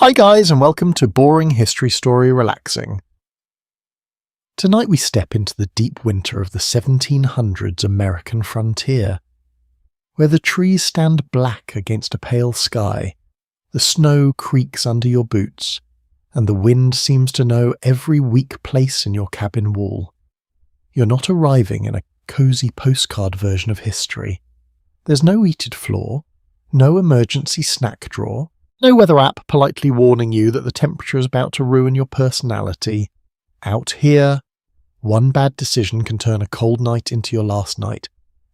Hi guys, and welcome to Boring History Story Relaxing. Tonight we step into the deep winter of the 1700s American frontier, where the trees stand black against a pale sky, the snow creaks under your boots, and the wind seems to know every weak place in your cabin wall. You're not arriving in a cozy postcard version of history. There's no heated floor, no emergency snack drawer, no weather app politely warning you that the temperature is about to ruin your personality. Out here, one bad decision can turn a cold night into your last night.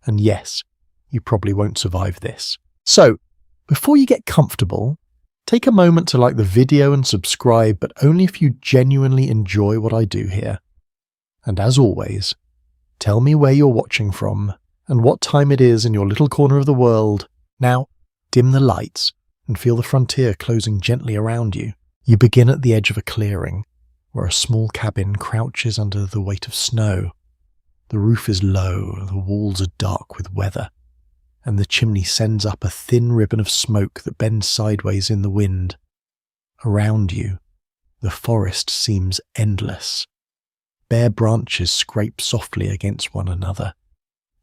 And yes, you probably won't survive this. So, before you get comfortable, take a moment to like the video and subscribe, but only if you genuinely enjoy what I do here. And as always, tell me where you're watching from and what time it is in your little corner of the world. Now, dim the lights and feel the frontier closing gently around you. You begin at the edge of a clearing, where a small cabin crouches under the weight of snow. The roof is low, the walls are dark with weather, and the chimney sends up a thin ribbon of smoke that bends sideways in the wind. Around you, the forest seems endless. Bare branches scrape softly against one another.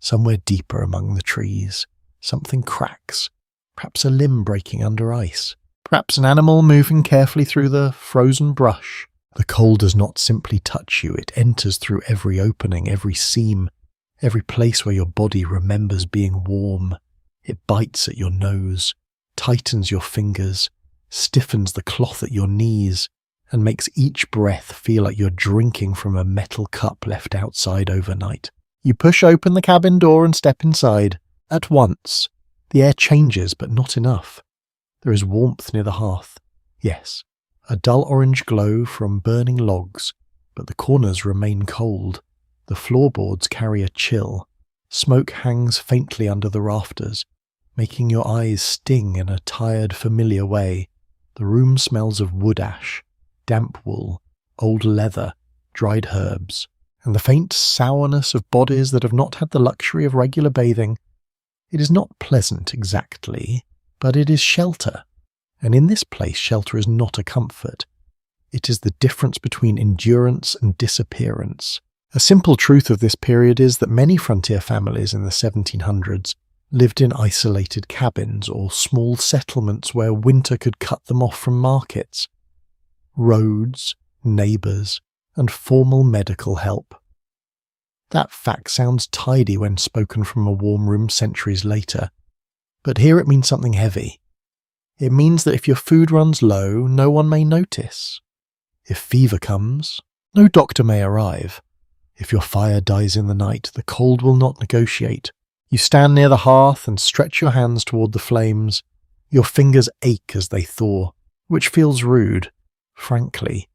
Somewhere deeper among the trees, something cracks. Perhaps a limb breaking under ice. Perhaps an animal moving carefully through the frozen brush. The cold does not simply touch you, it enters through every opening, every seam, every place where your body remembers being warm. It bites at your nose, tightens your fingers, stiffens the cloth at your knees, and makes each breath feel like you're drinking from a metal cup left outside overnight. You push open the cabin door and step inside. At once, the air changes, but not enough. There is warmth near the hearth. Yes, a dull orange glow from burning logs, but the corners remain cold. The floorboards carry a chill. Smoke hangs faintly under the rafters, making your eyes sting in a tired, familiar way. The room smells of wood ash, damp wool, old leather, dried herbs, and the faint sourness of bodies that have not had the luxury of regular bathing. It is not pleasant exactly, but it is shelter, and in this place shelter is not a comfort. It is the difference between endurance and disappearance. A simple truth of this period is that many frontier families in the 1700s lived in isolated cabins or small settlements where winter could cut them off from markets, roads, neighbours, and formal medical help. That fact sounds tidy when spoken from a warm room centuries later, but here it means something heavy. It means that if your food runs low, no one may notice. If fever comes, no doctor may arrive. If your fire dies in the night, the cold will not negotiate. You stand near the hearth and stretch your hands toward the flames. Your fingers ache as they thaw, which feels rude. Frankly,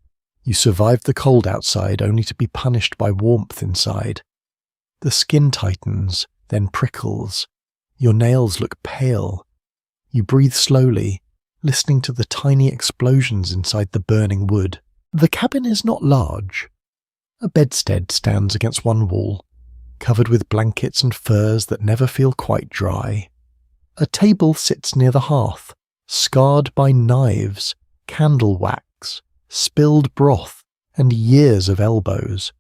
you survived the cold outside only to be punished by warmth inside. The skin tightens, then prickles. Your nails look pale. You breathe slowly, listening to the tiny explosions inside the burning wood. The cabin is not large. A bedstead stands against one wall, covered with blankets and furs that never feel quite dry. A table sits near the hearth, scarred by knives, candle wax, spilled broth, and years of elbows.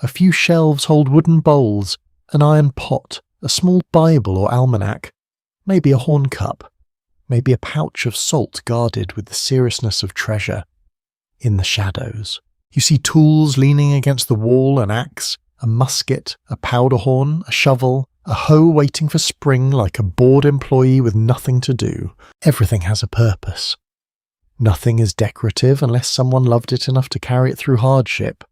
A few shelves hold wooden bowls, an iron pot, a small Bible or almanac, maybe a horn cup, maybe a pouch of salt guarded with the seriousness of treasure. In the shadows, you see tools leaning against the wall, an axe, a musket, a powder horn, a shovel, a hoe waiting for spring like a bored employee with nothing to do. Everything has a purpose. Nothing is decorative unless someone loved it enough to carry it through hardship.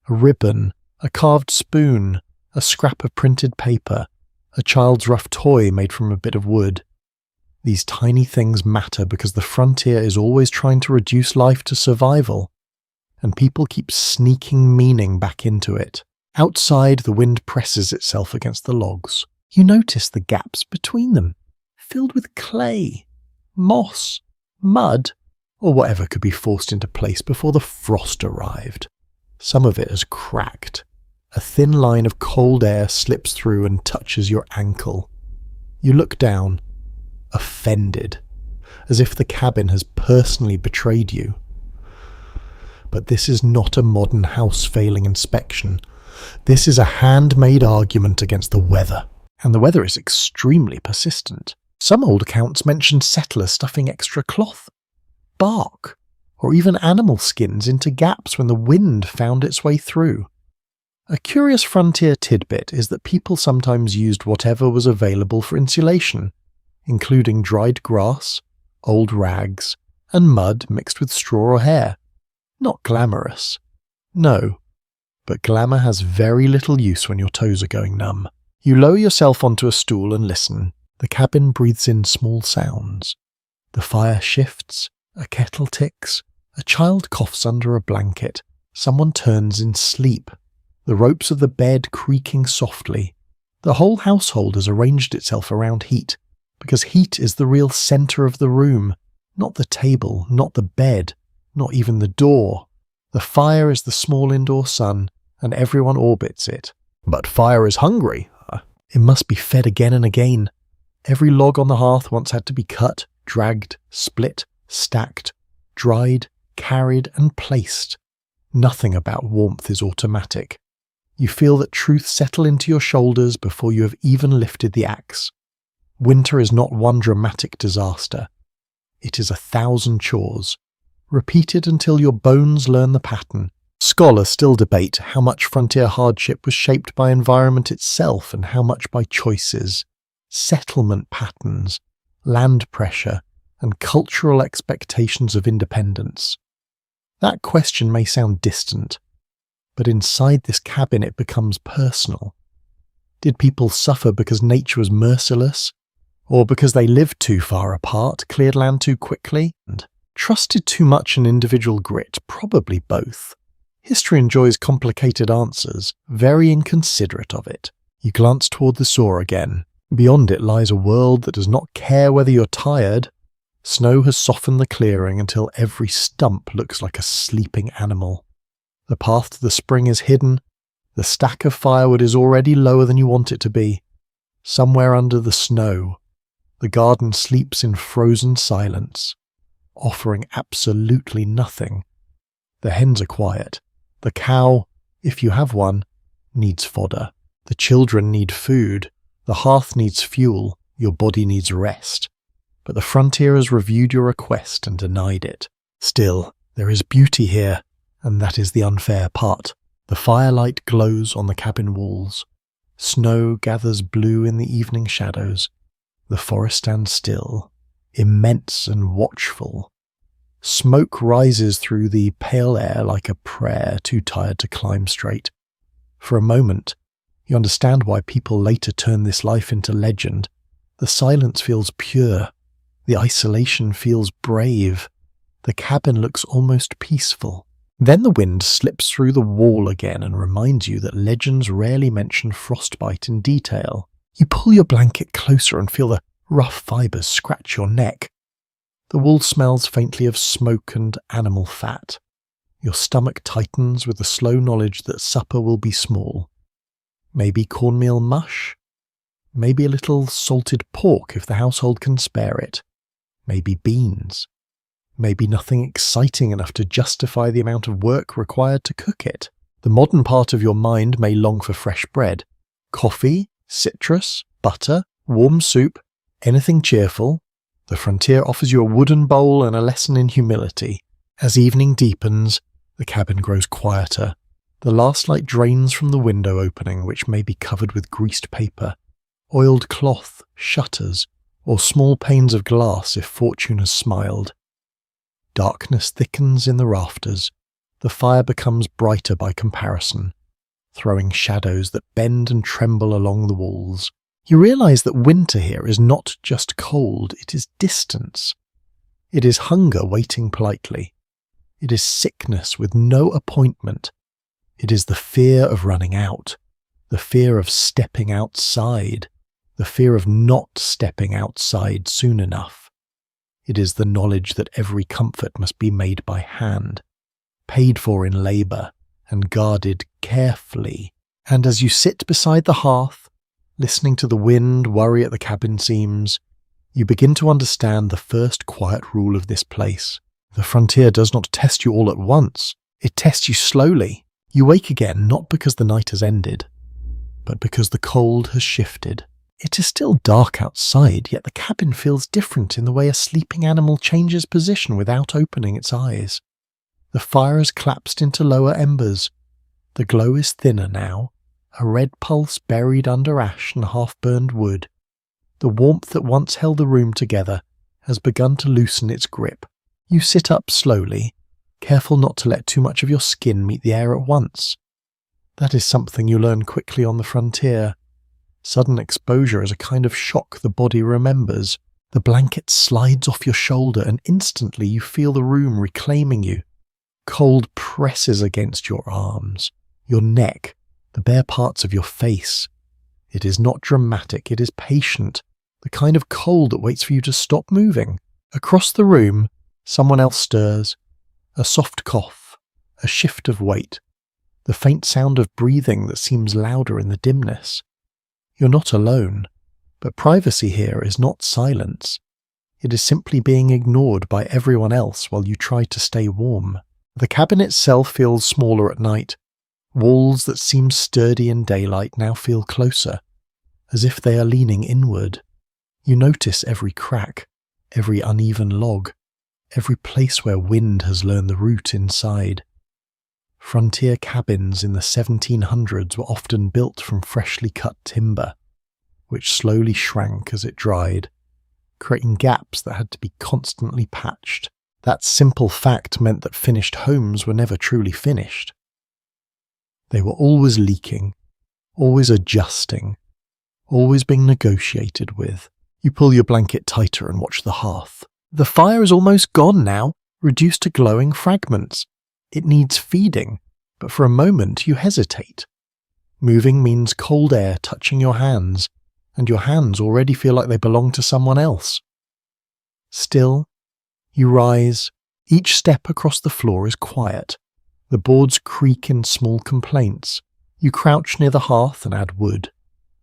A ribbon, a carved spoon, a scrap of printed paper, a child's rough toy made from a bit of wood. These tiny things matter because the frontier is always trying to reduce life to survival, and people keep sneaking meaning back into it. Outside, the wind presses itself against the logs. You notice the gaps between them, filled with clay, moss, mud, or whatever could be forced into place before the frost arrived. Some of it has cracked. A thin line of cold air slips through and touches your ankle. You look down, offended. as if the cabin has personally betrayed you. But this is not a modern house failing inspection. This is a handmade argument against the weather. And the weather is extremely persistent. Some old accounts mention settlers stuffing extra cloth, bark, or even animal skins into gaps when the wind found its way through. A curious frontier tidbit is that people sometimes used whatever was available for insulation, including dried grass, old rags, and mud mixed with straw or hair. Not glamorous. No, but glamour has very little use when your toes are going numb. You lower yourself onto a stool and listen. The cabin breathes in small sounds. The fire shifts, a kettle ticks, a child coughs under a blanket, someone turns in sleep, the ropes of the bed creaking softly. The whole household has arranged itself around heat, because heat is the real centre of the room, not the table, not the bed, not even the door. The fire is the small indoor sun, and everyone orbits it. But fire is hungry. It must be fed again and again. Every log on the hearth once had to be cut, dragged, split, stacked, dried, carried, and placed. Nothing about warmth is automatic. You feel that truth settle into your shoulders before you have even lifted the axe. Winter is not one dramatic disaster. It is 1,000 chores, repeated until your bones learn the pattern. Scholars still debate how much frontier hardship was shaped by environment itself and how much by choices, settlement patterns, land pressure, and cultural expectations of independence. That question may sound distant, but inside this cabin it becomes personal. Did people suffer because nature was merciless, or because they lived too far apart, cleared land too quickly, and trusted too much in individual grit? Probably both. History enjoys complicated answers, very inconsiderate of it. You glance toward the saw again. Beyond it lies a world that does not care whether you're tired. Snow has softened the clearing until every stump looks like a sleeping animal. The path to the spring is hidden. The stack of firewood is already lower than you want it to be. Somewhere under the snow, the garden sleeps in frozen silence, offering absolutely nothing. The hens are quiet. The cow, if you have one, needs fodder. The children need food. The hearth needs fuel. Your body needs rest. But the frontier has reviewed your request and denied it. Still, there is beauty here, and that is the unfair part. The firelight glows on the cabin walls. Snow gathers blue in the evening shadows. The forest stands still, immense and watchful. Smoke rises through the pale air like a prayer too tired to climb straight. For a moment, you understand why people later turn this life into legend. The silence feels pure. The isolation feels brave. The cabin looks almost peaceful. Then the wind slips through the wall again and reminds you that legends rarely mention frostbite in detail. You pull your blanket closer and feel the rough fibres scratch your neck. The wool smells faintly of smoke and animal fat. Your stomach tightens with the slow knowledge that supper will be small. Maybe cornmeal mush? Maybe a little salted pork if the household can spare it. Maybe beans. Maybe nothing exciting enough to justify the amount of work required to cook it. The modern part of your mind may long for fresh bread. Coffee, citrus, butter, warm soup, anything cheerful. The frontier offers you a wooden bowl and a lesson in humility. As evening deepens, the cabin grows quieter. The last light drains from the window opening, which may be covered with greased paper, oiled cloth, shutters, or small panes of glass if fortune has smiled. Darkness thickens in the rafters. The fire becomes brighter by comparison, throwing shadows that bend and tremble along the walls. You realize that winter here is not just cold, it is distance. It is hunger waiting politely. It is sickness with no appointment. It is the fear of running out, the fear of stepping outside, the fear of not stepping outside soon enough. It is the knowledge that every comfort must be made by hand, paid for in labour, and guarded carefully. And as you sit beside the hearth, listening to the wind worry at the cabin seams, You begin to understand the first quiet rule of this place. The frontier does not test you all at once. It tests you slowly. You wake again not because the night has ended, but because the cold has shifted. It is still dark outside, yet the cabin feels different in the way a sleeping animal changes position without opening its eyes. The fire has collapsed into lower embers. The glow is thinner now, a red pulse buried under ash and half-burned wood. The warmth that once held the room together has begun to loosen its grip. You sit up slowly, careful not to let too much of your skin meet the air at once. That is something you learn quickly on the frontier. Sudden exposure is a kind of shock the body remembers. The blanket slides off your shoulder and instantly you feel the room reclaiming you. Cold presses against your arms, your neck, the bare parts of your face. It is not dramatic, it is patient, the kind of cold that waits for you to stop moving. Across the room, someone else stirs. A soft cough, a shift of weight, the faint sound of breathing that seems louder in the dimness. You're not alone, but privacy here is not silence. It is simply being ignored by everyone else while you try to stay warm. The cabin itself feels smaller at night. Walls that seemed sturdy in daylight now feel closer, as if they are leaning inward. You notice every crack, every uneven log, every place where wind has learned the route inside. Frontier cabins in the 1700s were often built from freshly cut timber, which slowly shrank as it dried, creating gaps that had to be constantly patched. That simple fact meant that finished homes were never truly finished. They were always leaking, always adjusting, always being negotiated with. You pull your blanket tighter and watch the hearth. The fire is almost gone now, reduced to glowing fragments. It needs feeding, but for a moment you hesitate. Moving means cold air touching your hands, and your hands already feel like they belong to someone else. Still, you rise. Each step across the floor is quiet. The boards creak in small complaints. You crouch near the hearth and add wood.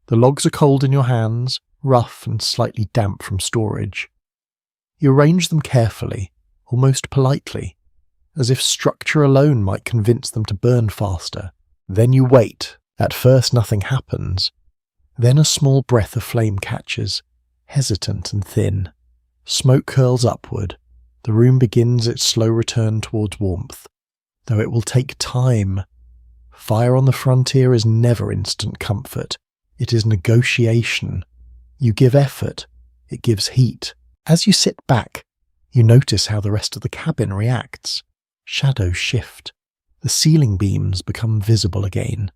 The logs are cold in your hands, rough and slightly damp from storage. You arrange them carefully, almost politely, as if structure alone might convince them to burn faster. Then you wait. At first nothing happens. Then a small breath of flame catches, hesitant and thin. Smoke curls upward. The room begins its slow return towards warmth, though it will take time. Fire on the frontier is never instant comfort. It is negotiation. You give effort. It gives heat. As you sit back, you notice how the rest of the cabin reacts. Shadows shift. The ceiling beams become visible again.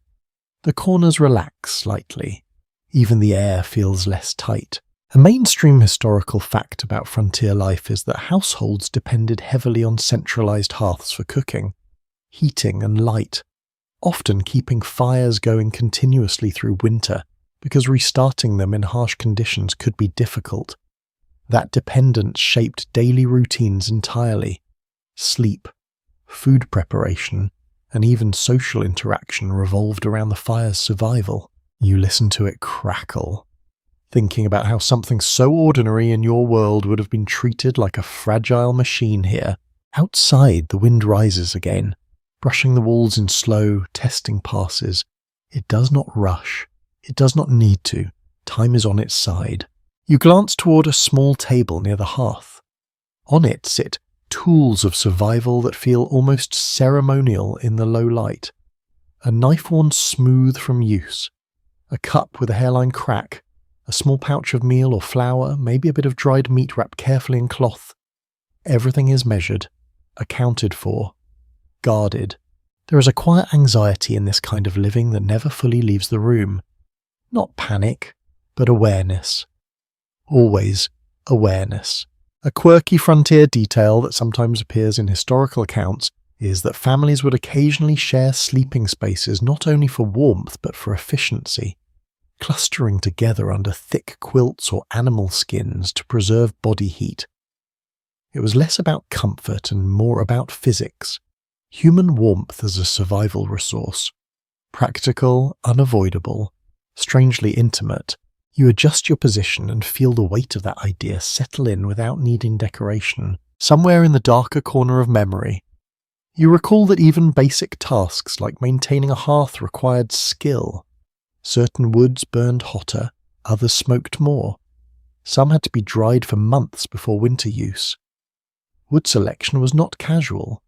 The corners relax slightly. Even the air feels less tight. A mainstream historical fact about frontier life is that households depended heavily on centralized hearths for cooking, heating and light, often keeping fires going continuously through winter because restarting them in harsh conditions could be difficult. That dependence shaped daily routines entirely. Sleep, food preparation, and even social interaction revolved around the fire's survival. You listen to it crackle, thinking about how something so ordinary in your world would have been treated like a fragile machine here. Outside, the wind rises again, brushing the walls in slow, testing passes. It does not rush. It does not need to. Time is on its side. You glance toward a small table near the hearth. On it sit tools of survival that feel almost ceremonial in the low light. A knife worn smooth from use, a cup with a hairline crack, a small pouch of meal or flour, maybe a bit of dried meat wrapped carefully in cloth. Everything is measured, accounted for, guarded. There is a quiet anxiety in this kind of living that never fully leaves the room. Not panic, but awareness. Always awareness. A quirky frontier detail that sometimes appears in historical accounts is that families would occasionally share sleeping spaces not only for warmth but for efficiency, clustering together under thick quilts or animal skins to preserve body heat. It was less about comfort and more about physics. Human warmth as a survival resource. Practical, unavoidable, strangely intimate, You adjust your position and feel the weight of that idea settle in without needing decoration. Somewhere in the darker corner of memory, you recall that even basic tasks like maintaining a hearth required skill. Certain woods burned hotter, others smoked more. Some had to be dried for months before winter use. Wood selection was not casual.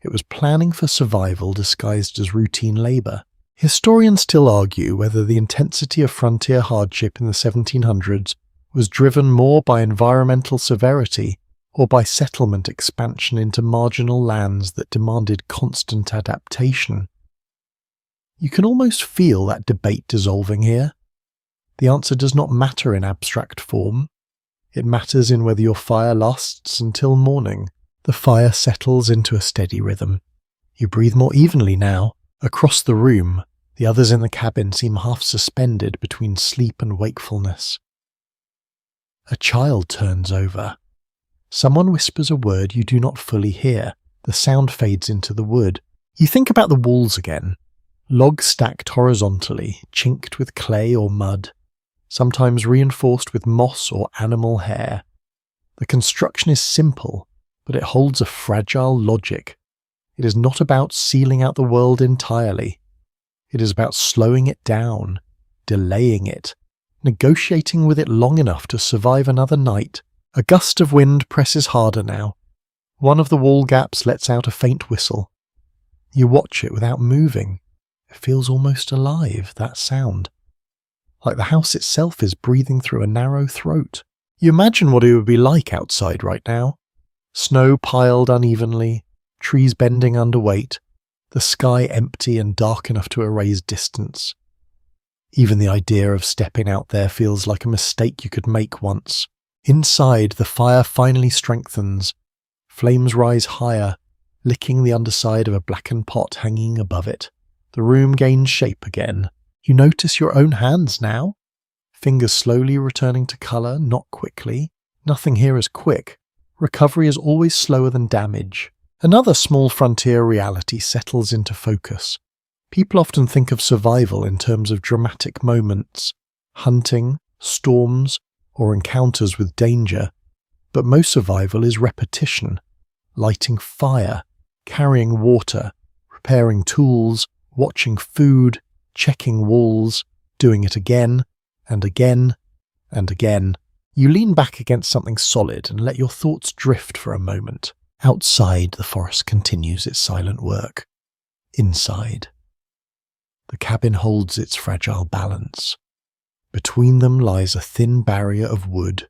It was planning for survival disguised as routine labour. Historians still argue whether the intensity of frontier hardship in the 1700s was driven more by environmental severity or by settlement expansion into marginal lands that demanded constant adaptation. You can almost feel that debate dissolving here. The answer does not matter in abstract form. It matters in whether your fire lasts until morning. The fire settles into a steady rhythm. You breathe more evenly now. Across the room, the others in the cabin seem half suspended between sleep and wakefulness. A child turns over. Someone whispers a word you do not fully hear. The sound fades into the wood. You think about the walls again. Logs stacked horizontally, chinked with clay or mud, sometimes reinforced with moss or animal hair. The construction is simple, but it holds a fragile logic. It is not about sealing out the world entirely. It is about slowing it down, delaying it, negotiating with it long enough to survive another night. A gust of wind presses harder now. One of the wall gaps lets out a faint whistle. You watch it without moving. It feels almost alive, that sound. Like the house itself is breathing through a narrow throat. You imagine what it would be like outside right now. Snow piled unevenly, trees bending under weight, the sky empty and dark enough to erase distance. Even the idea of stepping out there feels like a mistake you could make once. Inside, the fire finally strengthens. Flames rise higher, licking the underside of a blackened pot hanging above it. The room gains shape again. You notice your own hands now. Fingers slowly returning to colour, not quickly. Nothing here is quick. Recovery is always slower than damage. Another small frontier reality settles into focus. People often think of survival in terms of dramatic moments, hunting, storms, or encounters with danger. But most survival is repetition. Lighting fire, carrying water, preparing tools, watching food, checking walls, doing it again, and again, and again. You lean back against something solid and let your thoughts drift for a moment. Outside, the forest continues its silent work. Inside, the cabin holds its fragile balance. Between them lies a thin barrier of wood,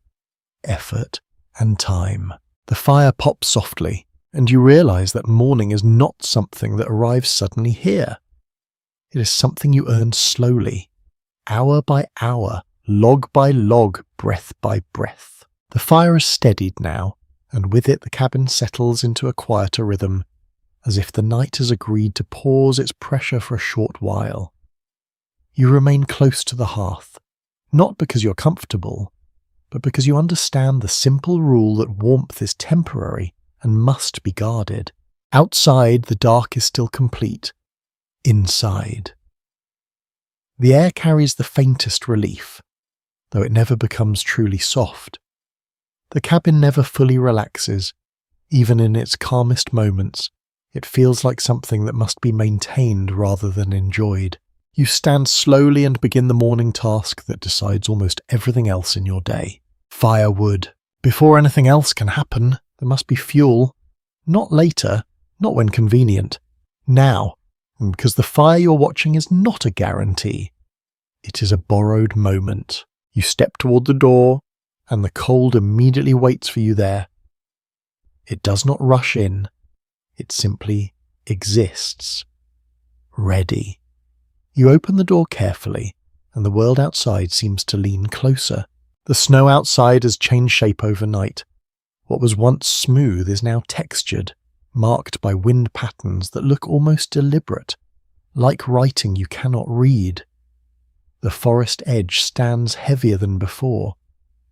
effort, and time. The fire pops softly, and you realize that morning is not something that arrives suddenly here. It is something you earn slowly, hour by hour, log by log, breath by breath. The fire is steadied now, and with it the cabin settles into a quieter rhythm, as if the night has agreed to pause its pressure for a short while. You remain close to the hearth, not because you're comfortable, but because you understand the simple rule that warmth is temporary and must be guarded. Outside, the dark is still complete. Inside, the air carries the faintest relief, though it never becomes truly soft. The cabin never fully relaxes. Even in its calmest moments, it feels like something that must be maintained rather than enjoyed. You stand slowly and begin the morning task that decides almost everything else in your day. Firewood. Before anything else can happen, there must be fuel. Not later, not when convenient. Now, because the fire you're watching is not a guarantee. It is a borrowed moment. You step toward the door, and the cold immediately waits for you there. It does not rush in. It simply exists. Ready. You open the door carefully, and the world outside seems to lean closer. The snow outside has changed shape overnight. What was once smooth is now textured, marked by wind patterns that look almost deliberate, like writing you cannot read. The forest edge stands heavier than before,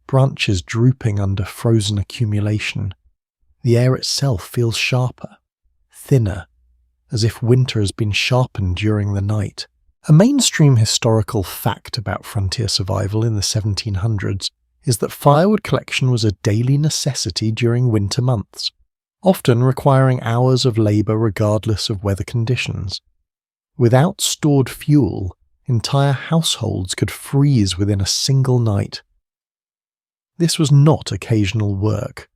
branches drooping under frozen accumulation. The air itself feels sharper, thinner, as if winter has been sharpened during the night. A mainstream historical fact about frontier survival in the 1700s is that firewood collection was a daily necessity during winter months, often requiring hours of labour regardless of weather conditions. Without stored fuel, entire households could freeze within a single night. This was not occasional work.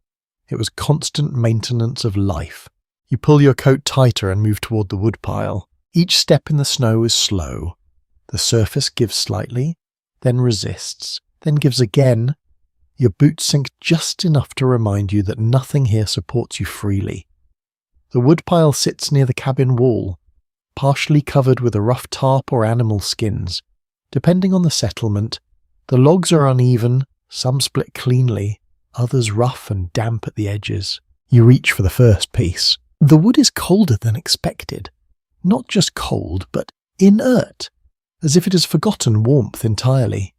It was constant maintenance of life. You pull your coat tighter and move toward the woodpile. Each step in the snow is slow. The surface gives slightly, then resists, then gives again. Your boots sink just enough to remind you that nothing here supports you freely. The woodpile sits near the cabin wall, partially covered with a rough tarp or animal skins. Depending on the settlement, the logs are uneven, some split cleanly, others rough and damp at the edges. You reach for the first piece. The wood is colder than expected. Not just cold, but inert, as if it has forgotten warmth entirely.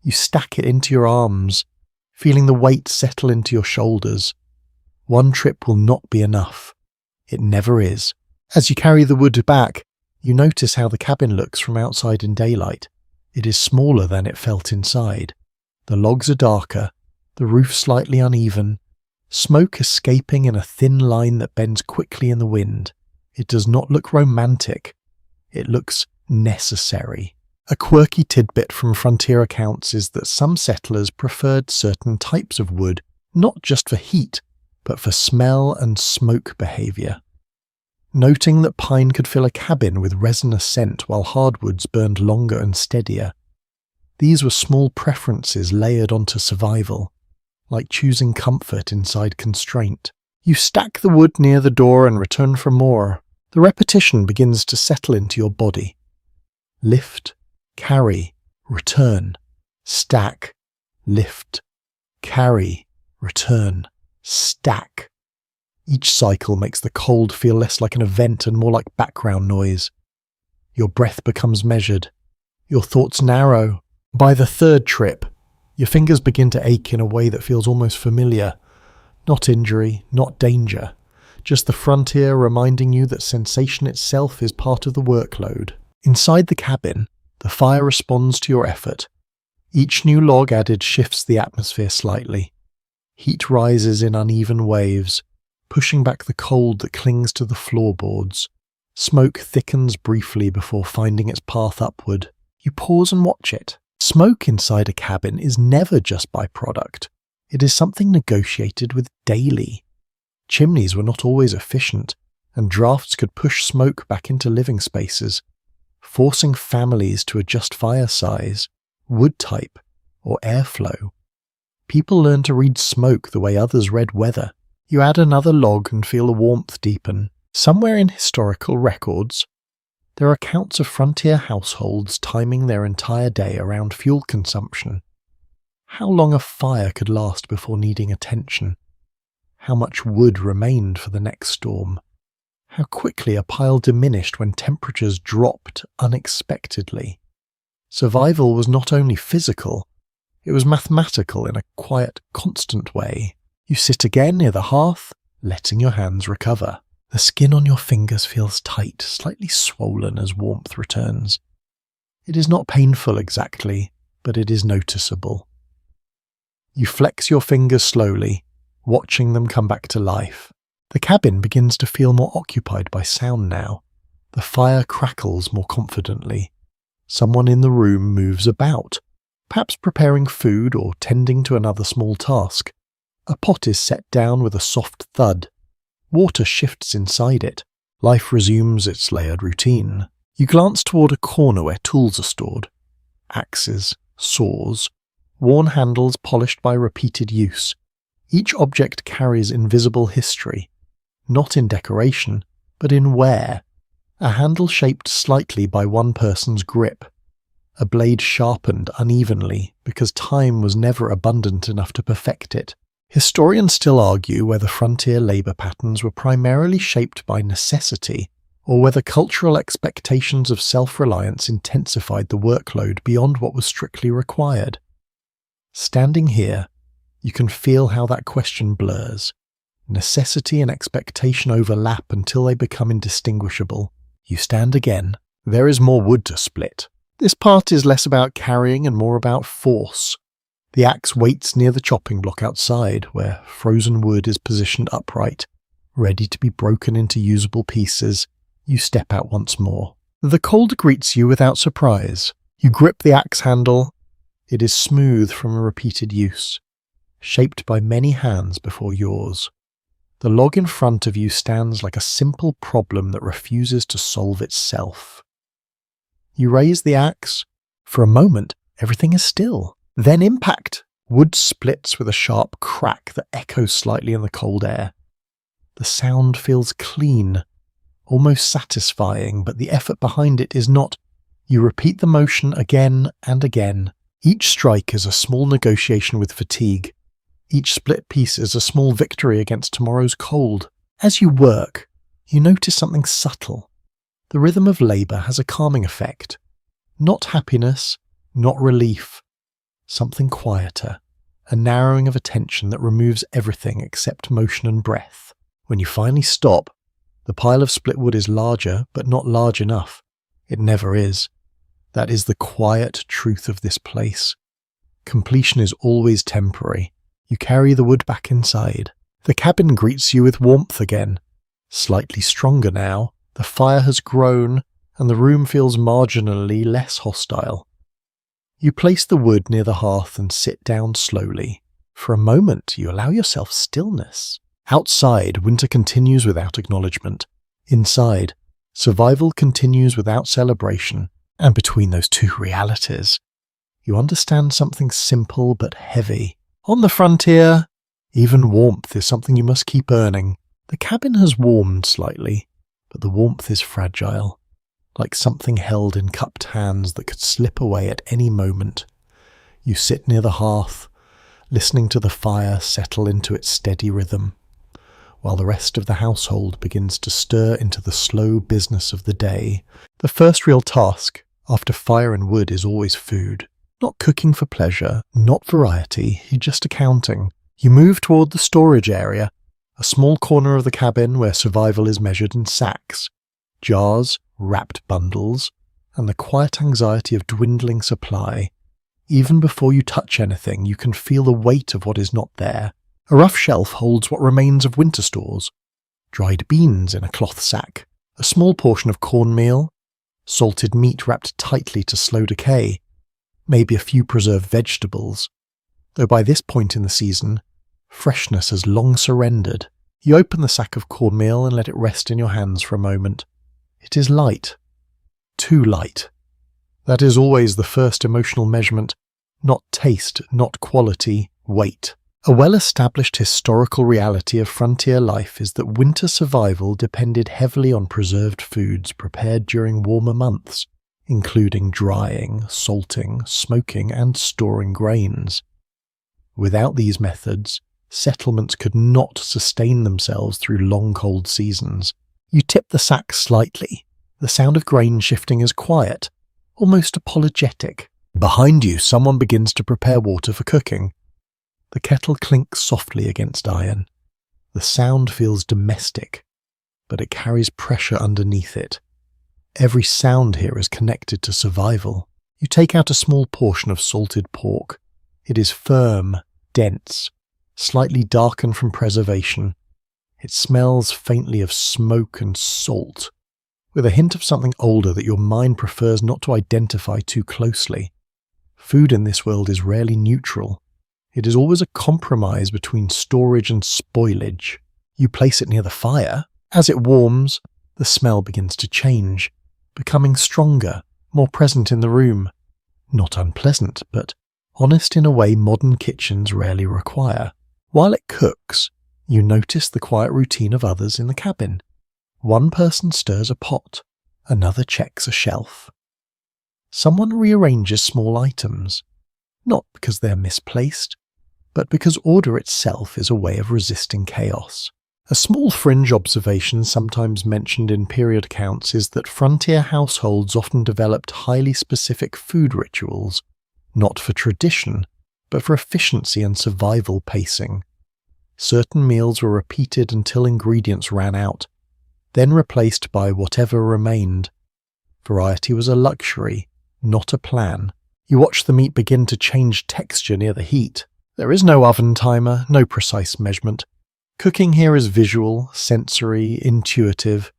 You stack it into your arms, feeling the weight settle into your shoulders. One trip will not be enough. It never is. As you carry the wood back, you notice how the cabin looks from outside in daylight. It is smaller than it felt inside. The logs are darker, the roof slightly uneven, smoke escaping in a thin line that bends quickly in the wind. It does not look romantic. It looks necessary. A quirky tidbit from frontier accounts is that some settlers preferred certain types of wood, not just for heat, but for smell and smoke behaviour. Noting that pine could fill a cabin with resinous scent while hardwoods burned longer and steadier. These were small preferences layered onto survival, like choosing comfort inside constraint. You stack the wood near the door and return for more. The repetition begins to settle into your body. Lift, carry, return, stack, lift, carry, return, stack. Each cycle makes the cold feel less like an event and more like background noise. Your breath becomes measured. Your thoughts narrow. By the third trip, your fingers begin to ache in a way that feels almost familiar. Not injury, not danger. Just the frontier reminding you that sensation itself is part of the workload. Inside the cabin, the fire responds to your effort. Each new log added shifts the atmosphere slightly. Heat rises in uneven waves, pushing back the cold that clings to the floorboards. Smoke thickens briefly before finding its path upward. You pause and watch it. Smoke inside a cabin is never just byproduct. It is something negotiated with daily. Chimneys were not always efficient, and drafts could push smoke back into living spaces, forcing families to adjust fire size, wood type, or airflow. People learn to read smoke the way others read weather. You add another log and feel the warmth deepen. Somewhere in historical records, there are accounts of frontier households timing their entire day around fuel consumption. How long a fire could last before needing attention. How much wood remained for the next storm. How quickly a pile diminished when temperatures dropped unexpectedly. Survival was not only physical, it was mathematical in a quiet, constant way. You sit again near the hearth, letting your hands recover. The skin on your fingers feels tight, slightly swollen as warmth returns. It is not painful exactly, but it is noticeable. You flex your fingers slowly, watching them come back to life. The cabin begins to feel more occupied by sound now. The fire crackles more confidently. Someone in the room moves about, perhaps preparing food or tending to another small task. A pot is set down with a soft thud. Water shifts inside it. Life resumes its layered routine. You glance toward a corner where tools are stored. Axes, saws, worn handles polished by repeated use. Each object carries invisible history, not in decoration, but in wear. A handle shaped slightly by one person's grip. A blade sharpened unevenly because time was never abundant enough to perfect it. Historians still argue whether frontier labour patterns were primarily shaped by necessity or whether cultural expectations of self-reliance intensified the workload beyond what was strictly required. Standing here, you can feel how that question blurs. Necessity and expectation overlap until they become indistinguishable. You stand again, There is more wood to split. This part is less about carrying and more about force. The axe waits near the chopping block outside, where frozen wood is positioned upright, ready to be broken into usable pieces. You step out once more. The cold greets you without surprise. You grip the axe handle. It is smooth from a repeated use, shaped by many hands before yours. The log in front of you stands like a simple problem that refuses to solve itself. You raise the axe. For a moment, everything is still. Then impact. Wood splits with a sharp crack that echoes slightly in the cold air. The sound feels clean, almost satisfying, but the effort behind it is not. You repeat the motion again and again. Each strike is a small negotiation with fatigue. Each split piece is a small victory against tomorrow's cold. As you work, you notice something subtle. The rhythm of labour has a calming effect. Not happiness, not relief. Something quieter. A narrowing of attention that removes everything except motion and breath. When you finally stop, the pile of split wood is larger, but not large enough. It never is. That is the quiet truth of this place. Completion is always temporary. You carry the wood back inside. The cabin greets you with warmth again. Slightly stronger now. The fire has grown, and the room feels marginally less hostile. You place the wood near the hearth and sit down slowly. For a moment, you allow yourself stillness. Outside, winter continues without acknowledgement. Inside, survival continues without celebration. And between those two realities, you understand something simple but heavy. On the frontier, even warmth is something you must keep earning. The cabin has warmed slightly, but the warmth is fragile, like something held in cupped hands that could slip away at any moment. You sit near the hearth, listening to the fire settle into its steady rhythm, while the rest of the household begins to stir into the slow business of the day. The first real task after fire and wood is always food. Not cooking for pleasure, not variety, just accounting. You move toward the storage area, a small corner of the cabin where survival is measured in sacks, jars, wrapped bundles, and the quiet anxiety of dwindling supply. Even before you touch anything, you can feel the weight of what is not there. A rough shelf holds what remains of winter stores. Dried beans in a cloth sack, a small portion of cornmeal, salted meat wrapped tightly to slow decay, maybe a few preserved vegetables. Though by this point in the season, freshness has long surrendered. You open the sack of cornmeal and let it rest in your hands for a moment. It is light. Too light. That is always the first emotional measurement. Not taste, not quality, weight. A well-established historical reality of frontier life is that winter survival depended heavily on preserved foods prepared during warmer months, including drying, salting, smoking, and storing grains. Without these methods, settlements could not sustain themselves through long cold seasons. You tip the sack slightly. The sound of grain shifting is quiet, almost apologetic. Behind you, someone begins to prepare water for cooking. The kettle clinks softly against iron. The sound feels domestic, but it carries pressure underneath it. Every sound here is connected to survival. You take out a small portion of salted pork. It is firm, dense, slightly darkened from preservation. It smells faintly of smoke and salt, with a hint of something older that your mind prefers not to identify too closely. Food in this world is rarely neutral. It is always a compromise between storage and spoilage. You place it near the fire. As it warms, the smell begins to change, becoming stronger, more present in the room. Not unpleasant, but honest in a way modern kitchens rarely require. While it cooks, you notice the quiet routine of others in the cabin. One person stirs a pot, another checks a shelf. Someone rearranges small items, not because they are misplaced, but because order itself is a way of resisting chaos. A small fringe observation sometimes mentioned in period accounts is that frontier households often developed highly specific food rituals, not for tradition, but for efficiency and survival pacing. Certain meals were repeated until ingredients ran out, then replaced by whatever remained. Variety was a luxury, not a plan. You watch the meat begin to change texture near the heat. There is no oven timer, no precise measurement. Cooking here is visual, sensory, intuitive.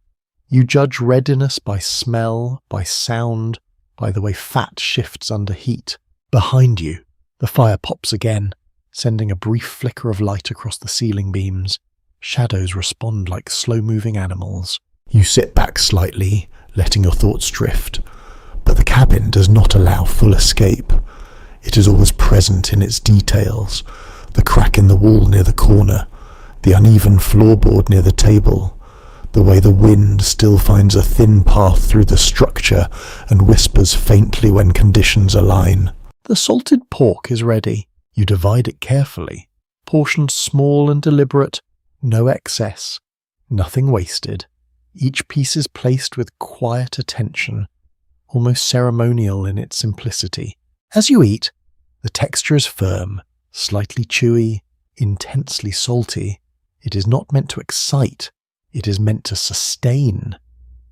You judge readiness by smell, by sound, by the way fat shifts under heat. Behind you, the fire pops again, sending a brief flicker of light across the ceiling beams. Shadows respond like slow-moving animals. You sit back slightly, letting your thoughts drift. But the cabin does not allow full escape. It is always present in its details. The crack in the wall near the corner, the uneven floorboard near the table, the way the wind still finds a thin path through the structure and whispers faintly when conditions align. The salted pork is ready. You divide it carefully. Portions small and deliberate, no excess, nothing wasted. Each piece is placed with quiet attention, almost ceremonial in its simplicity. As you eat, the texture is firm, slightly chewy, intensely salty. It is not meant to excite, it is meant to sustain.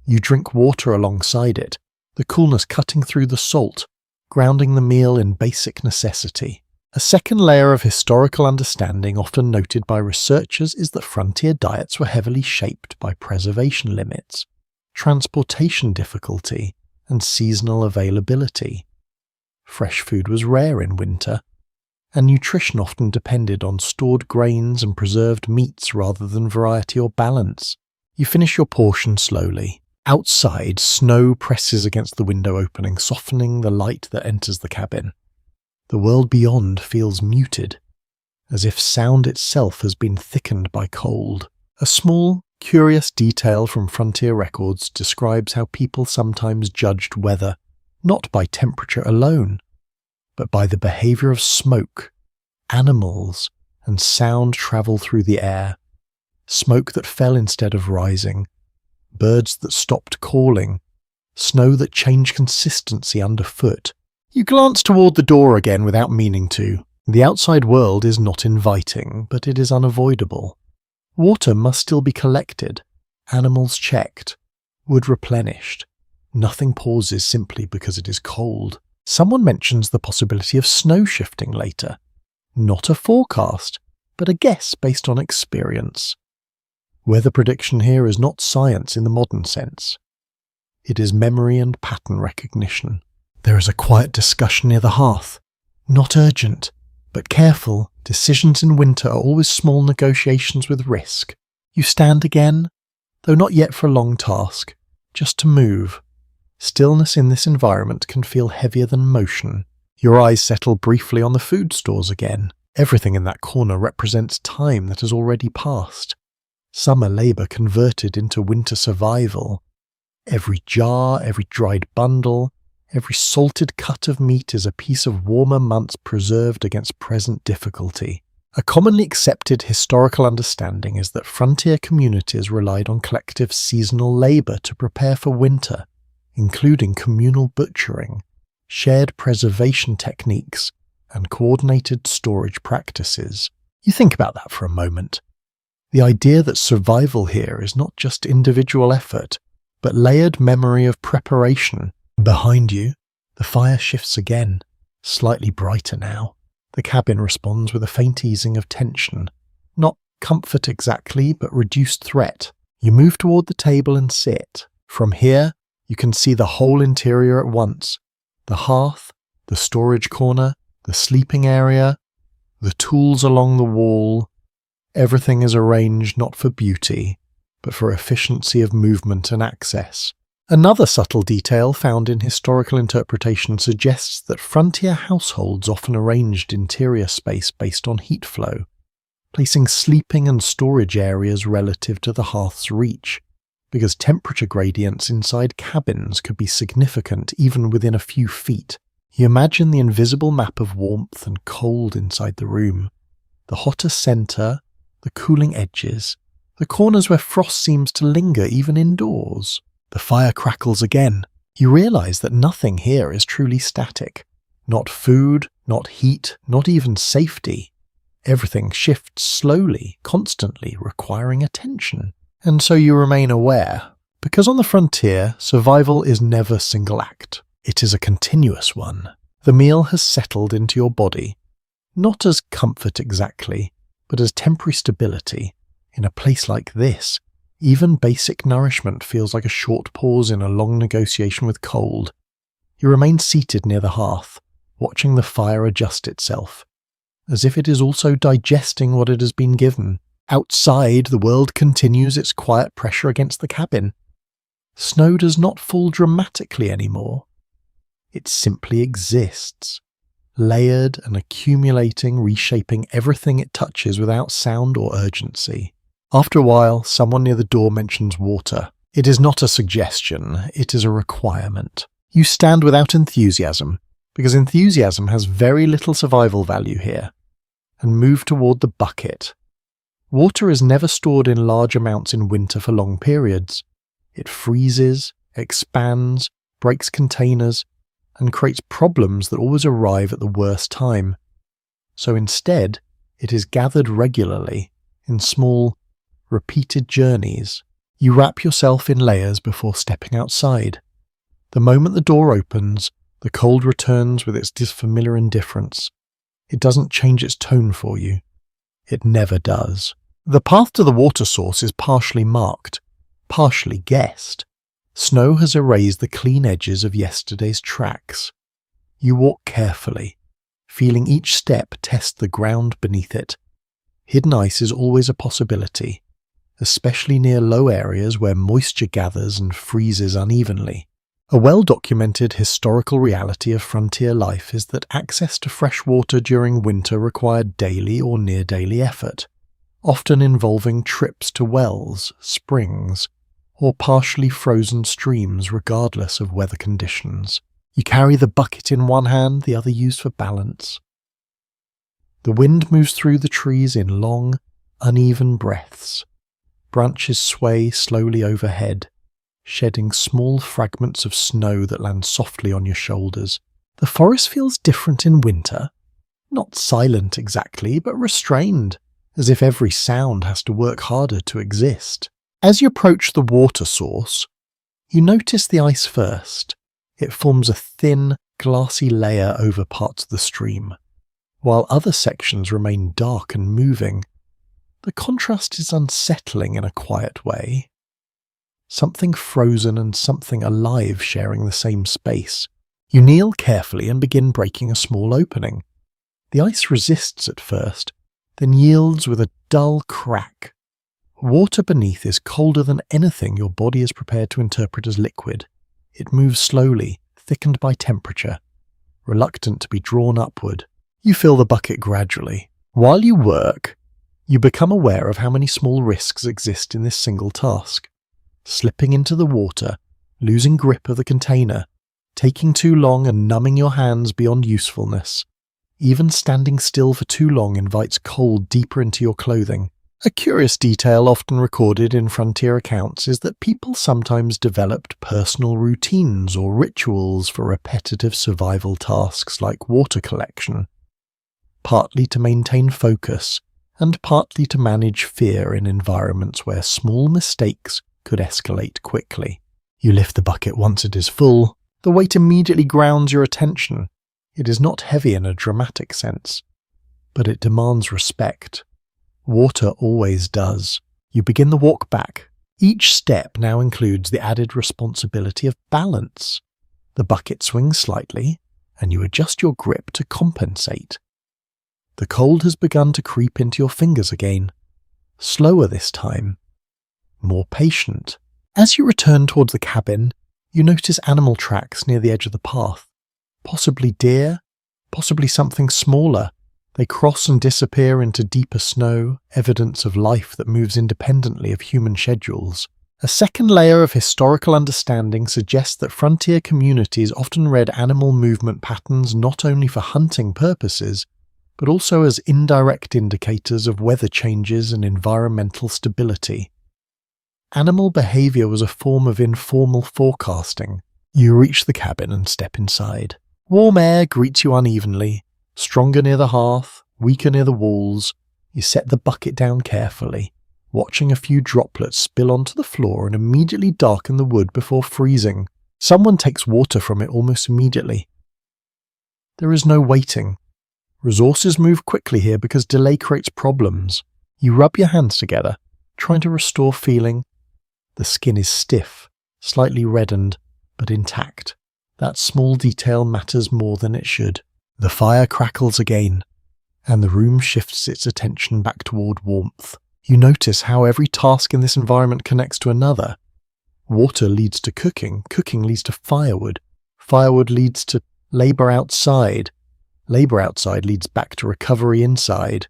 You drink water alongside it, the coolness cutting through the salt, grounding the meal in basic necessity. A second layer of historical understanding often noted by researchers is that frontier diets were heavily shaped by preservation limits, transportation difficulty, and seasonal availability. Fresh food was rare in winter, and nutrition often depended on stored grains and preserved meats rather than variety or balance. You finish your portion slowly. Outside, snow presses against the window opening, softening the light that enters the cabin. The world beyond feels muted, as if sound itself has been thickened by cold. A small, curious detail from frontier records describes how people sometimes judged weather not by temperature alone, but by the behavior of smoke, animals, and sound travel through the air. Smoke that fell instead of rising, birds that stopped calling, snow that changed consistency underfoot. You glance toward the door again without meaning to. The outside world is not inviting, but it is unavoidable. Water must still be collected, animals checked, wood replenished. Nothing pauses simply because it is cold. Someone mentions the possibility of snow shifting later. Not a forecast, but a guess based on experience. Weather prediction here is not science in the modern sense. It is memory and pattern recognition. There is a quiet discussion near the hearth. Not urgent, but careful. Decisions in winter are always small negotiations with risk. You stand again, though not yet for a long task, just to move. Stillness in this environment can feel heavier than motion. Your eyes settle briefly on the food stores again. Everything in that corner represents time that has already passed. Summer labour converted into winter survival. Every jar, every dried bundle, every salted cut of meat is a piece of warmer months preserved against present difficulty. A commonly accepted historical understanding is that frontier communities relied on collective seasonal labour to prepare for winter, including communal butchering, shared preservation techniques, and coordinated storage practices. You think about that for a moment. The idea that survival here is not just individual effort, but layered memory of preparation. Behind you, the fire shifts again, slightly brighter now. The cabin responds with a faint easing of tension. Not comfort exactly, but reduced threat. You move toward the table and sit. From here, you can see the whole interior at once. The hearth, the storage corner, the sleeping area, the tools along the wall. Everything is arranged not for beauty, but for efficiency of movement and access. Another subtle detail found in historical interpretation suggests that frontier households often arranged interior space based on heat flow, placing sleeping and storage areas relative to the hearth's reach, because temperature gradients inside cabins could be significant even within a few feet. You imagine the invisible map of warmth and cold inside the room, the hotter centre, the cooling edges, the corners where frost seems to linger even indoors. The fire crackles again. You realize that nothing here is truly static. Not food, not heat, not even safety. Everything shifts slowly, constantly, requiring attention. And so you remain aware, Because on the frontier, survival is never single act. It is a continuous one. The meal has settled into your body, not as comfort exactly, but as temporary stability. In a place like this, even basic nourishment feels like a short pause in a long negotiation with cold. You remain seated near the hearth, watching the fire adjust itself, as if it is also digesting what it has been given. Outside, the world continues its quiet pressure against the cabin. Snow does not fall dramatically anymore. It simply exists, layered and accumulating, reshaping everything it touches without sound or urgency. After a while, someone near the door mentions water. It is not a suggestion, it is a requirement. You stand without enthusiasm, because enthusiasm has very little survival value here, and move toward the bucket. Water is never stored in large amounts in winter for long periods. It freezes, expands, breaks containers, and creates problems that always arrive at the worst time. So instead, it is gathered regularly, in small, repeated journeys. You wrap yourself in layers before stepping outside. The moment the door opens, the cold returns with its familiar indifference. It doesn't change its tone for you. It never does. The path to the water source is partially marked, partially guessed. Snow has erased the clean edges of yesterday's tracks. You walk carefully, feeling each step test the ground beneath it. Hidden ice is always a possibility, especially near low areas where moisture gathers and freezes unevenly. A well-documented historical reality of frontier life is that access to fresh water during winter required daily or near-daily effort, often involving trips to wells, springs, or partially frozen streams regardless of weather conditions. You carry the bucket in one hand, the other used for balance. The wind moves through the trees in long, uneven breaths. Branches sway slowly overhead, shedding small fragments of snow that land softly on your shoulders. The forest feels different in winter. Not silent exactly, but restrained, as if every sound has to work harder to exist. As you approach the water source, you notice the ice first. It forms a thin, glassy layer over parts of the stream, while other sections remain dark and moving. The contrast is unsettling in a quiet way. Something frozen and something alive sharing the same space. You kneel carefully and begin breaking a small opening. The ice resists at first, then yields with a dull crack. Water beneath is colder than anything your body is prepared to interpret as liquid. It moves slowly, thickened by temperature, reluctant to be drawn upward. You fill the bucket gradually. While you work, you become aware of how many small risks exist in this single task. Slipping into the water, losing grip of the container, taking too long and numbing your hands beyond usefulness. Even standing still for too long invites cold deeper into your clothing. A curious detail often recorded in frontier accounts is that people sometimes developed personal routines or rituals for repetitive survival tasks like water collection, partly to maintain focus and partly to manage fear in environments where small mistakes could escalate quickly. You lift the bucket once it is full. The weight immediately grounds your attention. It is not heavy in a dramatic sense, but it demands respect. Water always does. You begin the walk back. Each step now includes the added responsibility of balance. The bucket swings slightly, and you adjust your grip to compensate. The cold has begun to creep into your fingers again. Slower this time. More patient. As you return towards the cabin, you notice animal tracks near the edge of the path. Possibly deer, possibly something smaller. They cross and disappear into deeper snow, evidence of life that moves independently of human schedules. A second layer of historical understanding suggests that frontier communities often read animal movement patterns not only for hunting purposes, but also as indirect indicators of weather changes and environmental stability. Animal behavior was a form of informal forecasting. You reach the cabin and step inside. Warm air greets you unevenly, stronger near the hearth, weaker near the walls. You set the bucket down carefully. watching a few droplets spill onto the floor and immediately darken the wood before freezing. Someone takes water from it almost immediately. There is no waiting. Resources move quickly here because delay creates problems. You rub your hands together, trying to restore feeling. The skin is stiff, slightly reddened, but intact. That small detail matters more than it should. The fire crackles again, and the room shifts its attention back toward warmth. You notice how every task in this environment connects to another. Water leads to cooking, cooking leads to firewood, firewood leads to labour outside, labour outside leads back to recovery inside.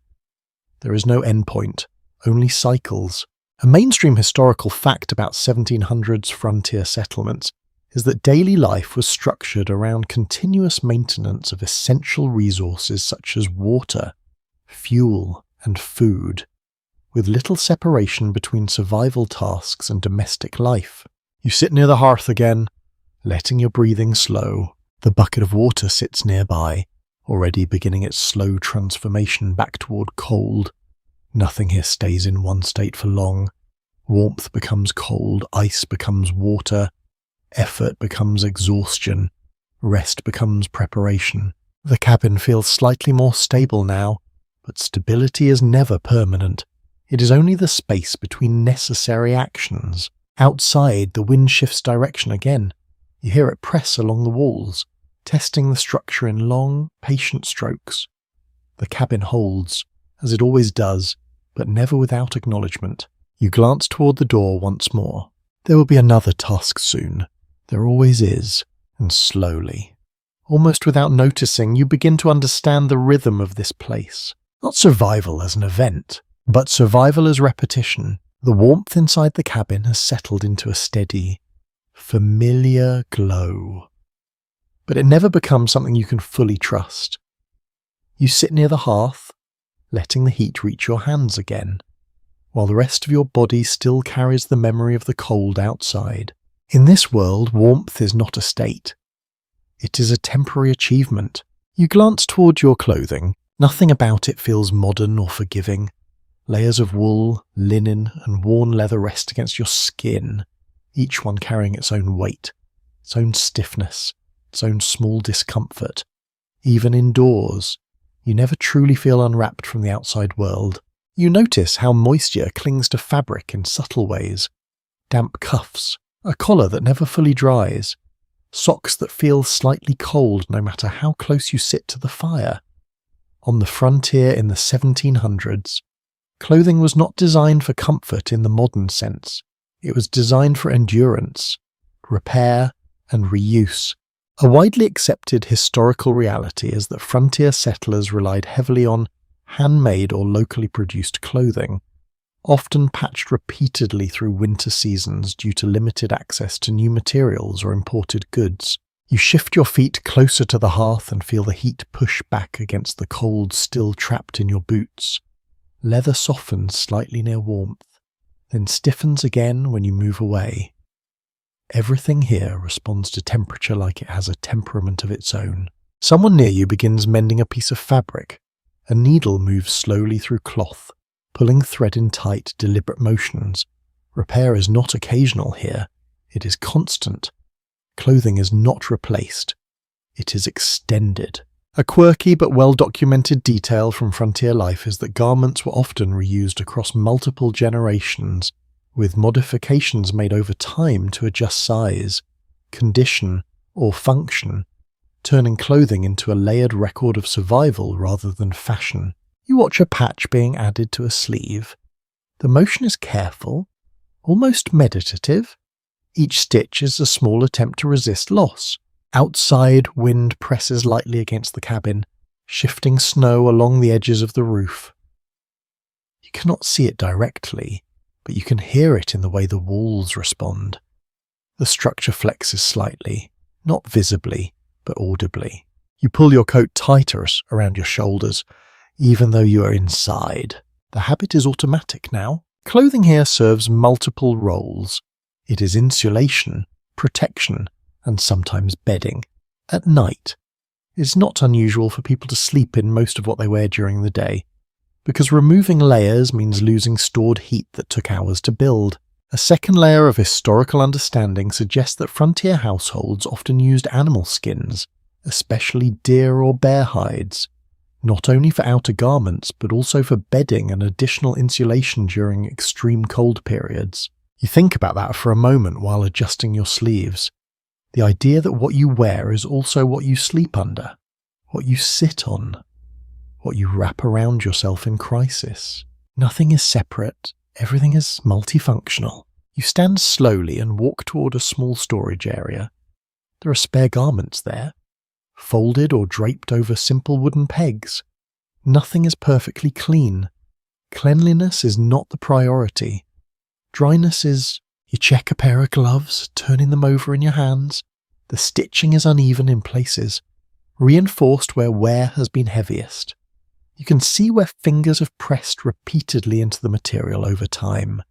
There is no endpoint, only cycles. A mainstream historical fact about 1700s frontier settlements is that daily life was structured around continuous maintenance of essential resources such as water, fuel, and food, with little separation between survival tasks and domestic life. You sit near the hearth again, letting your breathing slow. The bucket of water sits nearby, already beginning its slow transformation back toward cold. Nothing here stays in one state for long. Warmth becomes cold, ice becomes water, effort becomes exhaustion, rest becomes preparation. The cabin feels slightly more stable now, but stability is never permanent. It is only the space between necessary actions. Outside, the wind shifts direction again. You hear it press along the walls, testing the structure in long, patient strokes. The cabin holds, as it always does, but never without acknowledgement. You glance toward the door once more. There will be another task soon. There always is, and slowly, almost without noticing, you begin to understand the rhythm of this place. Not survival as an event, but survival as repetition. The warmth inside the cabin has settled into a steady, familiar glow. But it never becomes something you can fully trust. You sit near the hearth, letting the heat reach your hands again, while the rest of your body still carries the memory of the cold outside. In this world, warmth is not a state. It is a temporary achievement. You glance toward your clothing. Nothing about it feels modern or forgiving. Layers of wool, linen, and worn leather rest against your skin, each one carrying its own weight, its own stiffness, its own small discomfort. Even indoors, you never truly feel unwrapped from the outside world. You notice how moisture clings to fabric in subtle ways. Damp cuffs, a collar that never fully dries, socks that feel slightly cold no matter how close you sit to the fire. On the frontier in the 1700s, clothing was not designed for comfort in the modern sense. It was designed for endurance, repair, and reuse. A widely accepted historical reality is that frontier settlers relied heavily on handmade or locally produced clothing, often patched repeatedly through winter seasons due to limited access to new materials or imported goods. You shift your feet closer to the hearth and feel the heat push back against the cold still trapped in your boots. Leather softens slightly near warmth, then stiffens again when you move away. Everything here responds to temperature like it has a temperament of its own. Someone near you begins mending a piece of fabric. A needle moves slowly through cloth, pulling thread in tight, deliberate motions. Repair is not occasional here. It is constant. Clothing is not replaced. It is extended. A quirky but well-documented detail from frontier life is that garments were often reused across multiple generations, with modifications made over time to adjust size, condition, or function, turning clothing into a layered record of survival rather than fashion. You watch a patch being added to a sleeve. The motion is careful, almost meditative. Each stitch is a small attempt to resist loss. Outside, wind presses lightly against the cabin, shifting snow along the edges of the roof. You cannot see it directly, but you can hear it in the way the walls respond. The structure flexes slightly, not visibly, but audibly. You pull your coat tighter around your shoulders, even though you are inside. The habit is automatic now. Clothing here serves multiple roles. It is insulation, protection, and sometimes bedding. At night, it's not unusual for people to sleep in most of what they wear during the day. because removing layers means losing stored heat that took hours to build. A second layer of historical understanding suggests that frontier households often used animal skins, especially deer or bear hides, not only for outer garments but also for bedding and additional insulation during extreme cold periods. You think about that for a moment while adjusting your sleeves. The idea that what you wear is also what you sleep under, what you sit on, what you wrap around yourself in crisis. Nothing is separate, everything is multifunctional. You stand slowly and walk toward a small storage area. There are spare garments there, folded or draped over simple wooden pegs. Nothing is perfectly clean. Cleanliness is not the priority. Dryness is, you check a pair of gloves, turning them over in your hands. The stitching is uneven in places, reinforced where wear has been heaviest. You can see where fingers have pressed repeatedly into the material over time,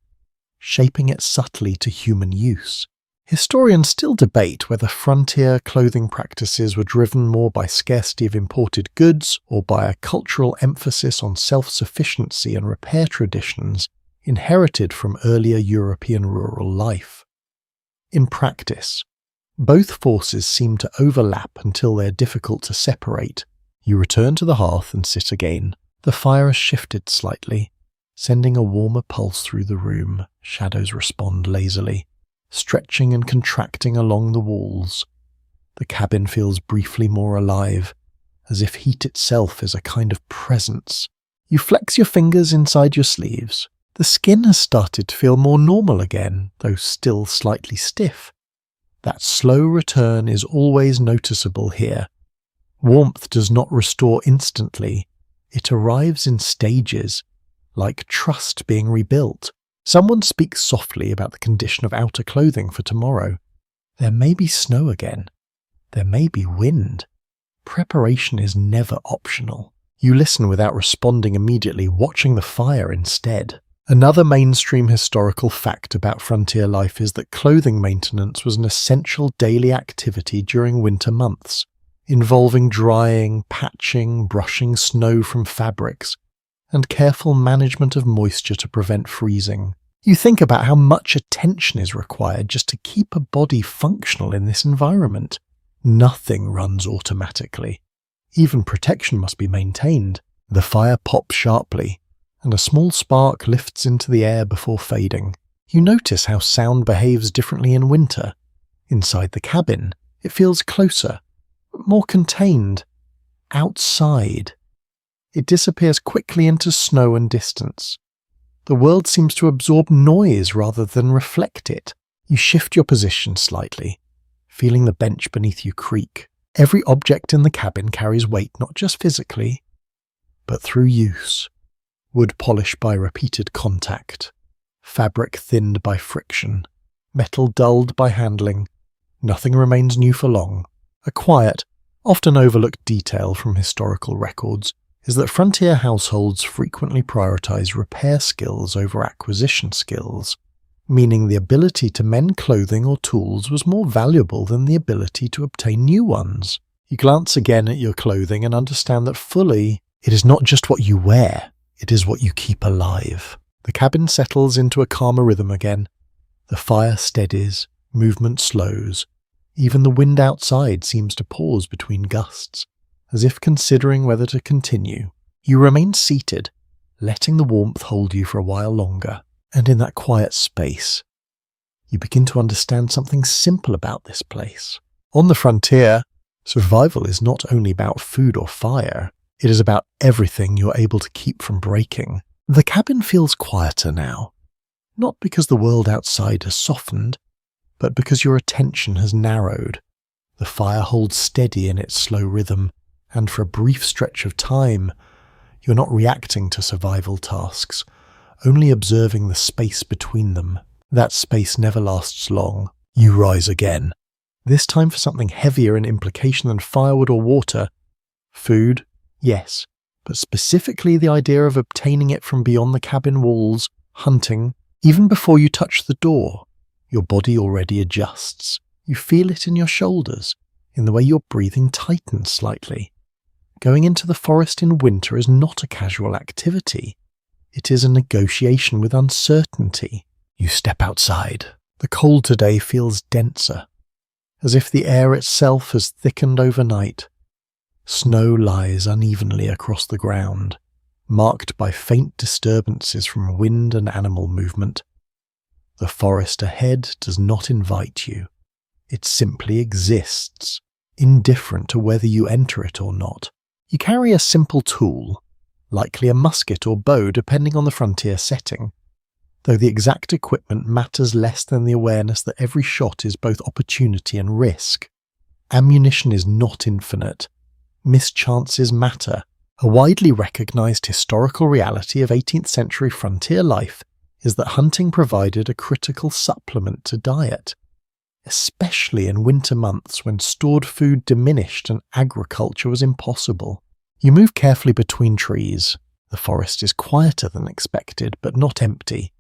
shaping it subtly to human use. Historians still debate whether frontier clothing practices were driven more by scarcity of imported goods or by a cultural emphasis on self-sufficiency and repair traditions inherited from earlier European rural life. In practice, both forces seem to overlap until they are difficult to separate. You return to the hearth and sit again. The fire has shifted slightly, sending a warmer pulse through the room. Shadows respond lazily, stretching and contracting along the walls. The cabin feels briefly more alive, as if heat itself is a kind of presence. You flex your fingers inside your sleeves. The skin has started to feel more normal again, though still slightly stiff. That slow return is always noticeable here. Warmth does not restore instantly. It arrives in stages, like trust being rebuilt. Someone speaks softly about the condition of outer clothing for tomorrow. There may be snow again. There may be wind. Preparation is never optional. You listen without responding immediately, watching the fire instead. Another mainstream historical fact about frontier life is that clothing maintenance was an essential daily activity during winter months, involving drying, patching, brushing snow from fabrics, and careful management of moisture to prevent freezing. You think about how much attention is required just to keep a body functional in this environment. Nothing runs automatically. Even protection must be maintained. The fire pops sharply, and a small spark lifts into the air before fading. You notice how sound behaves differently in winter. Inside the cabin, it feels closer, more contained. Outside, it disappears quickly into snow and distance. The world seems to absorb noise rather than reflect it. You shift your position slightly, feeling the bench beneath you creak. Every object in the cabin carries weight not just physically, but through use. Wood polished by repeated contact, fabric thinned by friction, metal dulled by handling. Nothing remains new for long. A quiet, often overlooked detail from historical records is that frontier households frequently prioritize repair skills over acquisition skills, meaning the ability to mend clothing or tools was more valuable than the ability to obtain new ones. You glance again at your clothing and understand that fully, it is not just what you wear, it is what you keep alive. The cabin settles into a calmer rhythm again. The fire steadies, movement slows. Even the wind outside seems to pause between gusts, as if considering whether to continue. You remain seated, letting the warmth hold you for a while longer. And in that quiet space, you begin to understand something simple about this place. On the frontier, survival is not only about food or fire, it is about everything you're able to keep from breaking. The cabin feels quieter now, not because the world outside has softened, but because your attention has narrowed. The fire holds steady in its slow rhythm, and for a brief stretch of time, you're not reacting to survival tasks, only observing the space between them. That space never lasts long. You rise again, this time for something heavier in implication than firewood or water. Food, yes, but specifically the idea of obtaining it from beyond the cabin walls, hunting. Even before you touch the door, your body already adjusts. You feel it in your shoulders, in the way your breathing tightens slightly. Going into the forest in winter is not a casual activity. It is a negotiation with uncertainty. You step outside. The cold today feels denser, as if the air itself has thickened overnight. Snow lies unevenly across the ground, marked by faint disturbances from wind and animal movement. The forest ahead does not invite you. It simply exists, indifferent to whether you enter it or not. You carry a simple tool, likely a musket or bow depending on the frontier setting, though the exact equipment matters less than the awareness that every shot is both opportunity and risk. Ammunition is not infinite. Mischances matter. A widely recognized historical reality of 18th century frontier life is that hunting provided a critical supplement to diet, especially in winter months when stored food diminished and agriculture was impossible. You move carefully between trees. The forest is quieter than expected, but not empty.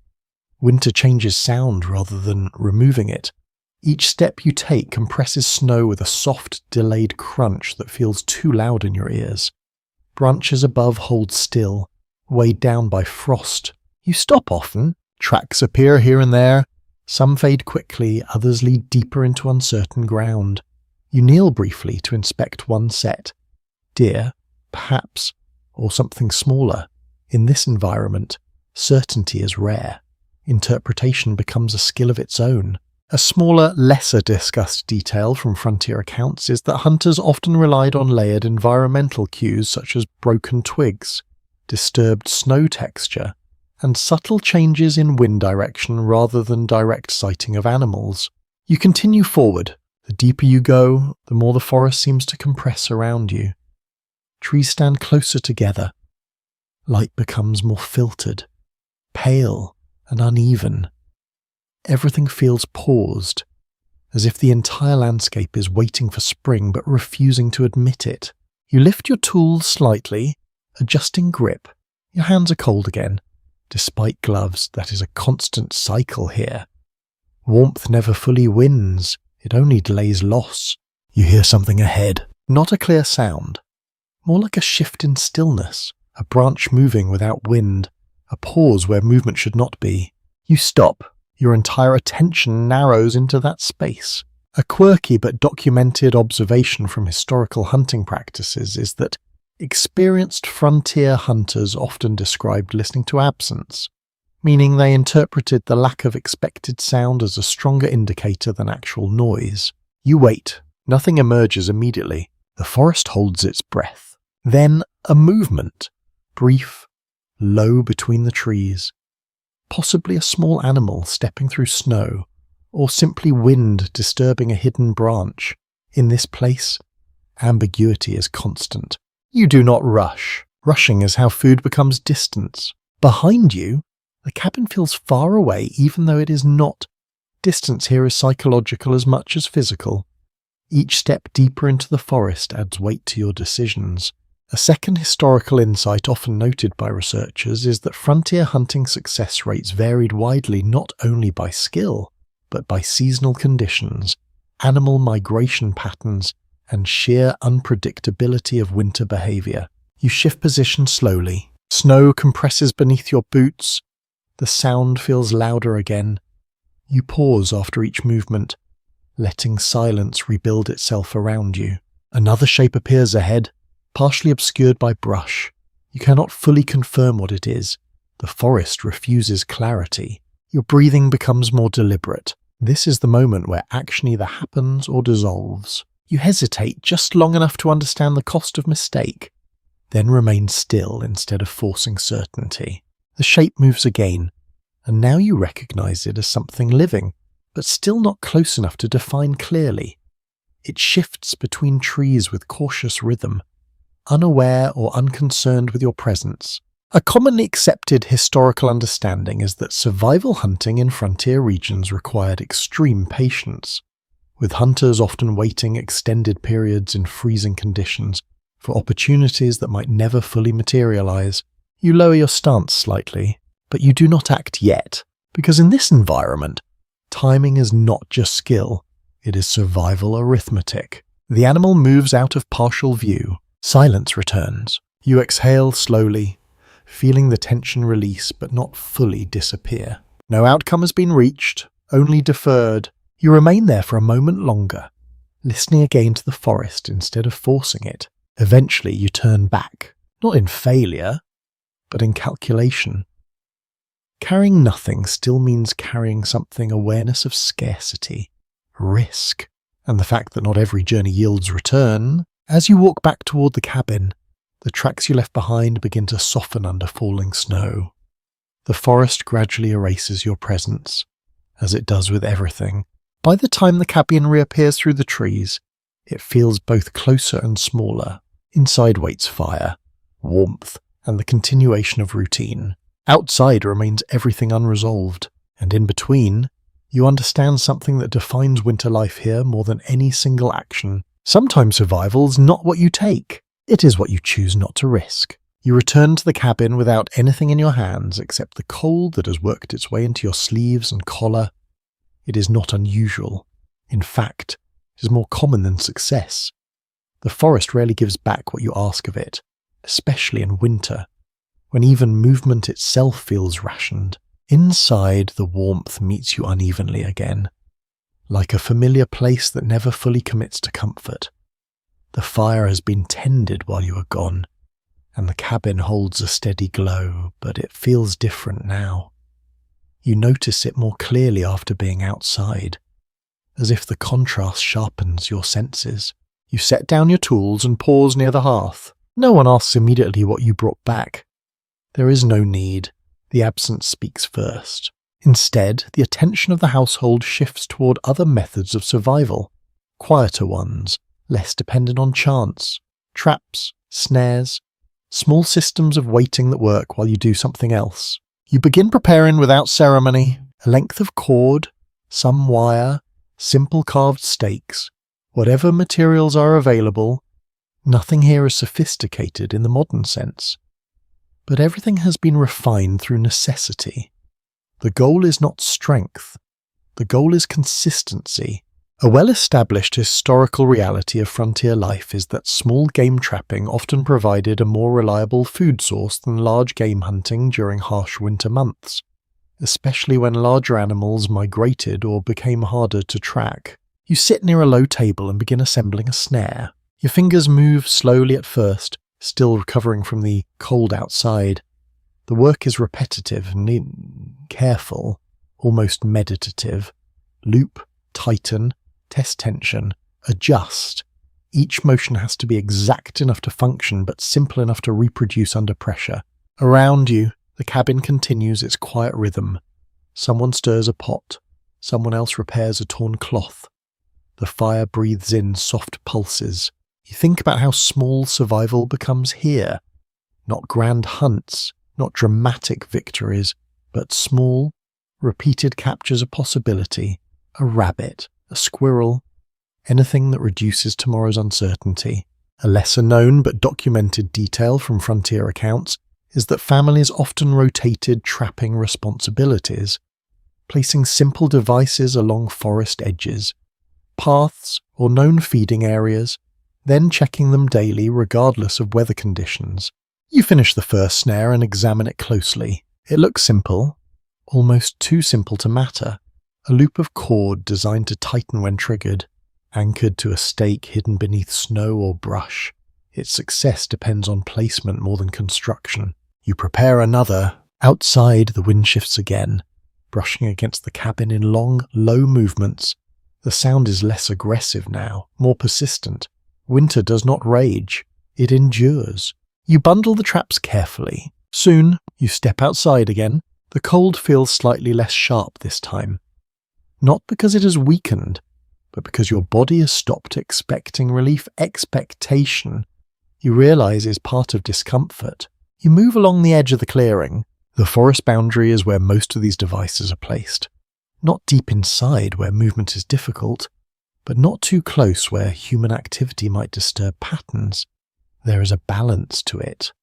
Winter changes sound rather than removing it. Each step you take compresses snow with a soft, delayed crunch that feels too loud in your ears. Branches above hold still, weighed down by frost. You stop often. Tracks appear here and there. Some fade quickly, others lead deeper into uncertain ground. You kneel briefly to inspect one set. Deer, perhaps, or something smaller. In this environment, certainty is rare. Interpretation becomes a skill of its own. A smaller, lesser discussed detail from frontier accounts is that hunters often relied on layered environmental cues such as broken twigs, disturbed snow texture, and subtle changes in wind direction rather than direct sighting of animals. You continue forward. The deeper you go, the more the forest seems to compress around you. Trees stand closer together. Light becomes more filtered, pale and uneven. Everything feels paused, as if the entire landscape is waiting for spring but refusing to admit it. You lift your tools slightly, adjusting grip. Your hands are cold again. Despite gloves, that is a constant cycle here. Warmth never fully wins, it only delays loss. You hear something ahead, not a clear sound, more like a shift in stillness, a branch moving without wind, a pause where movement should not be. You stop. Your entire attention narrows into that space. A quirky but documented observation from historical hunting practices is that experienced frontier hunters often described listening to absence, meaning they interpreted the lack of expected sound as a stronger indicator than actual noise. You wait. Nothing emerges immediately. The forest holds its breath. Then a movement, brief, low between the trees. Possibly a small animal stepping through snow, or simply wind disturbing a hidden branch. In this place, ambiguity is constant. You do not rush. Rushing is how food becomes distance. Behind you, the cabin feels far away even though it is not. Distance here is psychological as much as physical. Each step deeper into the forest adds weight to your decisions. A second historical insight often noted by researchers is that frontier hunting success rates varied widely not only by skill, but by seasonal conditions, animal migration patterns, and sheer unpredictability of winter behavior. You shift position slowly. Snow compresses beneath your boots. The sound feels louder again. You pause after each movement, letting silence rebuild itself around you. Another shape appears ahead, partially obscured by brush. You cannot fully confirm what it is. The forest refuses clarity. Your breathing becomes more deliberate. This is the moment where action either happens or dissolves. You hesitate just long enough to understand the cost of mistake, then remain still instead of forcing certainty. The shape moves again, and now you recognize it as something living, but still not close enough to define clearly. It shifts between trees with cautious rhythm, unaware or unconcerned with your presence. A commonly accepted historical understanding is that survival hunting in frontier regions required extreme patience, with hunters often waiting extended periods in freezing conditions for opportunities that might never fully materialize. You lower your stance slightly, but you do not act yet, because in this environment, timing is not just skill, it is survival arithmetic. The animal moves out of partial view, Silence returns. You exhale slowly, feeling the tension release but not fully disappear. No outcome has been reached, only deferred. You remain there for a moment longer, listening again to the forest instead of forcing it. Eventually you turn back, not in failure, but in calculation. Carrying nothing still means carrying something: awareness of scarcity, risk, and the fact that not every journey yields return. As you walk back toward the cabin, the tracks you left behind begin to soften under falling snow. The forest gradually erases your presence, as it does with everything. By the time the cabin reappears through the trees, it feels both closer and smaller. Inside waits fire, warmth, and the continuation of routine. Outside remains everything unresolved, and in between, you understand something that defines winter life here more than any single action. Sometimes survival's not what you take, it is what you choose not to risk. You return to the cabin without anything in your hands except the cold that has worked its way into your sleeves and collar. It is not unusual. In fact, it is more common than success. The forest rarely gives back what you ask of it, especially in winter, when even movement itself feels rationed. Inside, the warmth meets you unevenly again, like a familiar place that never fully commits to comfort. The fire has been tended while you are gone, and the cabin holds a steady glow, but it feels different now. You notice it more clearly after being outside, as if the contrast sharpens your senses. You set down your tools and pause near the hearth. No one asks immediately what you brought back. There is no need. The absence speaks first. Instead, the attention of the household shifts toward other methods of survival, quieter ones, less dependent on chance, traps, snares, small systems of waiting that work while you do something else. You begin preparing without ceremony: a length of cord, some wire, simple carved stakes, whatever materials are available. Nothing here is sophisticated in the modern sense, but everything has been refined through necessity. The goal is not strength. The goal is consistency. A well-established historical reality of frontier life is that small game trapping often provided a more reliable food source than large game hunting during harsh winter months, especially when larger animals migrated or became harder to track. You sit near a low table and begin assembling a snare. Your fingers move slowly at first, still recovering from the cold outside. The work is repetitive, careful, almost meditative. Loop, tighten, test tension, adjust. Each motion has to be exact enough to function, but simple enough to reproduce under pressure. Around you, the cabin continues its quiet rhythm. Someone stirs a pot. Someone else repairs a torn cloth. The fire breathes in soft pulses. You think about how small survival becomes here. Not grand hunts, not dramatic victories, but small, repeated captures of possibility. A rabbit, a squirrel, anything that reduces tomorrow's uncertainty. A lesser-known but documented detail from frontier accounts is that families often rotated trapping responsibilities, placing simple devices along forest edges, paths or known feeding areas, then checking them daily regardless of weather conditions. You finish the first snare and examine it closely. It looks simple, almost too simple to matter. A loop of cord designed to tighten when triggered, anchored to a stake hidden beneath snow or brush. Its success depends on placement more than construction. You prepare another. Outside, the wind shifts again, brushing against the cabin in long, low movements. The sound is less aggressive now, more persistent. Winter does not rage, it endures. You bundle the traps carefully. Soon, you step outside again. The cold feels slightly less sharp this time. Not because it has weakened, but because your body has stopped expecting relief. Expectation, you realize, is part of discomfort. You move along the edge of the clearing. The forest boundary is where most of these devices are placed. Not deep inside where movement is difficult, but not too close where human activity might disturb patterns. There is a balance to it,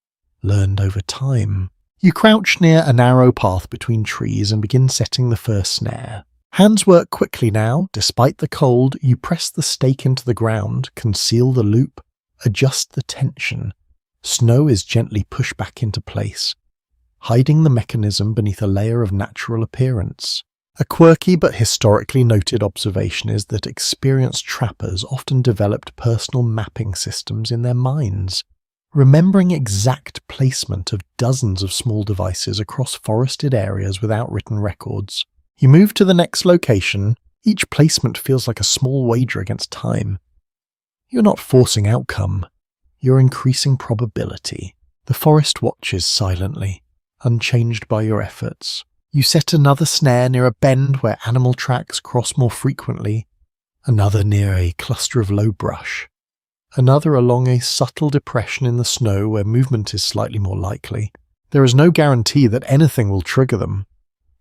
learned over time. You crouch near a narrow path between trees and begin setting the first snare. Hands work quickly now. Despite the cold, you press the stake into the ground, conceal the loop, adjust the tension. Snow is gently pushed back into place, hiding the mechanism beneath a layer of natural appearance. A quirky but historically noted observation is that experienced trappers often developed personal mapping systems in their minds, remembering exact placement of dozens of small devices across forested areas without written records. You move to the next location, each placement feels like a small wager against time. You're not forcing outcome, you're increasing probability. The forest watches silently, unchanged by your efforts. You set another snare near a bend where animal tracks cross more frequently, another near a cluster of low brush, another along a subtle depression in the snow where movement is slightly more likely. There is no guarantee that anything will trigger them.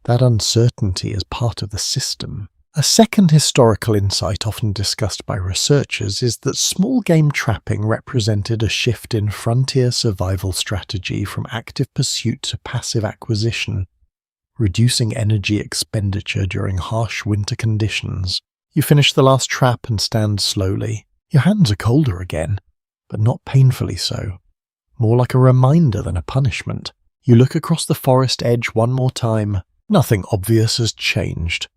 That uncertainty is part of the system. A second historical insight often discussed by researchers is that small game trapping represented a shift in frontier survival strategy from active pursuit to passive acquisition, reducing energy expenditure during harsh winter conditions. You finish the last trap and stand slowly. Your hands are colder again, but not painfully so. More like a reminder than a punishment. You look across the forest edge one more time. Nothing obvious has changed.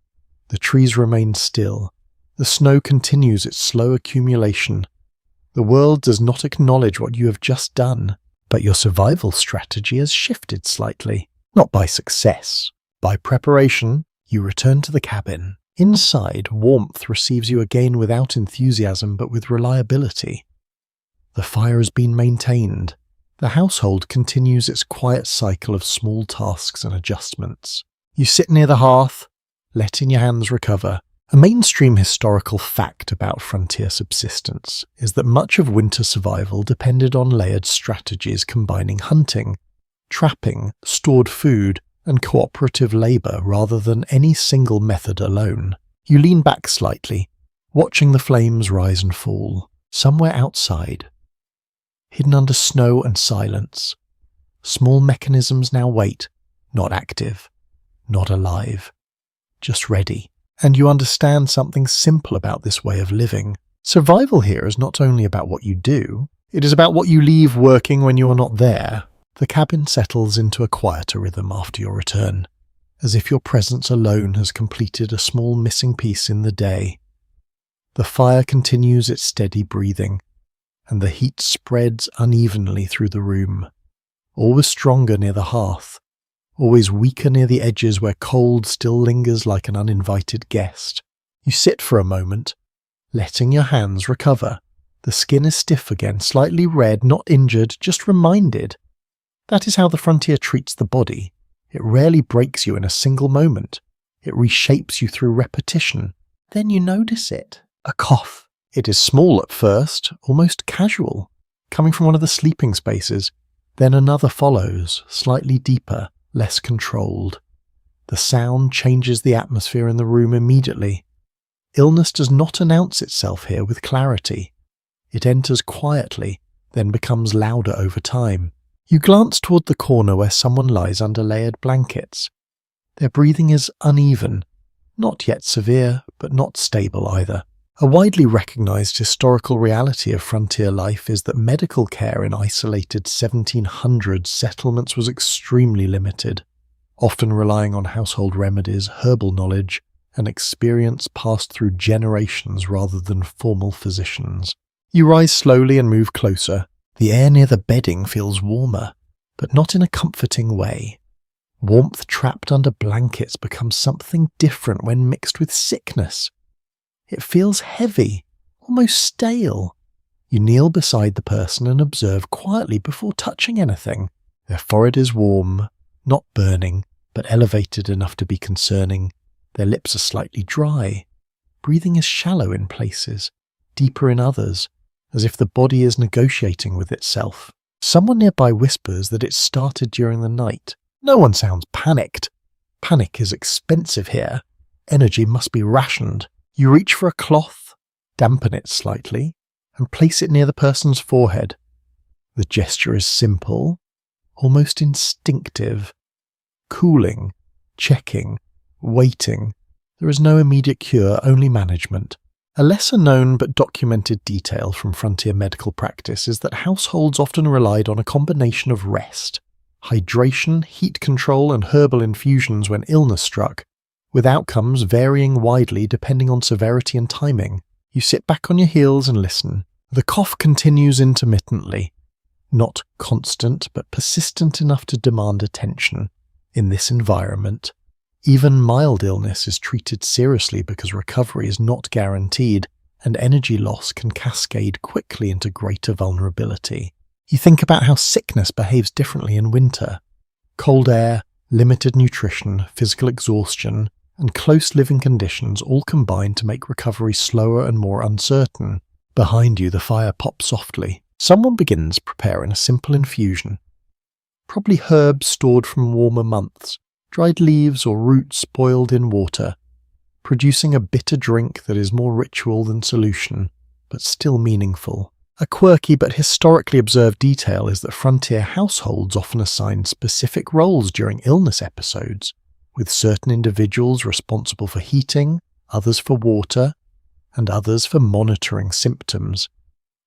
The trees remain still. The snow continues its slow accumulation. The world does not acknowledge what you have just done, but your survival strategy has shifted slightly. Not by success. By preparation, you return to the cabin. Inside, warmth receives you again without enthusiasm but with reliability. The fire has been maintained. The household continues its quiet cycle of small tasks and adjustments. You sit near the hearth, letting your hands recover. A mainstream historical fact about frontier subsistence is that much of winter survival depended on layered strategies combining hunting, trapping, stored food, and cooperative labour rather than any single method alone. You lean back slightly, watching the flames rise and fall. Somewhere outside, hidden under snow and silence, small mechanisms now wait, not active, not alive, just ready. And you understand something simple about this way of living. Survival here is not only about what you do, it is about what you leave working when you are not there. The cabin settles into a quieter rhythm after your return, as if your presence alone has completed a small missing piece in the day. The fire continues its steady breathing, and the heat spreads unevenly through the room, always stronger near the hearth, always weaker near the edges where cold still lingers like an uninvited guest. You sit for a moment, letting your hands recover. The skin is stiff again, slightly red, not injured, just reminded. That is how the frontier treats the body. It rarely breaks you in a single moment. It reshapes you through repetition. Then you notice it. A cough. It is small at first, almost casual, coming from one of the sleeping spaces. Then another follows, slightly deeper, less controlled. The sound changes the atmosphere in the room immediately. Illness does not announce itself here with clarity. It enters quietly, then becomes louder over time. You glance toward the corner where someone lies under layered blankets. Their breathing is uneven, not yet severe, but not stable either. A widely recognized historical reality of frontier life is that medical care in isolated 1700s settlements was extremely limited, often relying on household remedies, herbal knowledge, and experience passed through generations rather than formal physicians. You rise slowly and move closer. The air near the bedding feels warmer, but not in a comforting way. Warmth trapped under blankets becomes something different when mixed with sickness. It feels heavy, almost stale. You kneel beside the person and observe quietly before touching anything. Their forehead is warm, not burning, but elevated enough to be concerning. Their lips are slightly dry. Breathing is shallow in places, deeper in others, as if the body is negotiating with itself. Someone nearby whispers that it started during the night. No one sounds panicked. Panic is expensive here. Energy must be rationed. You reach for a cloth, dampen it slightly, and place it near the person's forehead. The gesture is simple, almost instinctive. Cooling, checking, waiting. There is no immediate cure, only management. A lesser-known but documented detail from frontier medical practice is that households often relied on a combination of rest, hydration, heat control, and herbal infusions when illness struck, with outcomes varying widely depending on severity and timing. You sit back on your heels and listen. The cough continues intermittently, not constant but persistent enough to demand attention. In this environment, even mild illness is treated seriously because recovery is not guaranteed, and energy loss can cascade quickly into greater vulnerability. You think about how sickness behaves differently in winter. Cold air, limited nutrition, physical exhaustion, and close living conditions all combine to make recovery slower and more uncertain. Behind you, the fire pops softly. Someone begins preparing a simple infusion. Probably herbs stored from warmer months, dried leaves or roots boiled in water, producing a bitter drink that is more ritual than solution, but still meaningful. A quirky but historically observed detail is that frontier households often assign specific roles during illness episodes, with certain individuals responsible for heating, others for water, and others for monitoring symptoms,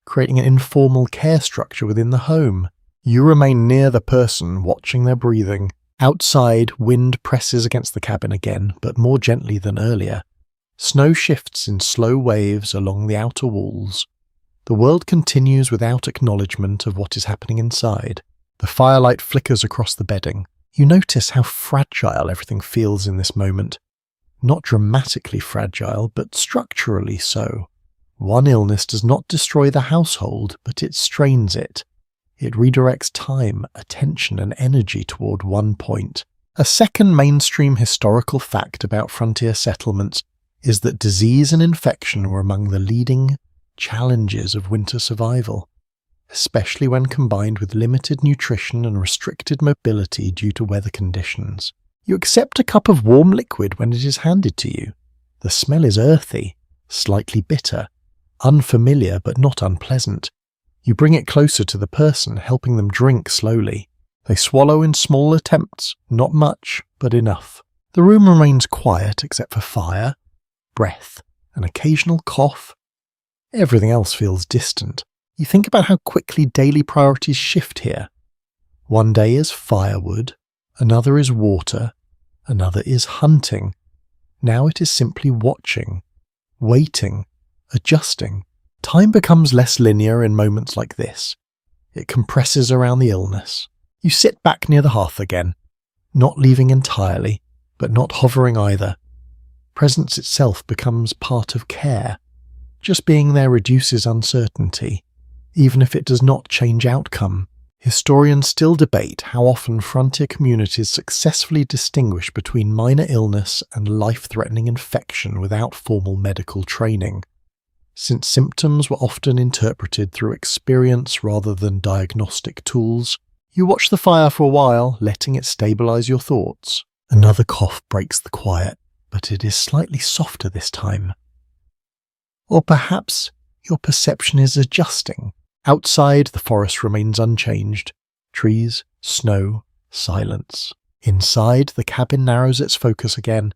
creating an informal care structure within the home. You remain near the person, watching their breathing. Outside, wind presses against the cabin again, but more gently than earlier. Snow shifts in slow waves along the outer walls. The world continues without acknowledgement of what is happening inside. The firelight flickers across the bedding. You notice how fragile everything feels in this moment. Not dramatically fragile, but structurally so. One illness does not destroy the household, but it strains it. It redirects time, attention, and energy toward one point. A second mainstream historical fact about frontier settlements is that disease and infection were among the leading challenges of winter survival, especially when combined with limited nutrition and restricted mobility due to weather conditions. You accept a cup of warm liquid when it is handed to you. The smell is earthy, slightly bitter, unfamiliar but not unpleasant. You bring it closer to the person, helping them drink slowly. They swallow in small attempts, not much, but enough. The room remains quiet except for fire, breath, an occasional cough. Everything else feels distant. You think about how quickly daily priorities shift here. One day is firewood, another is water, another is hunting. Now it is simply watching, waiting, adjusting. Time becomes less linear in moments like this. It compresses around the illness. You sit back near the hearth again, not leaving entirely, but not hovering either. Presence itself becomes part of care. Just being there reduces uncertainty, even if it does not change outcome. Historians still debate how often frontier communities successfully distinguish between minor illness and life-threatening infection without formal medical training. Since symptoms were often interpreted through experience rather than diagnostic tools, you watch the fire for a while, letting it stabilize your thoughts. Another cough breaks the quiet, but it is slightly softer this time. Or perhaps your perception is adjusting. Outside, the forest remains unchanged. Trees, snow, silence. Inside, the cabin narrows its focus again,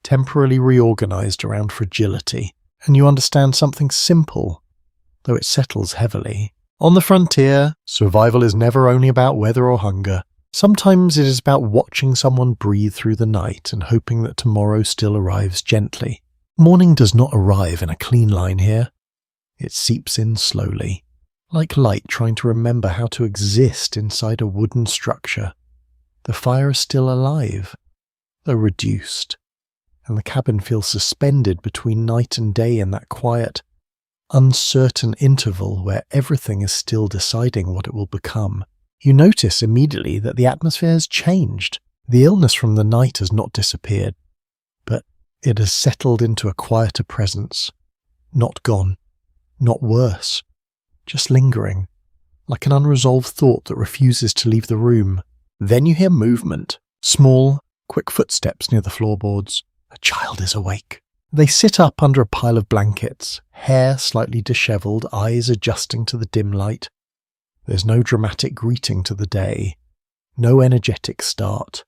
temporarily reorganized around fragility. And you understand something simple, though it settles heavily. On the frontier, survival is never only about weather or hunger. Sometimes it is about watching someone breathe through the night and hoping that tomorrow still arrives gently. Morning does not arrive in a clean line here. It seeps in slowly, like light trying to remember how to exist inside a wooden structure. The fire is still alive, though reduced, and the cabin feels suspended between night and day in that quiet, uncertain interval where everything is still deciding what it will become. You notice immediately that the atmosphere has changed. The illness from the night has not disappeared, but it has settled into a quieter presence. Not gone, not worse, just lingering, like an unresolved thought that refuses to leave the room. Then you hear movement, small, quick footsteps near the floorboards. A child is awake. They sit up under a pile of blankets, hair slightly disheveled, eyes adjusting to the dim light. There's no dramatic greeting to the day, no energetic start,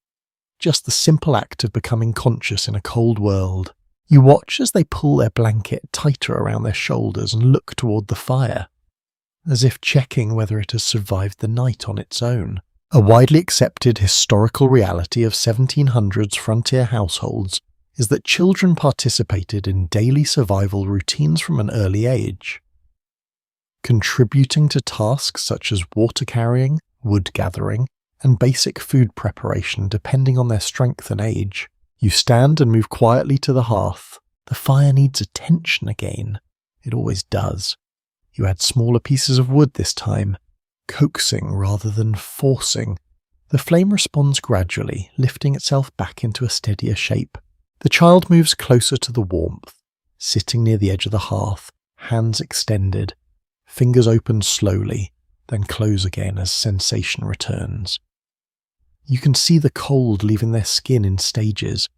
just the simple act of becoming conscious in a cold world. You watch as they pull their blanket tighter around their shoulders and look toward the fire, as if checking whether it has survived the night on its own. A widely accepted historical reality of 1700s frontier households is that children participated in daily survival routines from an early age, contributing to tasks such as water carrying, wood gathering, and basic food preparation depending on their strength and age. You stand and move quietly to the hearth. The fire needs attention again. It always does. You add smaller pieces of wood this time, coaxing rather than forcing. The flame responds gradually, lifting itself back into a steadier shape. The child moves closer to the warmth, sitting near the edge of the hearth, hands extended, fingers open slowly, then close again as sensation returns. You can see the cold leaving their skin in stages,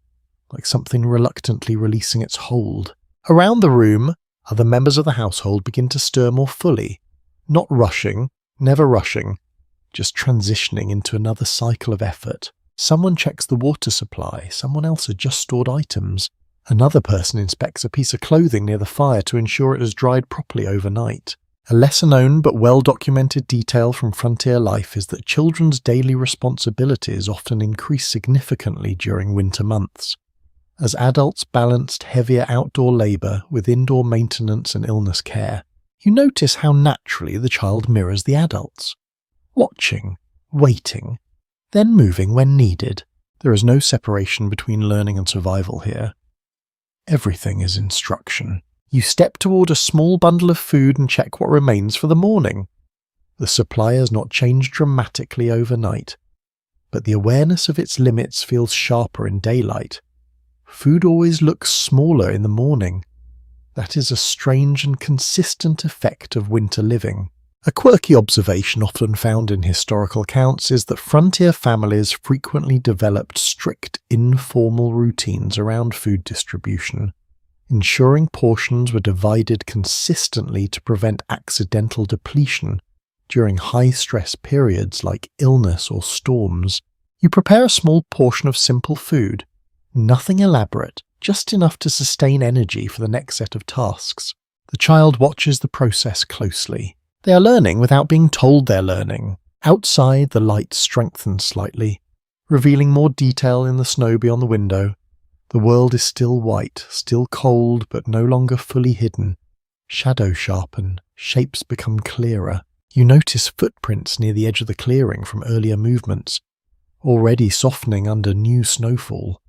like something reluctantly releasing its hold. Around the room, other members of the household begin to stir more fully, not rushing, never rushing, just transitioning into another cycle of effort. Someone checks the water supply, someone else adjusts stored items, another person inspects a piece of clothing near the fire to ensure it has dried properly overnight. A lesser-known but well-documented detail from frontier life is that children's daily responsibilities often increase significantly during winter months, as adults balanced heavier outdoor labour with indoor maintenance and illness care. You notice how naturally the child mirrors the adults, watching, waiting, then moving when needed. There is no separation between learning and survival here. Everything is instruction. You step toward a small bundle of food and check what remains for the morning. The supply has not changed dramatically overnight, but the awareness of its limits feels sharper in daylight. Food always looks smaller in the morning. That is a strange and consistent effect of winter living. A quirky observation often found in historical accounts is that frontier families frequently developed strict informal routines around food distribution, ensuring portions were divided consistently to prevent accidental depletion during high-stress periods like illness or storms. You prepare a small portion of simple food, nothing elaborate, just enough to sustain energy for the next set of tasks. The child watches the process closely. They are learning without being told they're learning. Outside, the light strengthens slightly, revealing more detail in the snow beyond the window. The world is still white, still cold, but no longer fully hidden. Shadows sharpen, shapes become clearer. You notice footprints near the edge of the clearing from earlier movements, already softening under new snowfall.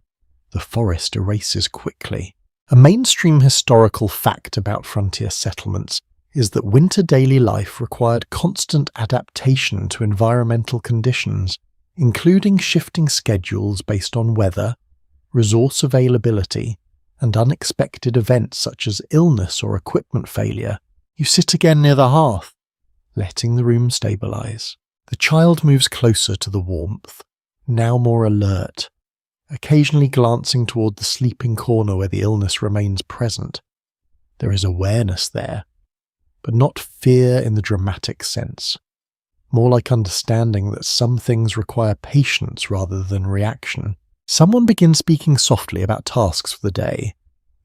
The forest erases quickly. A mainstream historical fact about frontier settlements is that winter daily life required constant adaptation to environmental conditions, including shifting schedules based on weather, resource availability, and unexpected events such as illness or equipment failure. You sit again near the hearth, letting the room stabilize. The child moves closer to the warmth, now more alert, occasionally glancing toward the sleeping corner where the illness remains present. There is awareness there, but not fear in the dramatic sense, more like understanding that some things require patience rather than reaction. Someone begins speaking softly about tasks for the day.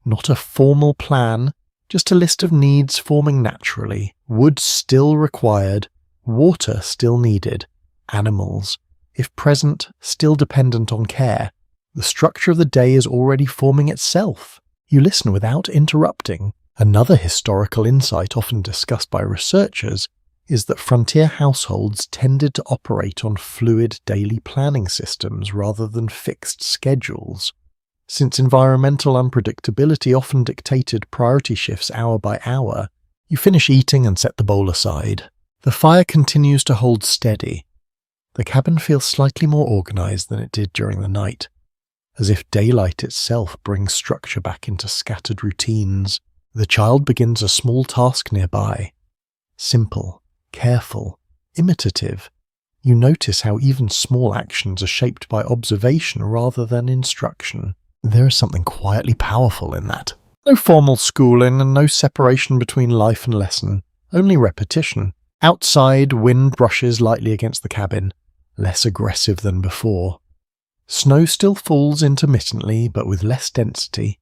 Not a formal plan, just a list of needs forming naturally. Wood still required, water still needed, animals, if present, still dependent on care. The structure of the day is already forming itself. You listen without interrupting. Another historical insight often discussed by researchers is that frontier households tended to operate on fluid daily planning systems rather than fixed schedules. Since environmental unpredictability often dictated priority shifts hour by hour, you finish eating and set the bowl aside. The fire continues to hold steady. The cabin feels slightly more organized than it did during the night, as if daylight itself brings structure back into scattered routines. The child begins a small task nearby. Simple, careful, imitative. You notice how even small actions are shaped by observation rather than instruction. There is something quietly powerful in that. No formal schooling and no separation between life and lesson, only repetition. Outside, wind brushes lightly against the cabin, less aggressive than before. Snow still falls intermittently, but with less density.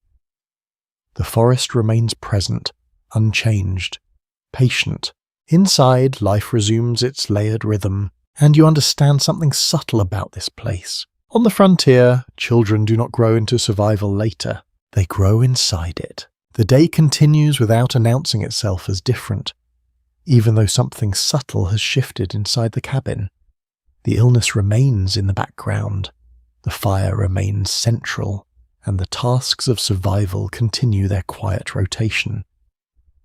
The forest remains present, unchanged, patient. Inside, life resumes its layered rhythm, and you understand something subtle about this place. On the frontier, children do not grow into survival later. They grow inside it. The day continues without announcing itself as different, even though something subtle has shifted inside the cabin. The illness remains in the background. The fire remains central, and the tasks of survival continue their quiet rotation.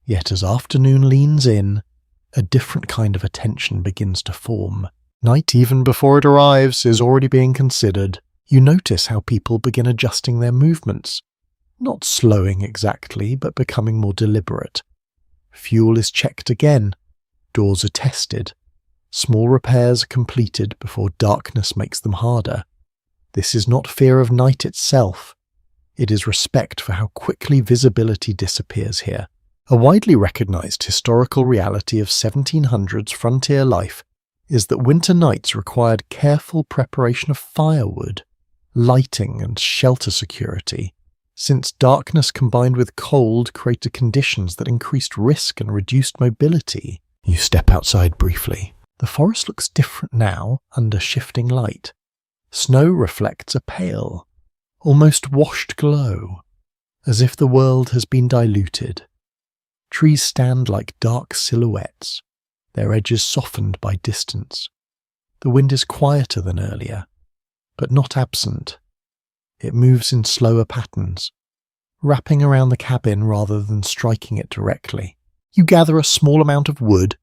Yet as afternoon leans in, a different kind of attention begins to form. Night, even before it arrives, is already being considered. You notice how people begin adjusting their movements, not slowing exactly, but becoming more deliberate. Fuel is checked again. Doors are tested. Small repairs are completed before darkness makes them harder. This is not fear of night itself. It is respect for how quickly visibility disappears here. A widely recognized historical reality of 1700s frontier life is that winter nights required careful preparation of firewood, lighting and shelter security, since darkness combined with cold created conditions that increased risk and reduced mobility. You step outside briefly. The forest looks different now under shifting light. Snow reflects a pale, almost washed glow, as if the world has been diluted. Trees stand like dark silhouettes, their edges softened by distance. The wind is quieter than earlier, but not absent. It moves in slower patterns, wrapping around the cabin rather than striking it directly. You gather a small amount of wood,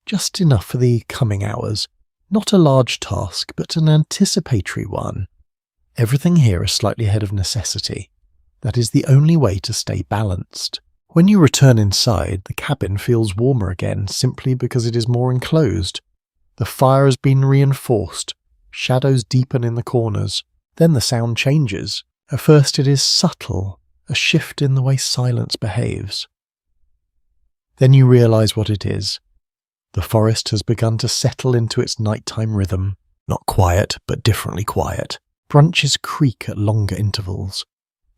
just enough for the coming hours. Not a large task, but an anticipatory one. Everything here is slightly ahead of necessity. That is the only way to stay balanced. When you return inside, the cabin feels warmer again simply because it is more enclosed. The fire has been reinforced. Shadows deepen in the corners. Then the sound changes. At first it is subtle, a shift in the way silence behaves. Then you realize what it is. The forest has begun to settle into its nighttime rhythm. Not quiet, but differently quiet. Branches creak at longer intervals.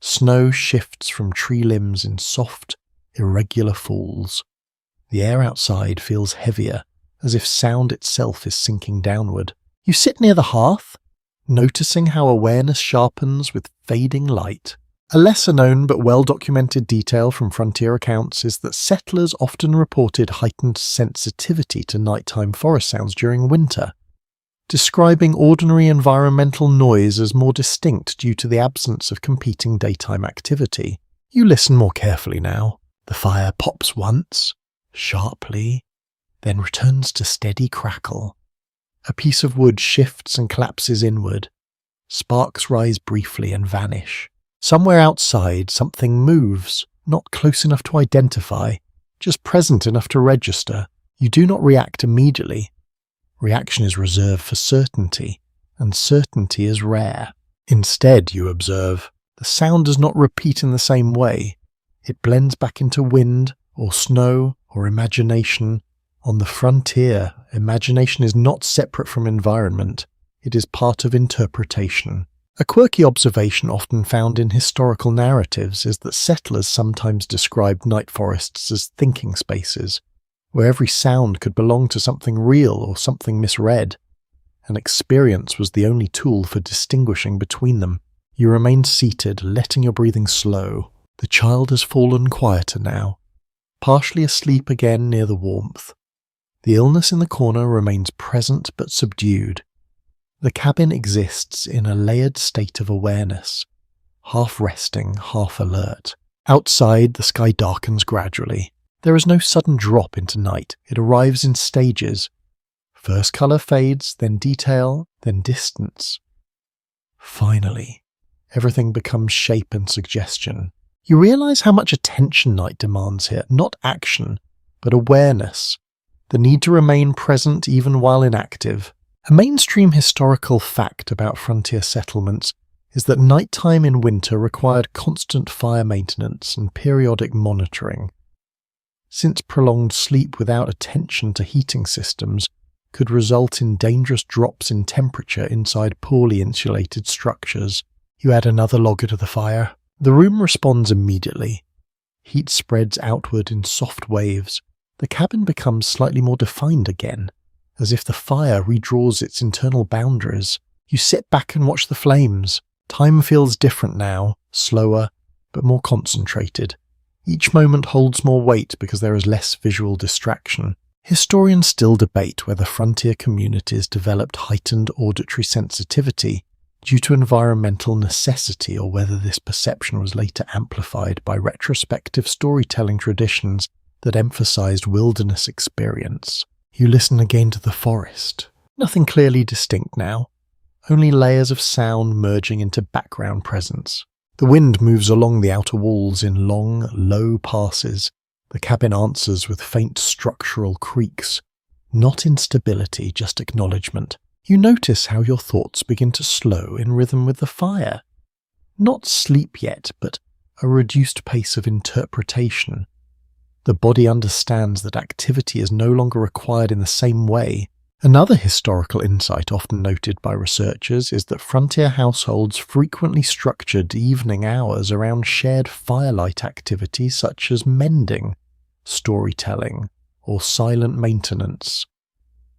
Snow shifts from tree limbs in soft, irregular falls. The air outside feels heavier, as if sound itself is sinking downward. You sit near the hearth, noticing how awareness sharpens with fading light. A lesser-known but well-documented detail from frontier accounts is that settlers often reported heightened sensitivity to nighttime forest sounds during winter, describing ordinary environmental noise as more distinct due to the absence of competing daytime activity. You listen more carefully now. The fire pops once, sharply, then returns to steady crackle. A piece of wood shifts and collapses inward. Sparks rise briefly and vanish. Somewhere outside, something moves, not close enough to identify, just present enough to register. You do not react immediately. Reaction is reserved for certainty, and certainty is rare. Instead, you observe, the sound does not repeat in the same way. It blends back into wind, or snow, or imagination. On the frontier, imagination is not separate from environment. It is part of interpretation. A quirky observation often found in historical narratives is that settlers sometimes described night forests as thinking spaces, where every sound could belong to something real or something misread, and experience was the only tool for distinguishing between them. You remain seated, letting your breathing slow. The child has fallen quieter now, partially asleep again near the warmth. The illness in the corner remains present but subdued. The cabin exists in a layered state of awareness, half resting, half alert. Outside, the sky darkens gradually. There is no sudden drop into night. It arrives in stages. First colour fades, then detail, then distance. Finally, everything becomes shape and suggestion. You realise how much attention night demands here, not action, but awareness. The need to remain present even while inactive. A mainstream historical fact about frontier settlements is that nighttime in winter required constant fire maintenance and periodic monitoring, since prolonged sleep without attention to heating systems could result in dangerous drops in temperature inside poorly insulated structures. You add another logger to the fire. The room responds immediately. Heat spreads outward in soft waves. The cabin becomes slightly more defined again, as if the fire redraws its internal boundaries. You sit back and watch the flames. Time feels different now, slower, but more concentrated. Each moment holds more weight because there is less visual distraction. Historians still debate whether frontier communities developed heightened auditory sensitivity due to environmental necessity or whether this perception was later amplified by retrospective storytelling traditions that emphasized wilderness experience. You listen again to the forest. Nothing clearly distinct now, only layers of sound merging into background presence. The wind moves along the outer walls in long, low passes. The cabin answers with faint structural creaks. Not instability, just acknowledgement. You notice how your thoughts begin to slow in rhythm with the fire. Not sleep yet, but a reduced pace of interpretation. The body understands that activity is no longer required in the same way. Another historical insight often noted by researchers is that frontier households frequently structured evening hours around shared firelight activities such as mending, storytelling, or silent maintenance,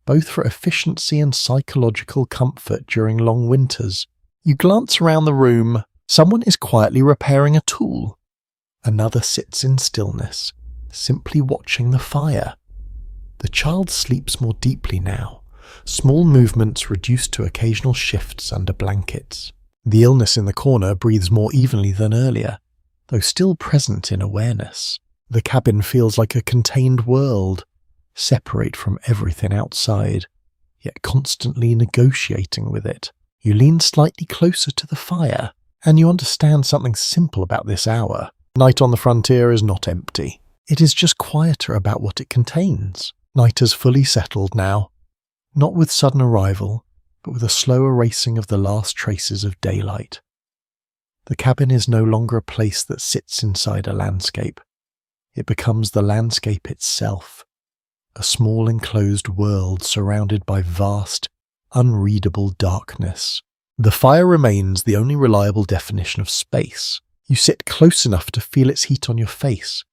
both for efficiency and psychological comfort during long winters. You glance around the room. Someone is quietly repairing a tool. Another sits in stillness, simply watching the fire. The child sleeps more deeply now, small movements reduced to occasional shifts under blankets. The illness in the corner breathes more evenly than earlier, though still present in awareness. The cabin feels like a contained world, separate from everything outside, yet constantly negotiating with it. You lean slightly closer to the fire, and you understand something simple about this hour. Night on the frontier is not empty. It is just quieter about what it contains. Night has fully settled now, not with sudden arrival, but with a slow erasing of the last traces of daylight. The cabin is no longer a place that sits inside a landscape. It becomes the landscape itself, a small enclosed world surrounded by vast, unreadable darkness. The fire remains the only reliable definition of space. You sit close enough to feel its heat on your face,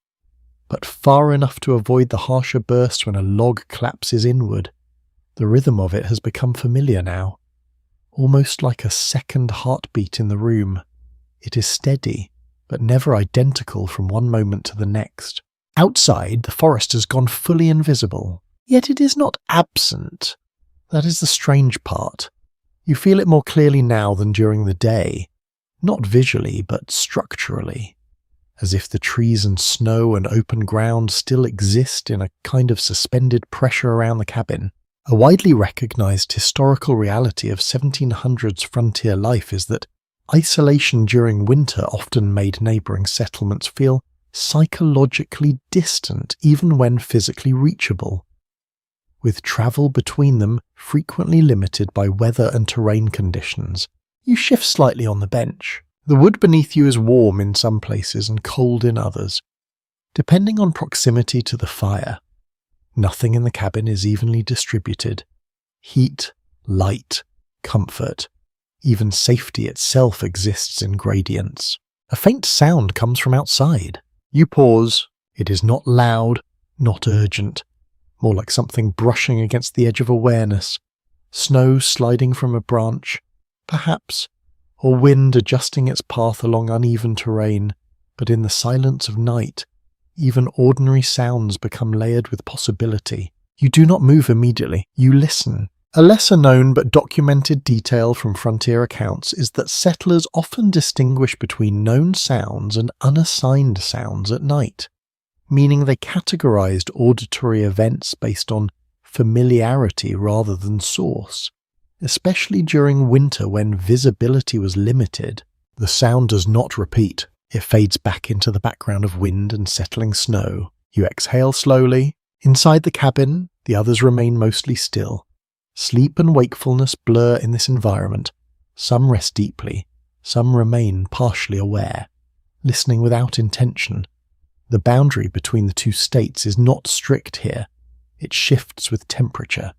but far enough to avoid the harsher burst when a log collapses inward. The rhythm of it has become familiar now, almost like a second heartbeat in the room. It is steady, but never identical from one moment to the next. Outside, the forest has gone fully invisible, yet it is not absent. That is the strange part. You feel it more clearly now than during the day, not visually, but structurally, as if the trees and snow and open ground still exist in a kind of suspended pressure around the cabin. A widely recognized historical reality of 1700s frontier life is that isolation during winter often made neighboring settlements feel psychologically distant even when physically reachable, with travel between them frequently limited by weather and terrain conditions. You shift slightly on the bench. The wood beneath you is warm in some places and cold in others, depending on proximity to the fire. Nothing in the cabin is evenly distributed. Heat, light, comfort, even safety itself exists in gradients. A faint sound comes from outside. You pause. It is not loud, not urgent, more like something brushing against the edge of awareness, snow sliding from a branch, perhaps, or wind adjusting its path along uneven terrain. But in the silence of night, even ordinary sounds become layered with possibility. You do not move immediately. You listen. A lesser-known but documented detail from frontier accounts is that settlers often distinguish between known sounds and unassigned sounds at night, meaning they categorized auditory events based on familiarity rather than source. Especially during winter when visibility was limited, the sound does not repeat. It fades back into the background of wind and settling snow. You exhale slowly. Inside the cabin, the others remain mostly still. Sleep and wakefulness blur in this environment. Some rest deeply, some remain partially aware, listening without intention. The boundary between the two states is not strict here. It shifts with temperature,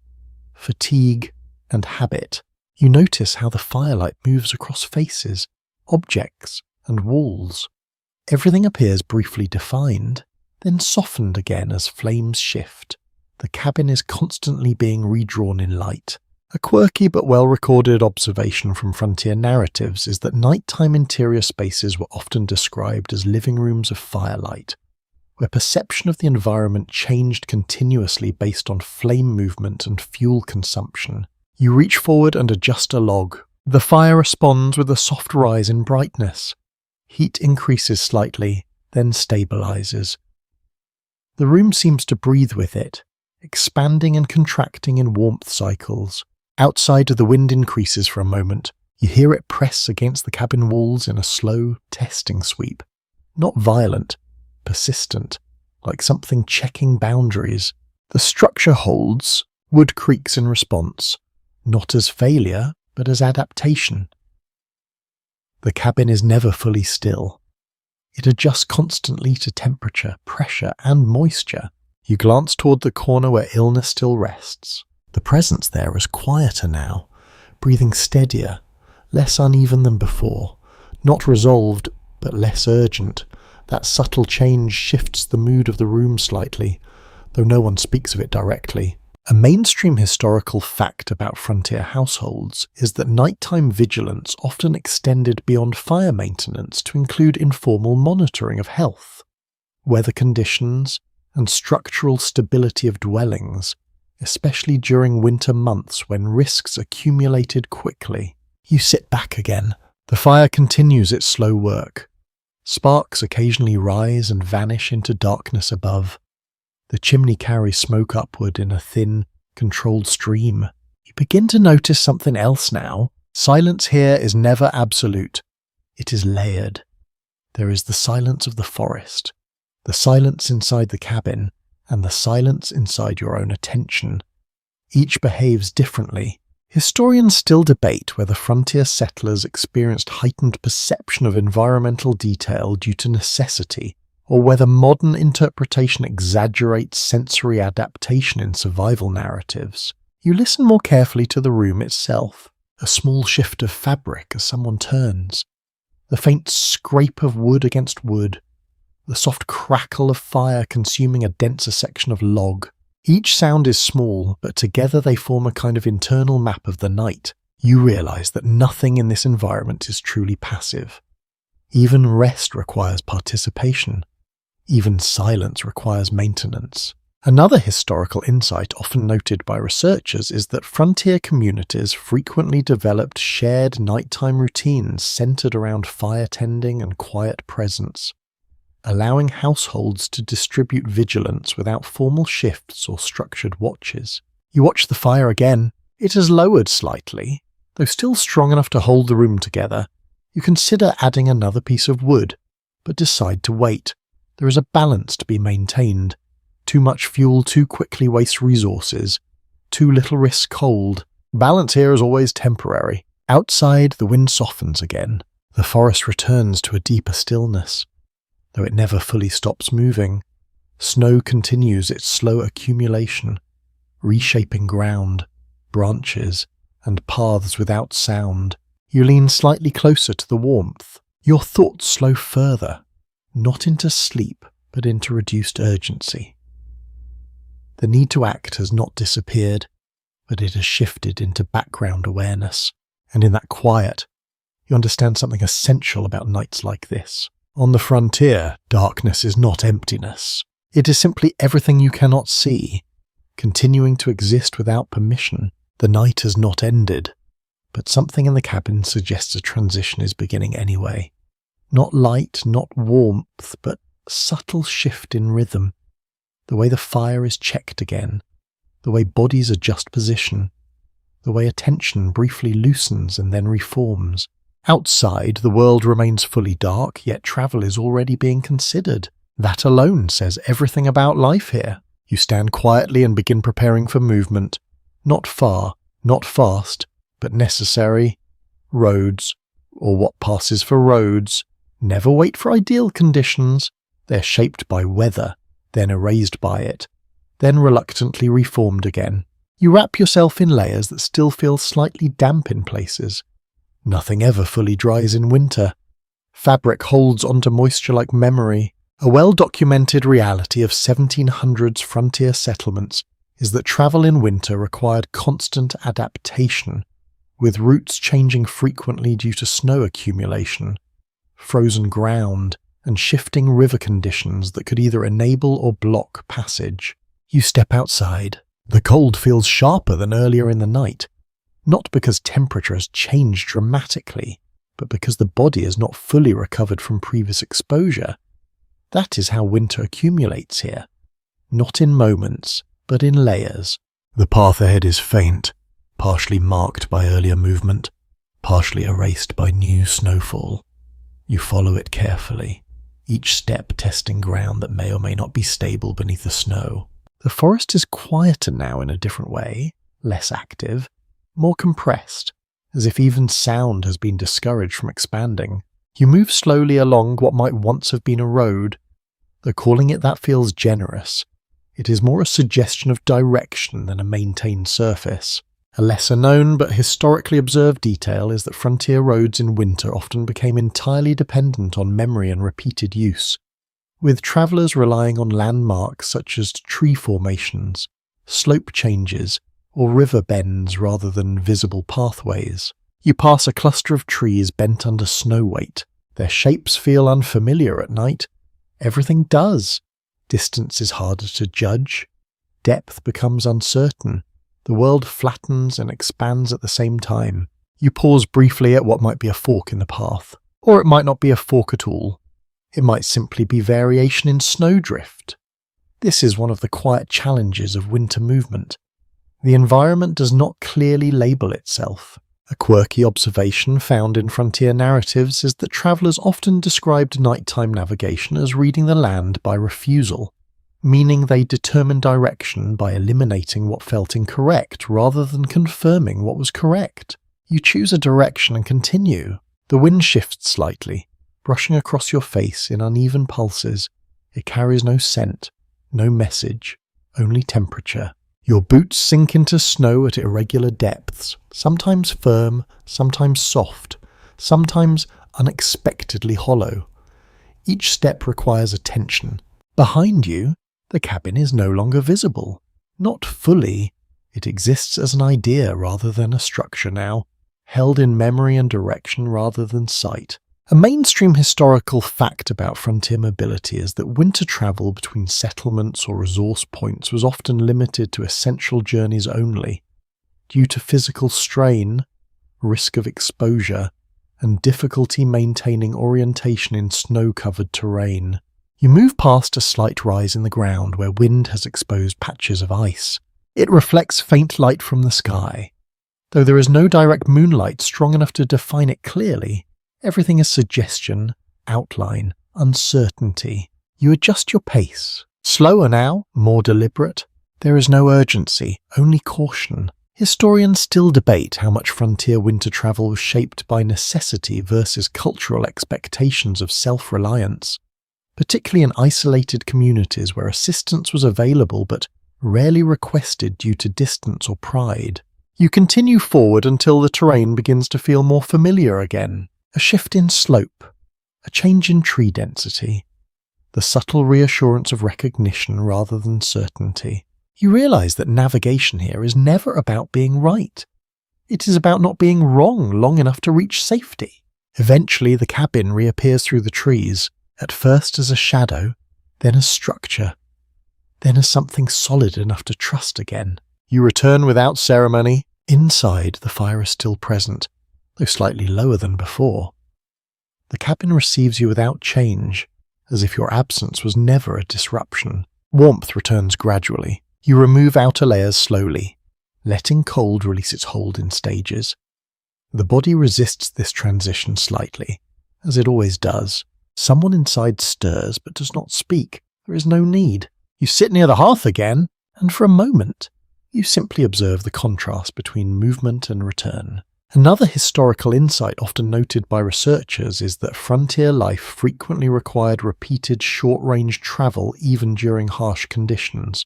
fatigue, and habit. You notice how the firelight moves across faces, objects, and walls. Everything appears briefly defined, then softened again as flames shift. The cabin is constantly being redrawn in light. A quirky but well-recorded observation from frontier narratives is that nighttime interior spaces were often described as living rooms of firelight, where perception of the environment changed continuously based on flame movement and fuel consumption. You reach forward and adjust a log. The fire responds with a soft rise in brightness. Heat increases slightly, then stabilizes. The room seems to breathe with it, expanding and contracting in warmth cycles. Outside, the wind increases for a moment. You hear it press against the cabin walls in a slow, testing sweep. Not violent, persistent, like something checking boundaries. The structure holds, wood creaks in response, not as failure, but as adaptation. The cabin is never fully still. It adjusts constantly to temperature, pressure, and moisture. You glance toward the corner where illness still rests. The presence there is quieter now, breathing steadier, less uneven than before, not resolved, but less urgent. That subtle change shifts the mood of the room slightly, though no one speaks of it directly. A mainstream historical fact about frontier households is that nighttime vigilance often extended beyond fire maintenance to include informal monitoring of health, weather conditions, and structural stability of dwellings, especially during winter months when risks accumulated quickly. You sit back again. The fire continues its slow work. Sparks occasionally rise and vanish into darkness above. The chimney carries smoke upward in a thin, controlled stream. You begin to notice something else now. Silence here is never absolute. It is layered. There is the silence of the forest, the silence inside the cabin, and the silence inside your own attention. Each behaves differently. Historians still debate whether frontier settlers experienced heightened perception of environmental detail due to necessity, or whether modern interpretation exaggerates sensory adaptation in survival narratives. You listen more carefully to the room itself. A small shift of fabric as someone turns. The faint scrape of wood against wood. The soft crackle of fire consuming a denser section of log. Each sound is small, but together they form a kind of internal map of the night. You realize that nothing in this environment is truly passive. Even rest requires participation. Even silence requires maintenance. Another historical insight often noted by researchers is that frontier communities frequently developed shared nighttime routines centered around fire tending and quiet presence, allowing households to distribute vigilance without formal shifts or structured watches. You watch the fire again. It has lowered slightly, though still strong enough to hold the room together. You consider adding another piece of wood, but decide to wait. There is a balance to be maintained. Too much fuel too quickly wastes resources. Too little risks cold. Balance here is always temporary. Outside, the wind softens again. The forest returns to a deeper stillness. Though it never fully stops moving, snow continues its slow accumulation, reshaping ground, branches, and paths without sound. You lean slightly closer to the warmth. Your thoughts slow further, not into sleep, but into reduced urgency. The need to act has not disappeared, but it has shifted into background awareness. And in that quiet, you understand something essential about nights like this. On the frontier, darkness is not emptiness. It is simply everything you cannot see, continuing to exist without permission. The night has not ended, but something in the cabin suggests a transition is beginning anyway. Not light, not warmth, but a subtle shift in rhythm. The way the fire is checked again, the way bodies adjust position, the way attention briefly loosens and then reforms. Outside, the world remains fully dark, yet travel is already being considered. That alone says everything about life here. You stand quietly and begin preparing for movement. Not far, not fast, but necessary. Roads, or what passes for roads, never wait for ideal conditions. They're shaped by weather, then erased by it, then reluctantly reformed again. You wrap yourself in layers that still feel slightly damp in places. Nothing ever fully dries in winter. Fabric holds onto moisture like memory. A well-documented reality of 1700s frontier settlements is that travel in winter required constant adaptation, with routes changing frequently due to snow accumulation, frozen ground, and shifting river conditions that could either enable or block passage. You step outside. The cold feels sharper than earlier in the night, not because temperature has changed dramatically, but because the body is not fully recovered from previous exposure. That is how winter accumulates here, not in moments, but in layers. The path ahead is faint, partially marked by earlier movement, partially erased by new snowfall. You follow it carefully, each step testing ground that may or may not be stable beneath the snow. The forest is quieter now in a different way, less active, more compressed, as if even sound has been discouraged from expanding. You move slowly along what might once have been a road, though calling it that feels generous. It is more a suggestion of direction than a maintained surface. A lesser-known but historically observed detail is that frontier roads in winter often became entirely dependent on memory and repeated use, with travellers relying on landmarks such as tree formations, slope changes, or river bends rather than visible pathways. You pass a cluster of trees bent under snow weight. Their shapes feel unfamiliar at night. Everything does. Distance is harder to judge. Depth becomes uncertain. The world flattens and expands at the same time. You pause briefly at what might be a fork in the path. Or it might not be a fork at all. It might simply be variation in snowdrift. This is one of the quiet challenges of winter movement. The environment does not clearly label itself. A quirky observation found in frontier narratives is that travellers often described nighttime navigation as reading the land by refusal, meaning they determined direction by eliminating what felt incorrect rather than confirming what was correct. You choose a direction and continue. The wind shifts slightly, brushing across your face in uneven pulses. It carries no scent, no message, only temperature. Your boots sink into snow at irregular depths, sometimes firm, sometimes soft, sometimes unexpectedly hollow. Each step requires attention. Behind you, the cabin is no longer visible. Not fully. It exists as an idea rather than a structure now, held in memory and direction rather than sight. A mainstream historical fact about frontier mobility is that winter travel between settlements or resource points was often limited to essential journeys only, due to physical strain, risk of exposure, and difficulty maintaining orientation in snow-covered terrain. You move past a slight rise in the ground where wind has exposed patches of ice. It reflects faint light from the sky. Though there is no direct moonlight strong enough to define it clearly, everything is suggestion, outline, uncertainty. You adjust your pace. Slower now, more deliberate. There is no urgency, only caution. Historians still debate how much frontier winter travel was shaped by necessity versus cultural expectations of self-reliance, particularly in isolated communities where assistance was available but rarely requested due to distance or pride. You continue forward until the terrain begins to feel more familiar again. A shift in slope, a change in tree density, the subtle reassurance of recognition rather than certainty. You realize that navigation here is never about being right. It is about not being wrong long enough to reach safety. Eventually the cabin reappears through the trees, at first as a shadow, then as structure, then as something solid enough to trust again. You return without ceremony. Inside, the fire is still present, though slightly lower than before. The cabin receives you without change, as if your absence was never a disruption. Warmth returns gradually. You remove outer layers slowly, letting cold release its hold in stages. The body resists this transition slightly, as it always does. Someone inside stirs but does not speak. There is no need. You sit near the hearth again, and for a moment, you simply observe the contrast between movement and return. Another historical insight often noted by researchers is that frontier life frequently required repeated short-range travel even during harsh conditions,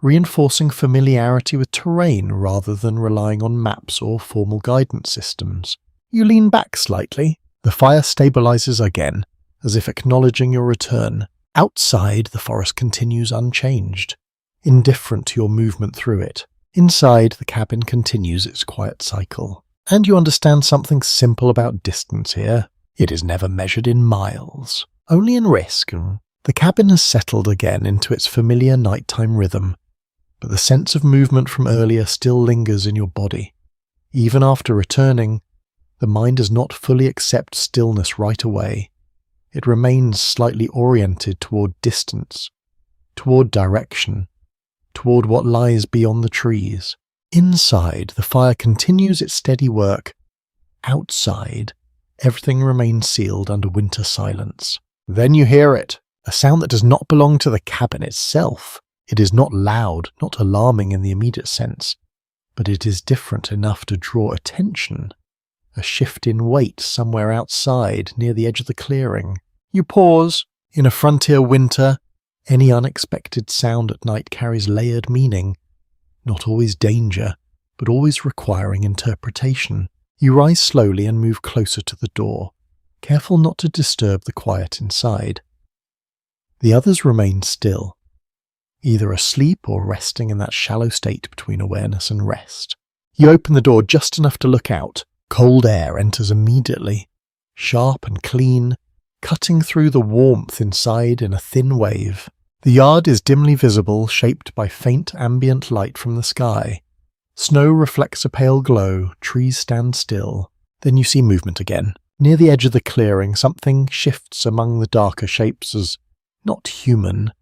reinforcing familiarity with terrain rather than relying on maps or formal guidance systems. You lean back slightly, The fire stabilizes again, as if acknowledging your return. Outside, the forest continues unchanged, indifferent to your movement through it. Inside, the cabin continues its quiet cycle. And you understand something simple about distance here. It is never measured in miles, only in risk. The cabin has settled again into its familiar nighttime rhythm, but the sense of movement from earlier still lingers in your body. Even after returning, the mind does not fully accept stillness right away. It remains slightly oriented toward distance, toward direction, toward what lies beyond the trees. Inside, the fire continues its steady work. Outside, everything remains sealed under winter silence. Then you hear it, a sound that does not belong to the cabin itself. It is not loud, not alarming in the immediate sense, but it is different enough to draw attention. A shift in weight somewhere outside, near the edge of the clearing. You pause. In a frontier winter, any unexpected sound at night carries layered meaning. Not always danger, but always requiring interpretation. You rise slowly and move closer to the door, careful not to disturb the quiet inside. The others remain still, either asleep or resting in that shallow state between awareness and rest. You open the door just enough to look out. Cold air enters immediately, sharp and clean, cutting through the warmth inside in a thin wave. The yard is dimly visible, shaped by faint ambient light from the sky. Snow reflects a pale glow, trees stand still. Then you see movement again. Near the edge of the clearing, something shifts among the darker shapes as not human,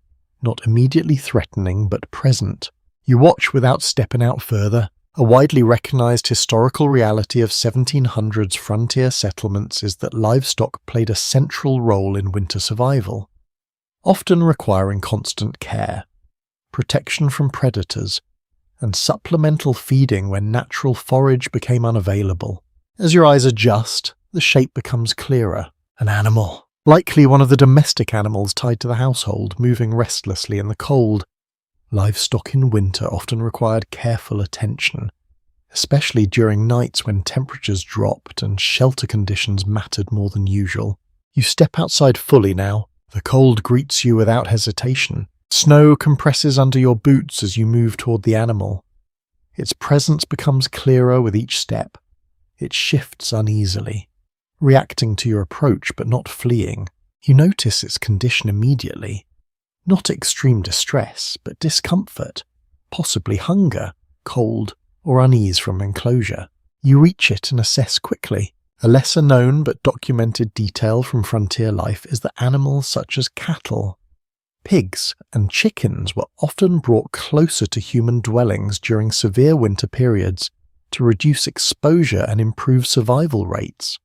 not immediately threatening, but present. You watch without stepping out further. A widely recognized historical reality of 1700s frontier settlements is that livestock played a central role in winter survival, often requiring constant care, protection from predators, and supplemental feeding when natural forage became unavailable. As your eyes adjust, the shape becomes clearer. An animal, likely one of the domestic animals tied to the household, moving restlessly in the cold. Livestock in winter often required careful attention, especially during nights when temperatures dropped and shelter conditions mattered more than usual. You step outside fully now. The cold greets you without hesitation. Snow compresses under your boots as you move toward the animal. Its presence becomes clearer with each step. It shifts uneasily, reacting to your approach but not fleeing. You notice its condition immediately. Not extreme distress, but discomfort, possibly hunger, cold, or unease from enclosure. You reach it and assess quickly. A lesser-known but documented detail from frontier life is that animals such as cattle, pigs, and chickens were often brought closer to human dwellings during severe winter periods to reduce exposure and improve survival rates.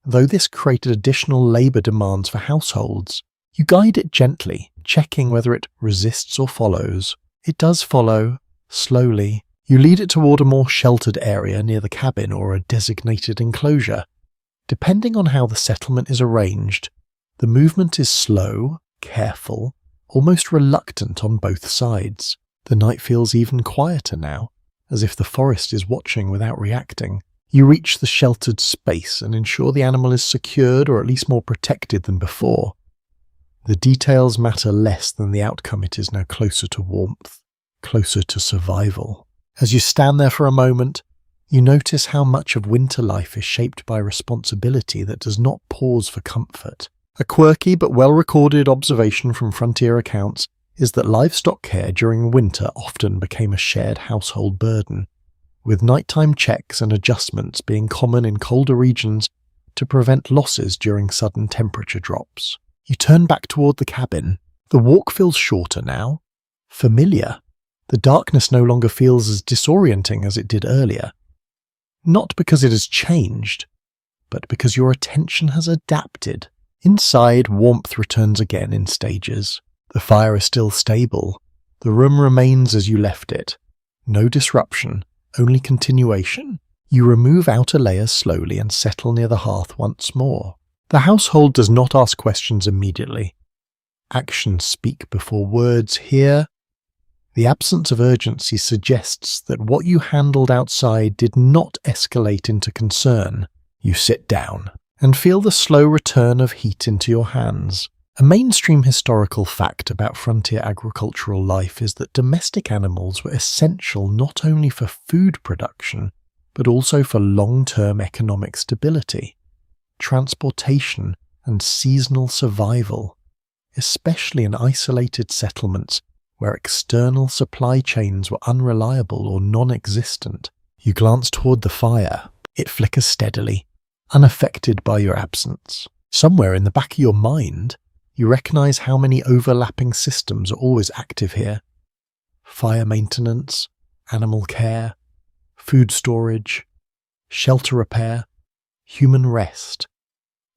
Though this created additional labor demands for households, you guide it gently, checking whether it resists or follows. It does follow, slowly. You lead it toward a more sheltered area near the cabin or a designated enclosure. Depending on how the settlement is arranged, the movement is slow, careful, almost reluctant on both sides. The night feels even quieter now, as if the forest is watching without reacting. You reach the sheltered space and ensure the animal is secured or at least more protected than before. The details matter less than the outcome. It is now closer to warmth, closer to survival. As you stand there for a moment, you notice how much of winter life is shaped by responsibility that does not pause for comfort. A quirky but well-recorded observation from frontier accounts is that livestock care during winter often became a shared household burden, with nighttime checks and adjustments being common in colder regions to prevent losses during sudden temperature drops. You turn back toward the cabin. The walk feels shorter now, familiar. The darkness no longer feels as disorienting as it did earlier. Not because it has changed, but because your attention has adapted. Inside, warmth returns again in stages. The fire is still stable. The room remains as you left it. No disruption, only continuation. You remove outer layers slowly and settle near the hearth once more. The household does not ask questions immediately. Actions speak before words here. The absence of urgency suggests that what you handled outside did not escalate into concern. You sit down, and feel the slow return of heat into your hands. A mainstream historical fact about frontier agricultural life is that domestic animals were essential not only for food production, but also for long-term economic stability, transportation, and seasonal survival, especially in isolated settlements where external supply chains were unreliable or non-existent. You glance toward the fire. It flickers steadily, unaffected by your absence. Somewhere in the back of your mind, you recognize how many overlapping systems are always active here. Fire maintenance, animal care, food storage, shelter repair, human rest,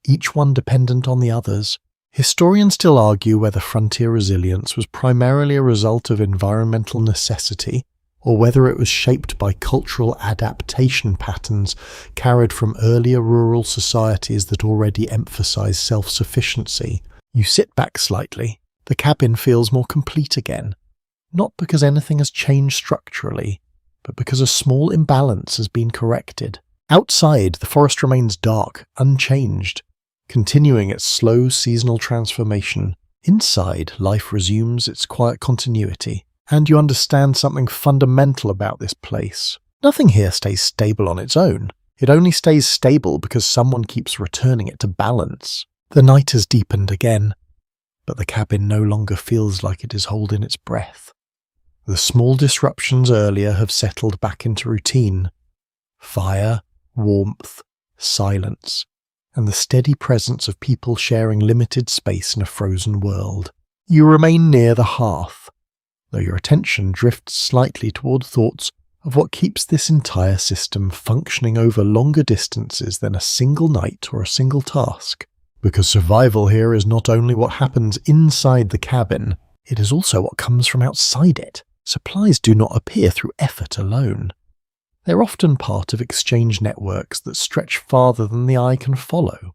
each one dependent on the others. Historians still argue whether frontier resilience was primarily a result of environmental necessity or whether it was shaped by cultural adaptation patterns carried from earlier rural societies that already emphasized self-sufficiency. You sit back slightly. The cabin feels more complete again, not because anything has changed structurally, but because a small imbalance has been corrected. Outside, the forest remains dark, unchanged, continuing its slow seasonal transformation. Inside, life resumes its quiet continuity, and you understand something fundamental about this place. Nothing here stays stable on its own. It only stays stable because someone keeps returning it to balance. The night has deepened again, but the cabin no longer feels like it is holding its breath. The small disruptions earlier have settled back into routine. Fire, warmth, silence, and the steady presence of people sharing limited space in a frozen world. You remain near the hearth, though your attention drifts slightly toward thoughts of what keeps this entire system functioning over longer distances than a single night or a single task. Because survival here is not only what happens inside the cabin, it is also what comes from outside it. Supplies do not appear through effort alone. They're often part of exchange networks that stretch farther than the eye can follow.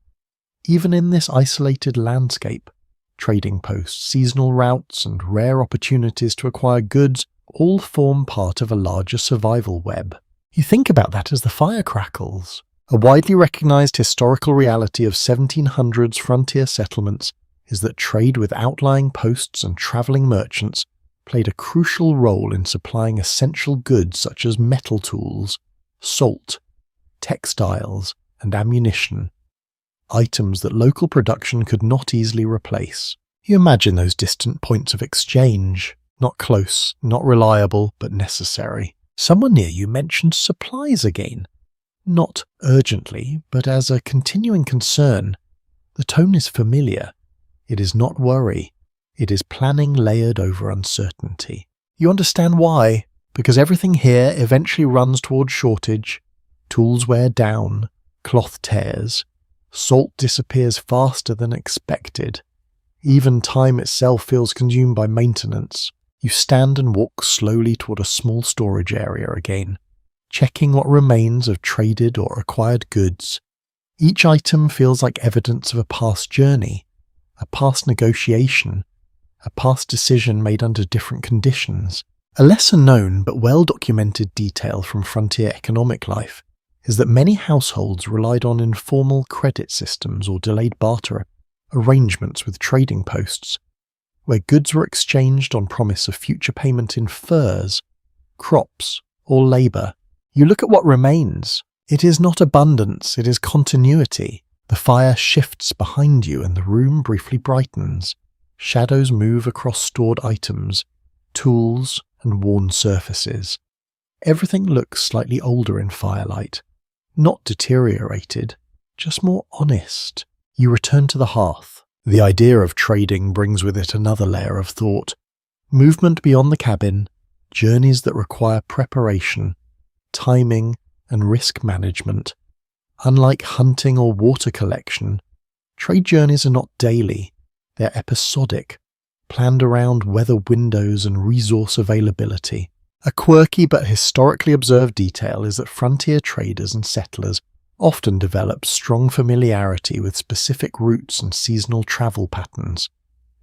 Even in this isolated landscape, trading posts, seasonal routes, and rare opportunities to acquire goods all form part of a larger survival web. You think about that as the fire crackles. A widely recognized historical reality of 1700s frontier settlements is that trade with outlying posts and traveling merchants played a crucial role in supplying essential goods such as metal tools, salt, textiles, and ammunition, items that local production could not easily replace. You imagine those distant points of exchange, not close, not reliable, but necessary. Someone near you mentioned supplies again. Not urgently, but as a continuing concern. The tone is familiar. It is not worry. It is planning layered over uncertainty. You understand why, because everything here eventually runs toward shortage. Tools wear down, cloth tears, salt disappears faster than expected. Even time itself feels consumed by maintenance. You stand and walk slowly toward a small storage area again, checking what remains of traded or acquired goods. Each item feels like evidence of a past journey, a past negotiation, a past decision made under different conditions. A lesser known but well-documented detail from frontier economic life is that many households relied on informal credit systems or delayed barter arrangements with trading posts, where goods were exchanged on promise of future payment in furs, crops, or labour. You look at what remains. It is not abundance, it is continuity. The fire shifts behind you and the room briefly brightens. Shadows move across stored items, tools, and worn surfaces. Everything looks slightly older in firelight. Not deteriorated, just more honest. You return to the hearth. The idea of trading brings with it another layer of thought. Movement beyond the cabin, journeys that require preparation, timing, and risk management. Unlike hunting or water collection, trade journeys are not daily. They're episodic, planned around weather windows and resource availability. A quirky but historically observed detail is that frontier traders and settlers often developed strong familiarity with specific routes and seasonal travel patterns,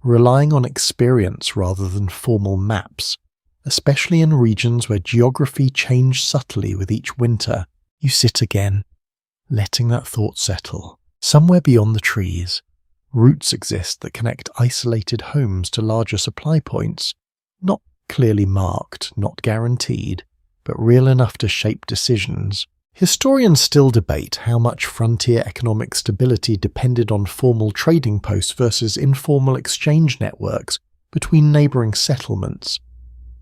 relying on experience rather than formal maps, especially in regions where geography changed subtly with each winter. You sit again, letting that thought settle. Somewhere beyond the trees, routes exist that connect isolated homes to larger supply points, not clearly marked, not guaranteed, but real enough to shape decisions. Historians still debate how much frontier economic stability depended on formal trading posts versus informal exchange networks between neighbouring settlements,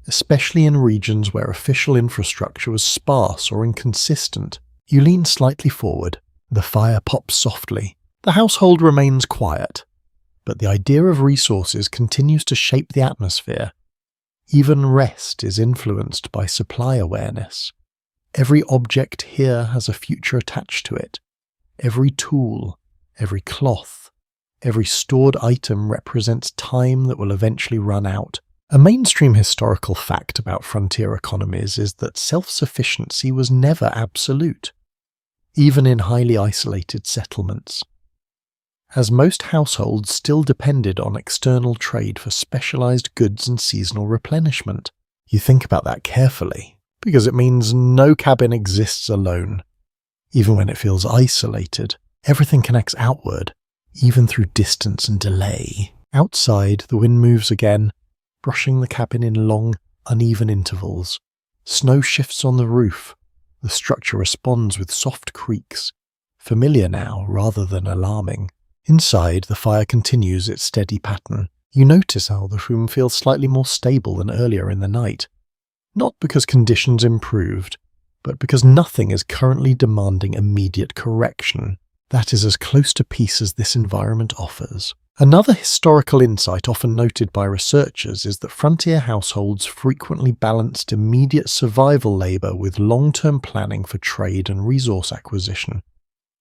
especially in regions where official infrastructure was sparse or inconsistent. You lean slightly forward, the fire pops softly. The household remains quiet, but the idea of resources continues to shape the atmosphere. Even rest is influenced by supply awareness. Every object here has a future attached to it. Every tool, every cloth, every stored item represents time that will eventually run out. A mainstream historical fact about frontier economies is that self-sufficiency was never absolute, even in highly isolated settlements, as most households still depended on external trade for specialized goods and seasonal replenishment. You think about that carefully, because it means no cabin exists alone. Even when it feels isolated, everything connects outward, even through distance and delay. Outside, the wind moves again, brushing the cabin in long, uneven intervals. Snow shifts on the roof. The structure responds with soft creaks, familiar now rather than alarming. Inside, the fire continues its steady pattern. You notice how the room feels slightly more stable than earlier in the night. Not because conditions improved, but because nothing is currently demanding immediate correction. That is as close to peace as this environment offers. Another historical insight often noted by researchers is that frontier households frequently balanced immediate survival labour with long-term planning for trade and resource acquisition,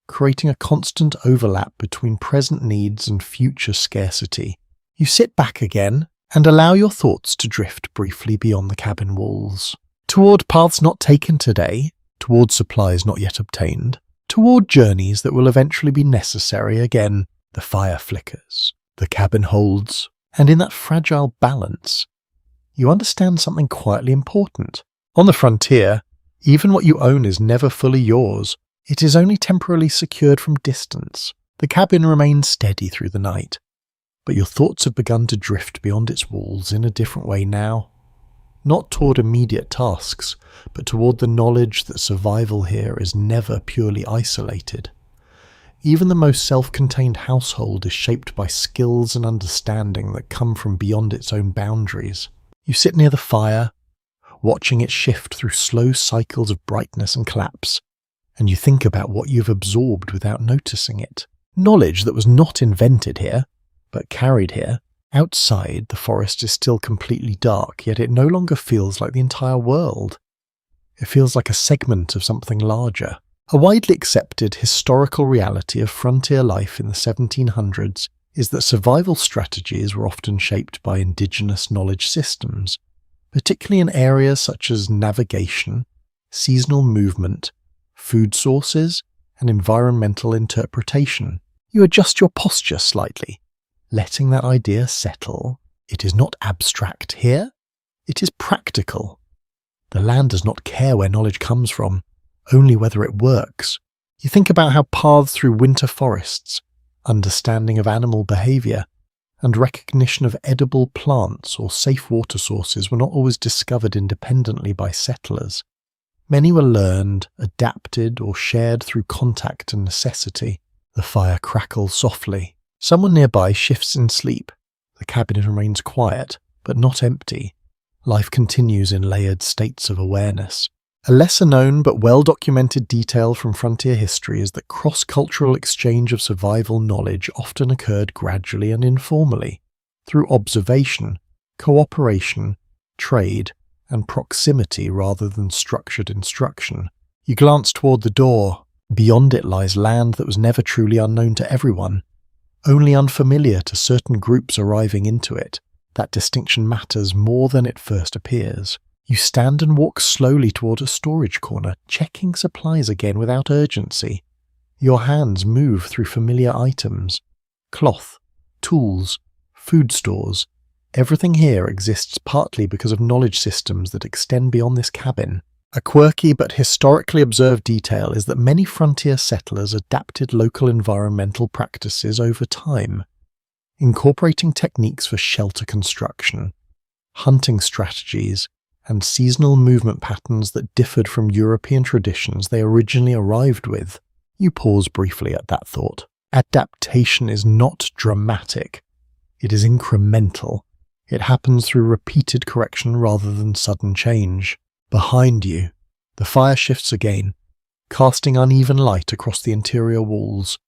creating a constant overlap between present needs and future scarcity. You sit back again and allow your thoughts to drift briefly beyond the cabin walls, toward paths not taken today, toward supplies not yet obtained, toward journeys that will eventually be necessary again. The fire flickers, the cabin holds, and in that fragile balance, you understand something quietly important. On the frontier, even what you own is never fully yours. It is only temporarily secured from distance. The cabin remains steady through the night, but your thoughts have begun to drift beyond its walls in a different way now. Not toward immediate tasks, but toward the knowledge that survival here is never purely isolated. Even the most self-contained household is shaped by skills and understanding that come from beyond its own boundaries. You sit near the fire, watching it shift through slow cycles of brightness and collapse, and you think about what you've absorbed without noticing it. Knowledge that was not invented here, but carried here. Outside, the forest is still completely dark, yet it no longer feels like the entire world. It feels like a segment of something larger. A widely accepted historical reality of frontier life in the 1700s is that survival strategies were often shaped by indigenous knowledge systems, particularly in areas such as navigation, seasonal movement, food sources, and environmental interpretation. You adjust your posture slightly, letting that idea settle. It is not abstract here, it is practical. The land does not care where knowledge comes from, only whether it works. You think about how paths through winter forests, understanding of animal behaviour, and recognition of edible plants or safe water sources were not always discovered independently by settlers. Many were learned, adapted, or shared through contact and necessity. The fire crackles softly. Someone nearby shifts in sleep. The cabin remains quiet, but not empty. Life continues in layered states of awareness. A lesser-known but well-documented detail from frontier history is that cross-cultural exchange of survival knowledge often occurred gradually and informally, through observation, cooperation, trade, and proximity rather than structured instruction. You glance toward the door. Beyond it lies land that was never truly unknown to everyone, only unfamiliar to certain groups arriving into it. That distinction matters more than it first appears. You stand and walk slowly toward a storage corner, checking supplies again without urgency. Your hands move through familiar items. Cloth, tools, food stores. Everything here exists partly because of knowledge systems that extend beyond this cabin. A quirky but historically observed detail is that many frontier settlers adapted local environmental practices over time, incorporating techniques for shelter construction, hunting strategies, and seasonal movement patterns that differed from European traditions they originally arrived with. You pause briefly at that thought. Adaptation is not dramatic. It is incremental. It happens through repeated correction rather than sudden change. Behind you, the fire shifts again, casting uneven light across the interior walls.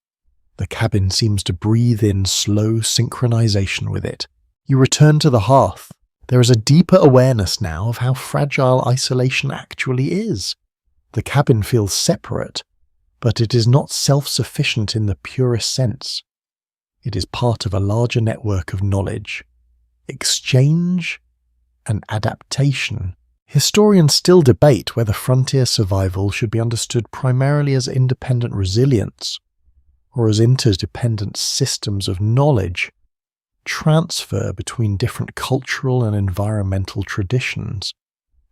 The cabin seems to breathe in slow synchronization with it. You return to the hearth. There is a deeper awareness now of how fragile isolation actually is. The cabin feels separate, but it is not self-sufficient in the purest sense. It is part of a larger network of knowledge, exchange, and adaptation. Historians still debate whether frontier survival should be understood primarily as independent resilience or as interdependent systems of knowledge, transfer between different cultural and environmental traditions,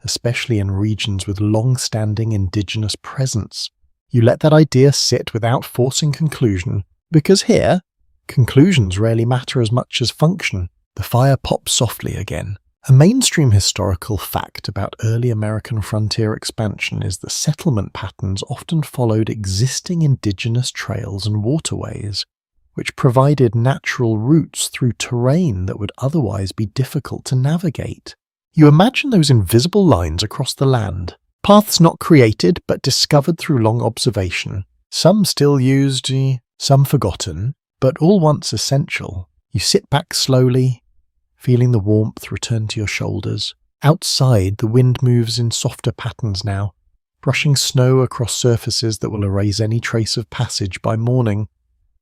especially in regions with long-standing indigenous presence. You let that idea sit without forcing conclusion, because here, conclusions rarely matter as much as function. The fire pops softly again. A mainstream historical fact about early American frontier expansion is that settlement patterns often followed existing indigenous trails and waterways, which provided natural routes through terrain that would otherwise be difficult to navigate. You imagine those invisible lines across the land, paths not created but discovered through long observation, some still used, some forgotten, but all once essential. You sit back slowly, feeling the warmth return to your shoulders. Outside, the wind moves in softer patterns now, brushing snow across surfaces that will erase any trace of passage by morning.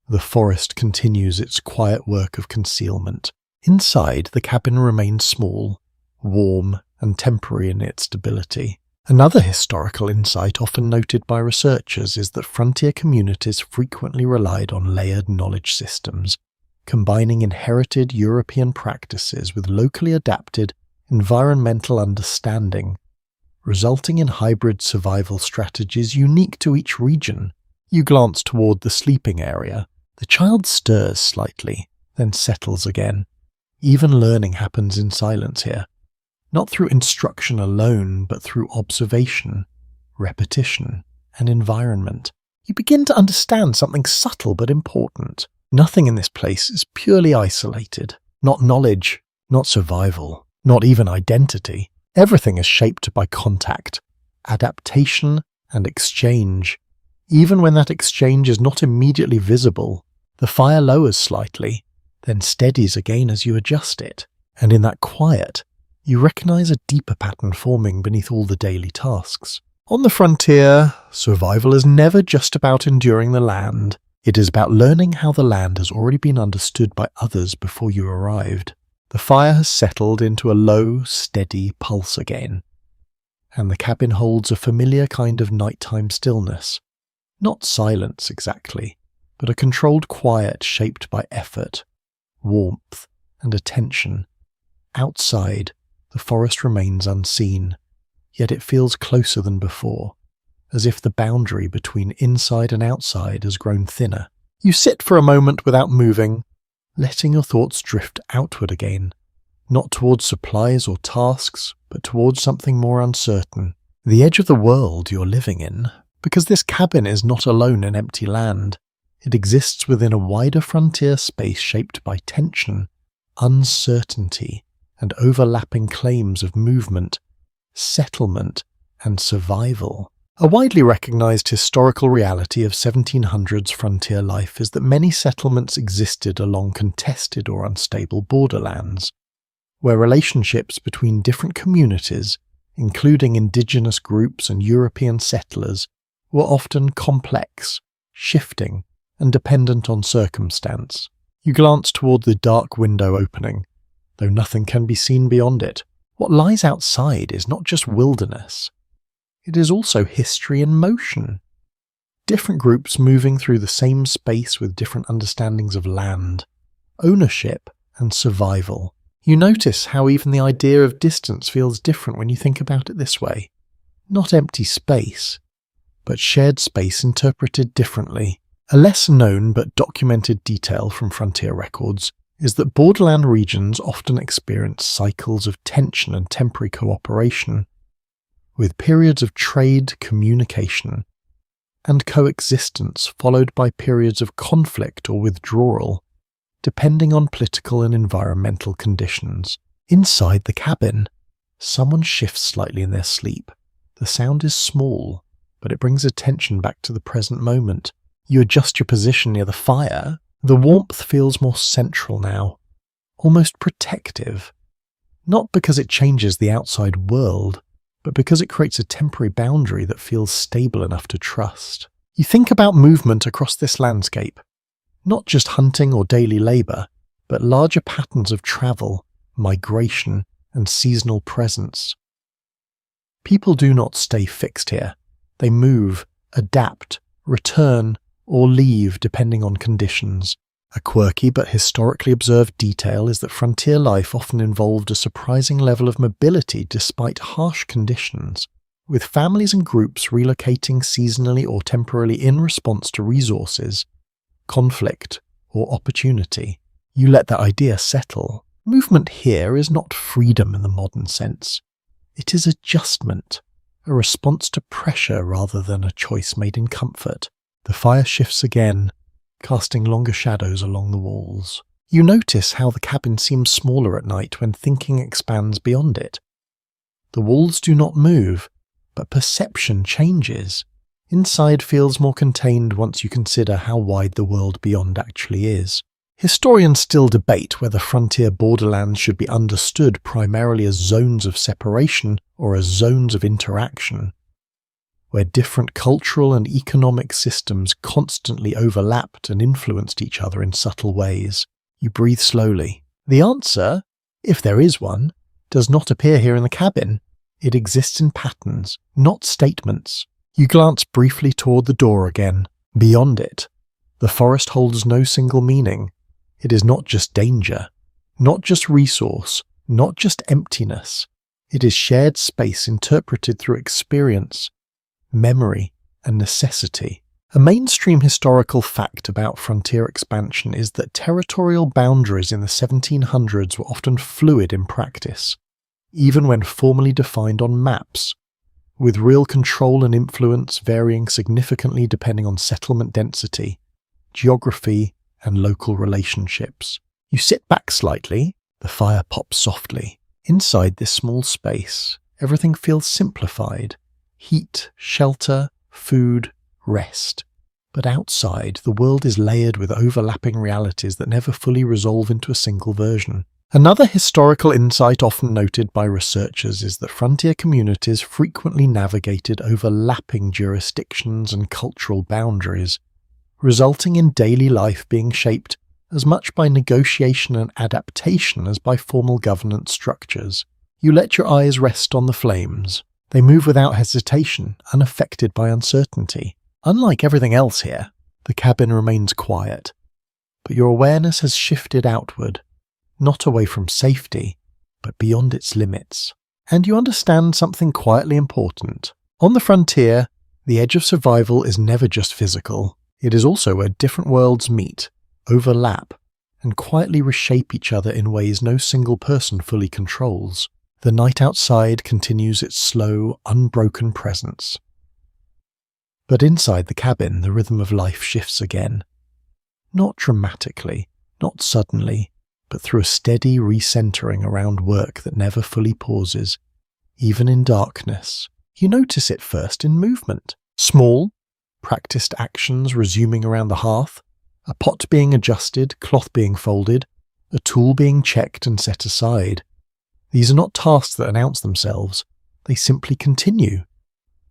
The forest continues its quiet work of concealment. Inside, the cabin remains small, warm, and temporary in its stability. Another historical insight often noted by researchers is that frontier communities frequently relied on layered knowledge systems, combining inherited European practices with locally adapted environmental understanding, resulting in hybrid survival strategies unique to each region. You glance toward the sleeping area. The child stirs slightly, then settles again. Even learning happens in silence here, not through instruction alone, but through observation, repetition, and environment. You begin to understand something subtle but important. Nothing in this place is purely isolated. Not knowledge, not survival, not even identity. Everything is shaped by contact, adaptation, and exchange. Even when that exchange is not immediately visible, the fire lowers slightly, then steadies again as you adjust it. And in that quiet, you recognize a deeper pattern forming beneath all the daily tasks. On the frontier, survival is never just about enduring the land. It is about learning how the land has already been understood by others before you arrived. The fire has settled into a low, steady pulse again, and the cabin holds a familiar kind of nighttime stillness. Not silence exactly, but a controlled quiet shaped by effort, warmth, and attention. Outside, the forest remains unseen, yet it feels closer than before, as if the boundary between inside and outside has grown thinner. You sit for a moment without moving, letting your thoughts drift outward again, not towards supplies or tasks, but towards something more uncertain. The edge of the world you're living in, because this cabin is not alone in empty land. It exists within a wider frontier space shaped by tension, uncertainty, and overlapping claims of movement, settlement, and survival. A widely recognized historical reality of 1700s frontier life is that many settlements existed along contested or unstable borderlands, where relationships between different communities, including indigenous groups and European settlers, were often complex, shifting, and dependent on circumstance. You glance toward the dark window opening, though nothing can be seen beyond it. What lies outside is not just wilderness. It is also history in motion. Different groups moving through the same space with different understandings of land, ownership, and survival. You notice how even the idea of distance feels different when you think about it this way. Not empty space, but shared space interpreted differently. A less known but documented detail from frontier records is that borderland regions often experience cycles of tension and temporary cooperation, with periods of trade, communication, and coexistence followed by periods of conflict or withdrawal, depending on political and environmental conditions. Inside the cabin, someone shifts slightly in their sleep. The sound is small, but it brings attention back to the present moment. You adjust your position near the fire. The warmth feels more central now, almost protective. Not because it changes the outside world, but because it creates a temporary boundary that feels stable enough to trust. You think about movement across this landscape, not just hunting or daily labour, but larger patterns of travel, migration, and seasonal presence. People do not stay fixed here. They move, adapt, return, or leave depending on conditions. A quirky but historically observed detail is that frontier life often involved a surprising level of mobility despite harsh conditions, with families and groups relocating seasonally or temporarily in response to resources, conflict, or opportunity. You let that idea settle. Movement here is not freedom in the modern sense. It is adjustment, a response to pressure rather than a choice made in comfort. The fire shifts again, casting longer shadows along the walls. You notice how the cabin seems smaller at night when thinking expands beyond it. The walls do not move, but perception changes. Inside feels more contained once you consider how wide the world beyond actually is. Historians still debate whether frontier borderlands should be understood primarily as zones of separation or as zones of interaction, where different cultural and economic systems constantly overlapped and influenced each other in subtle ways. You breathe slowly. The answer, if there is one, does not appear here in the cabin. It exists in patterns, not statements. You glance briefly toward the door again. Beyond it, the forest holds no single meaning. It is not just danger, not just resource, not just emptiness. It is shared space interpreted through experience, memory, and necessity. A mainstream historical fact about frontier expansion is that territorial boundaries in the 1700s were often fluid in practice, even when formally defined on maps, with real control and influence varying significantly depending on settlement density, geography, and local relationships. You sit back slightly, the fire pops softly. Inside this small space, everything feels simplified. Heat, shelter, food, rest. But outside, the world is layered with overlapping realities that never fully resolve into a single version. Another historical insight often noted by researchers is that frontier communities frequently navigated overlapping jurisdictions and cultural boundaries, resulting in daily life being shaped as much by negotiation and adaptation as by formal governance structures. You let your eyes rest on the flames. They move without hesitation, unaffected by uncertainty. Unlike everything else here, the cabin remains quiet, but your awareness has shifted outward, not away from safety, but beyond its limits. And you understand something quietly important. On the frontier, the edge of survival is never just physical. It is also where different worlds meet, overlap, and quietly reshape each other in ways no single person fully controls. The night outside continues its slow, unbroken presence. But inside the cabin, the rhythm of life shifts again. Not dramatically, not suddenly, but through a steady recentering around work that never fully pauses, even in darkness. You notice it first in movement. Small, practiced actions resuming around the hearth, a pot being adjusted, cloth being folded, a tool being checked and set aside. These are not tasks that announce themselves. They simply continue,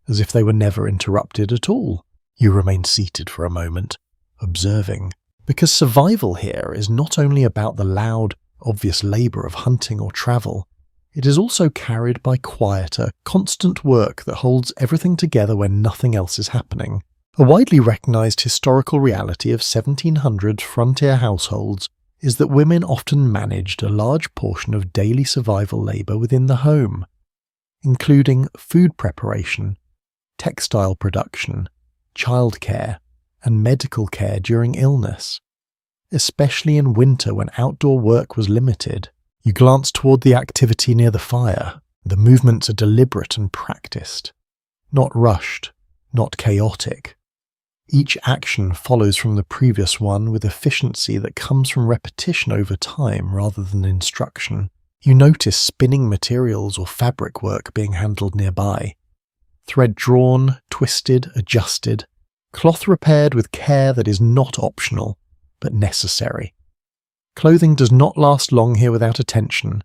as if they were never interrupted at all. You remain seated for a moment, observing, because survival here is not only about the loud, obvious labour of hunting or travel, it is also carried by quieter, constant work that holds everything together when nothing else is happening. A widely recognised historical reality of 1700 frontier households is that women often managed a large portion of daily survival labour within the home. including food preparation, textile production, childcare, and medical care during illness. Especially in winter when outdoor work was limited, you glance toward the activity near the fire. The movements are deliberate and practiced, not rushed, not chaotic. Each action follows from the previous one with efficiency that comes from repetition over time rather than instruction. You notice spinning materials or fabric work being handled nearby. Thread drawn, twisted, adjusted, cloth repaired with care that is not optional, but necessary. Clothing does not last long here without attention.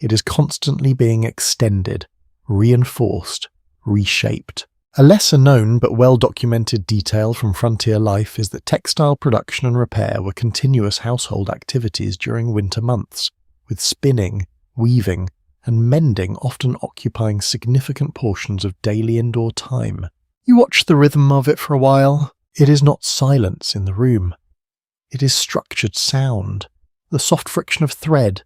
It is constantly being extended, reinforced, reshaped. A lesser-known but well-documented detail from frontier life is that textile production and repair were continuous household activities during winter months, with spinning, weaving, and mending often occupying significant portions of daily indoor time. You watch the rhythm of it for a while. It is not silence in the room. It is structured sound, the soft friction of thread,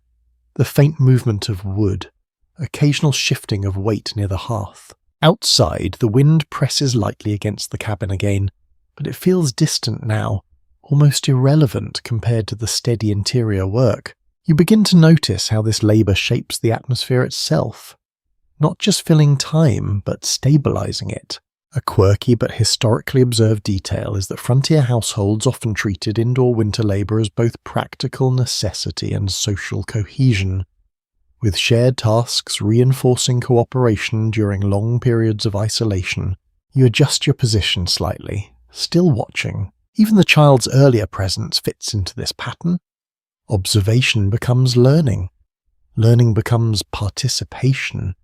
the faint movement of wood, occasional shifting of weight near the hearth. Outside, the wind presses lightly against the cabin again, but it feels distant now, almost irrelevant compared to the steady interior work. You begin to notice how this labour shapes the atmosphere itself, not just filling time, but stabilising it. A quirky but historically observed detail is that frontier households often treated indoor winter labour as both practical necessity and social cohesion, with shared tasks reinforcing cooperation during long periods of isolation. You adjust your position slightly, still watching. Even the child's earlier presence fits into this pattern. Observation becomes learning. Learning becomes participation.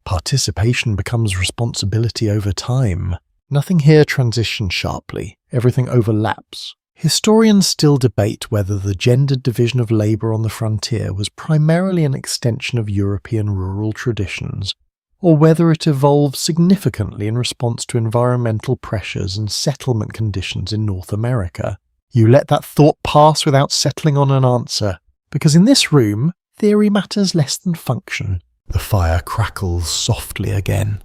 Participation becomes responsibility over time. Nothing here transitions sharply. Everything overlaps. Historians still debate whether the gendered division of labour on the frontier was primarily an extension of European rural traditions, or whether it evolved significantly in response to environmental pressures and settlement conditions in North America. You let that thought pass without settling on an answer, because in this room, theory matters less than function. The fire crackles softly again,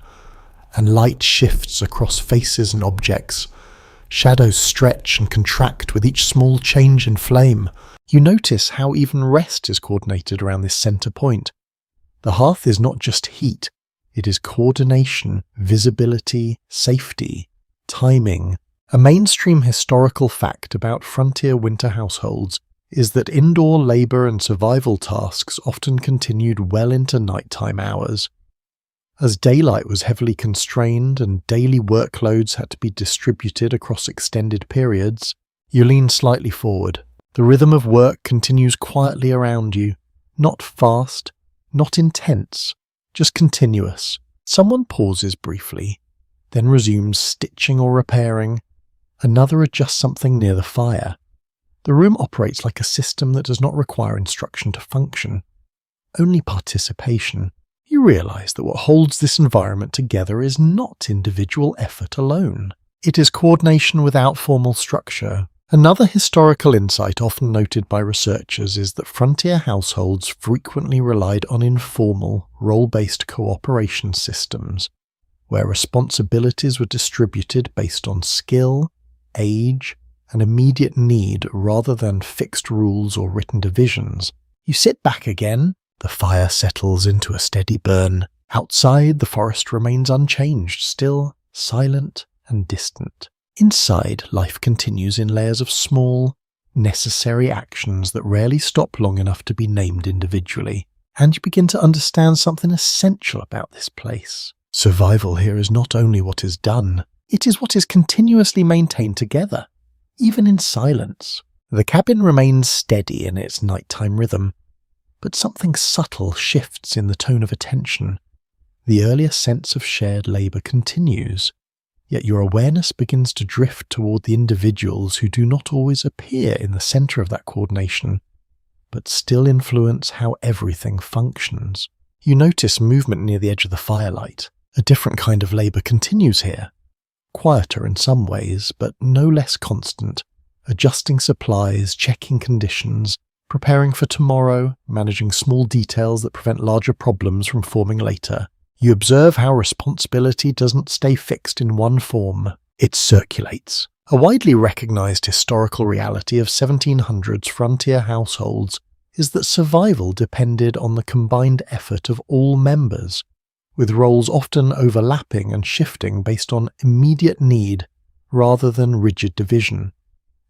and light shifts across faces and objects. Shadows stretch and contract with each small change in flame. You notice how even rest is coordinated around this centre point. The hearth is not just heat, it is coordination, visibility, safety, timing. A mainstream historical fact about frontier winter households is that indoor labour and survival tasks often continued well into nighttime hours. As daylight was heavily constrained and daily workloads had to be distributed across extended periods, you lean slightly forward. The rhythm of work continues quietly around you, not fast, not intense, just continuous. Someone pauses briefly, then resumes stitching or repairing. Another adjusts something near the fire. The room operates like a system that does not require instruction to function, only participation. You realise that what holds this environment together is not individual effort alone. It is coordination without formal structure. Another historical insight often noted by researchers is that frontier households frequently relied on informal, role-based cooperation systems, where responsibilities were distributed based on skill, age, and immediate need rather than fixed rules or written divisions. You sit back again. The fire settles into a steady burn. Outside, the forest remains unchanged, still, silent, and distant. Inside, life continues in layers of small, necessary actions that rarely stop long enough to be named individually. And you begin to understand something essential about this place. Survival here is not only what is done, it is what is continuously maintained together, even in silence. The cabin remains steady in its nighttime rhythm, but something subtle shifts in the tone of attention. The earlier sense of shared labour continues, yet your awareness begins to drift toward the individuals who do not always appear in the centre of that coordination, but still influence how everything functions. You notice movement near the edge of the firelight. A different kind of labour continues here, quieter in some ways, but no less constant, adjusting supplies, checking conditions, preparing for tomorrow, managing small details that prevent larger problems from forming later. You observe how responsibility doesn't stay fixed in one form, it circulates. A widely recognized historical reality of 1700s frontier households is that survival depended on the combined effort of all members, with roles often overlapping and shifting based on immediate need rather than rigid division.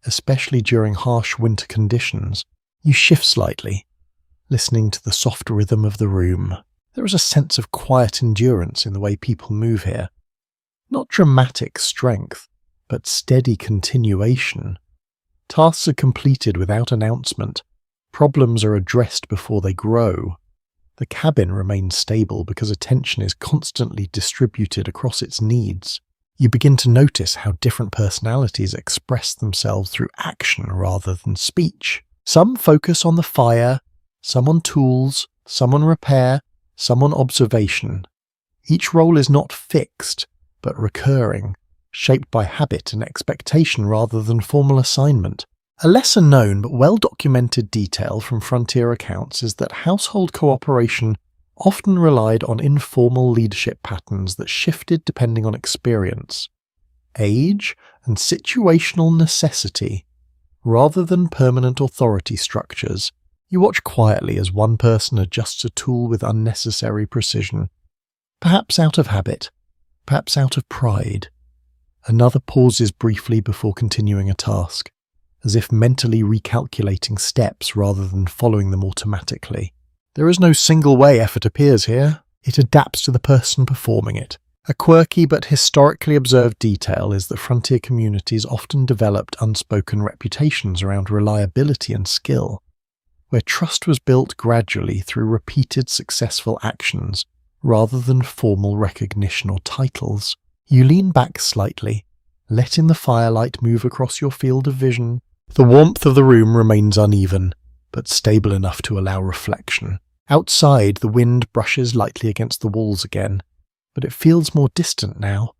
Especially during harsh winter conditions, you shift slightly, listening to the soft rhythm of the room. There is a sense of quiet endurance in the way people move here. Not dramatic strength, but steady continuation. Tasks are completed without announcement. Problems are addressed before they grow. The cabin remains stable because attention is constantly distributed across its needs. You begin to notice how different personalities express themselves through action rather than speech. Some focus on the fire, some on tools, some on repair, some on observation. Each role is not fixed, but recurring, shaped by habit and expectation rather than formal assignment. A lesser known but well-documented detail from frontier accounts is that household cooperation often relied on informal leadership patterns that shifted depending on experience, age, and situational necessity. Rather than permanent authority structures, you watch quietly as one person adjusts a tool with unnecessary precision, perhaps out of habit, perhaps out of pride. Another pauses briefly before continuing a task, as if mentally recalculating steps rather than following them automatically. There is no single way effort appears here. It adapts to the person performing it. A quirky but historically observed detail is that frontier communities often developed unspoken reputations around reliability and skill, where trust was built gradually through repeated successful actions rather than formal recognition or titles. You lean back slightly, letting the firelight move across your field of vision. The warmth of the room remains uneven, but stable enough to allow reflection. Outside, the wind brushes lightly against the walls again, but it feels more distant now,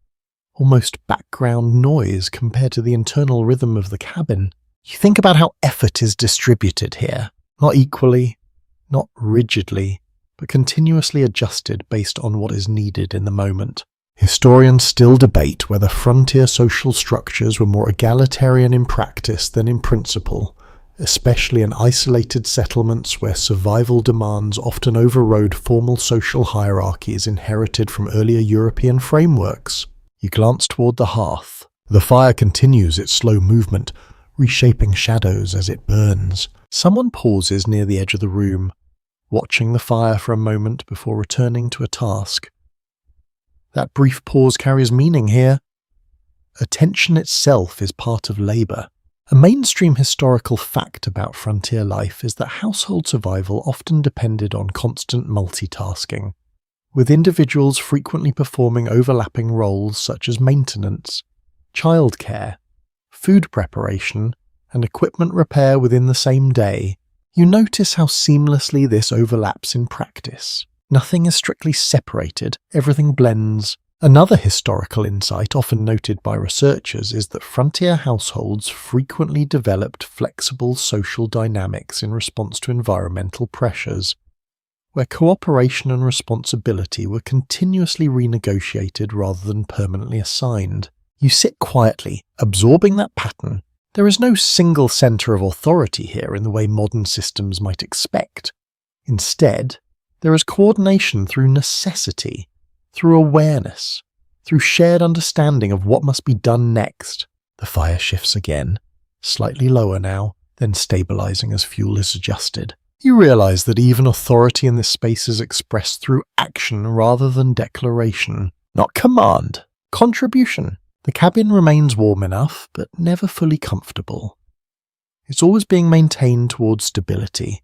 almost background noise compared to the internal rhythm of the cabin. You think about how effort is distributed here, not equally, not rigidly, but continuously adjusted based on what is needed in the moment. Historians still debate whether frontier social structures were more egalitarian in practice than in principle, especially in isolated settlements where survival demands often overrode formal social hierarchies inherited from earlier European frameworks. You glance toward the hearth. The fire continues its slow movement, reshaping shadows as it burns. Someone pauses near the edge of the room, watching the fire for a moment before returning to a task. That brief pause carries meaning here. Attention itself is part of labor. A mainstream historical fact about frontier life is that household survival often depended on constant multitasking, with individuals frequently performing overlapping roles such as maintenance, childcare, food preparation, and equipment repair within the same day. You notice how seamlessly this overlaps in practice. Nothing is strictly separated, everything blends. Another historical insight often noted by researchers is that frontier households frequently developed flexible social dynamics in response to environmental pressures, where cooperation and responsibility were continuously renegotiated rather than permanently assigned. You sit quietly, absorbing that pattern. There is no single center of authority here in the way modern systems might expect. Instead, there is coordination through necessity, through awareness, through shared understanding of what must be done next. The fire shifts again, slightly lower now, then stabilizing as fuel is adjusted. You realize that even authority in this space is expressed through action rather than declaration, not command, contribution. The cabin remains warm enough, but never fully comfortable. It's always being maintained towards stability,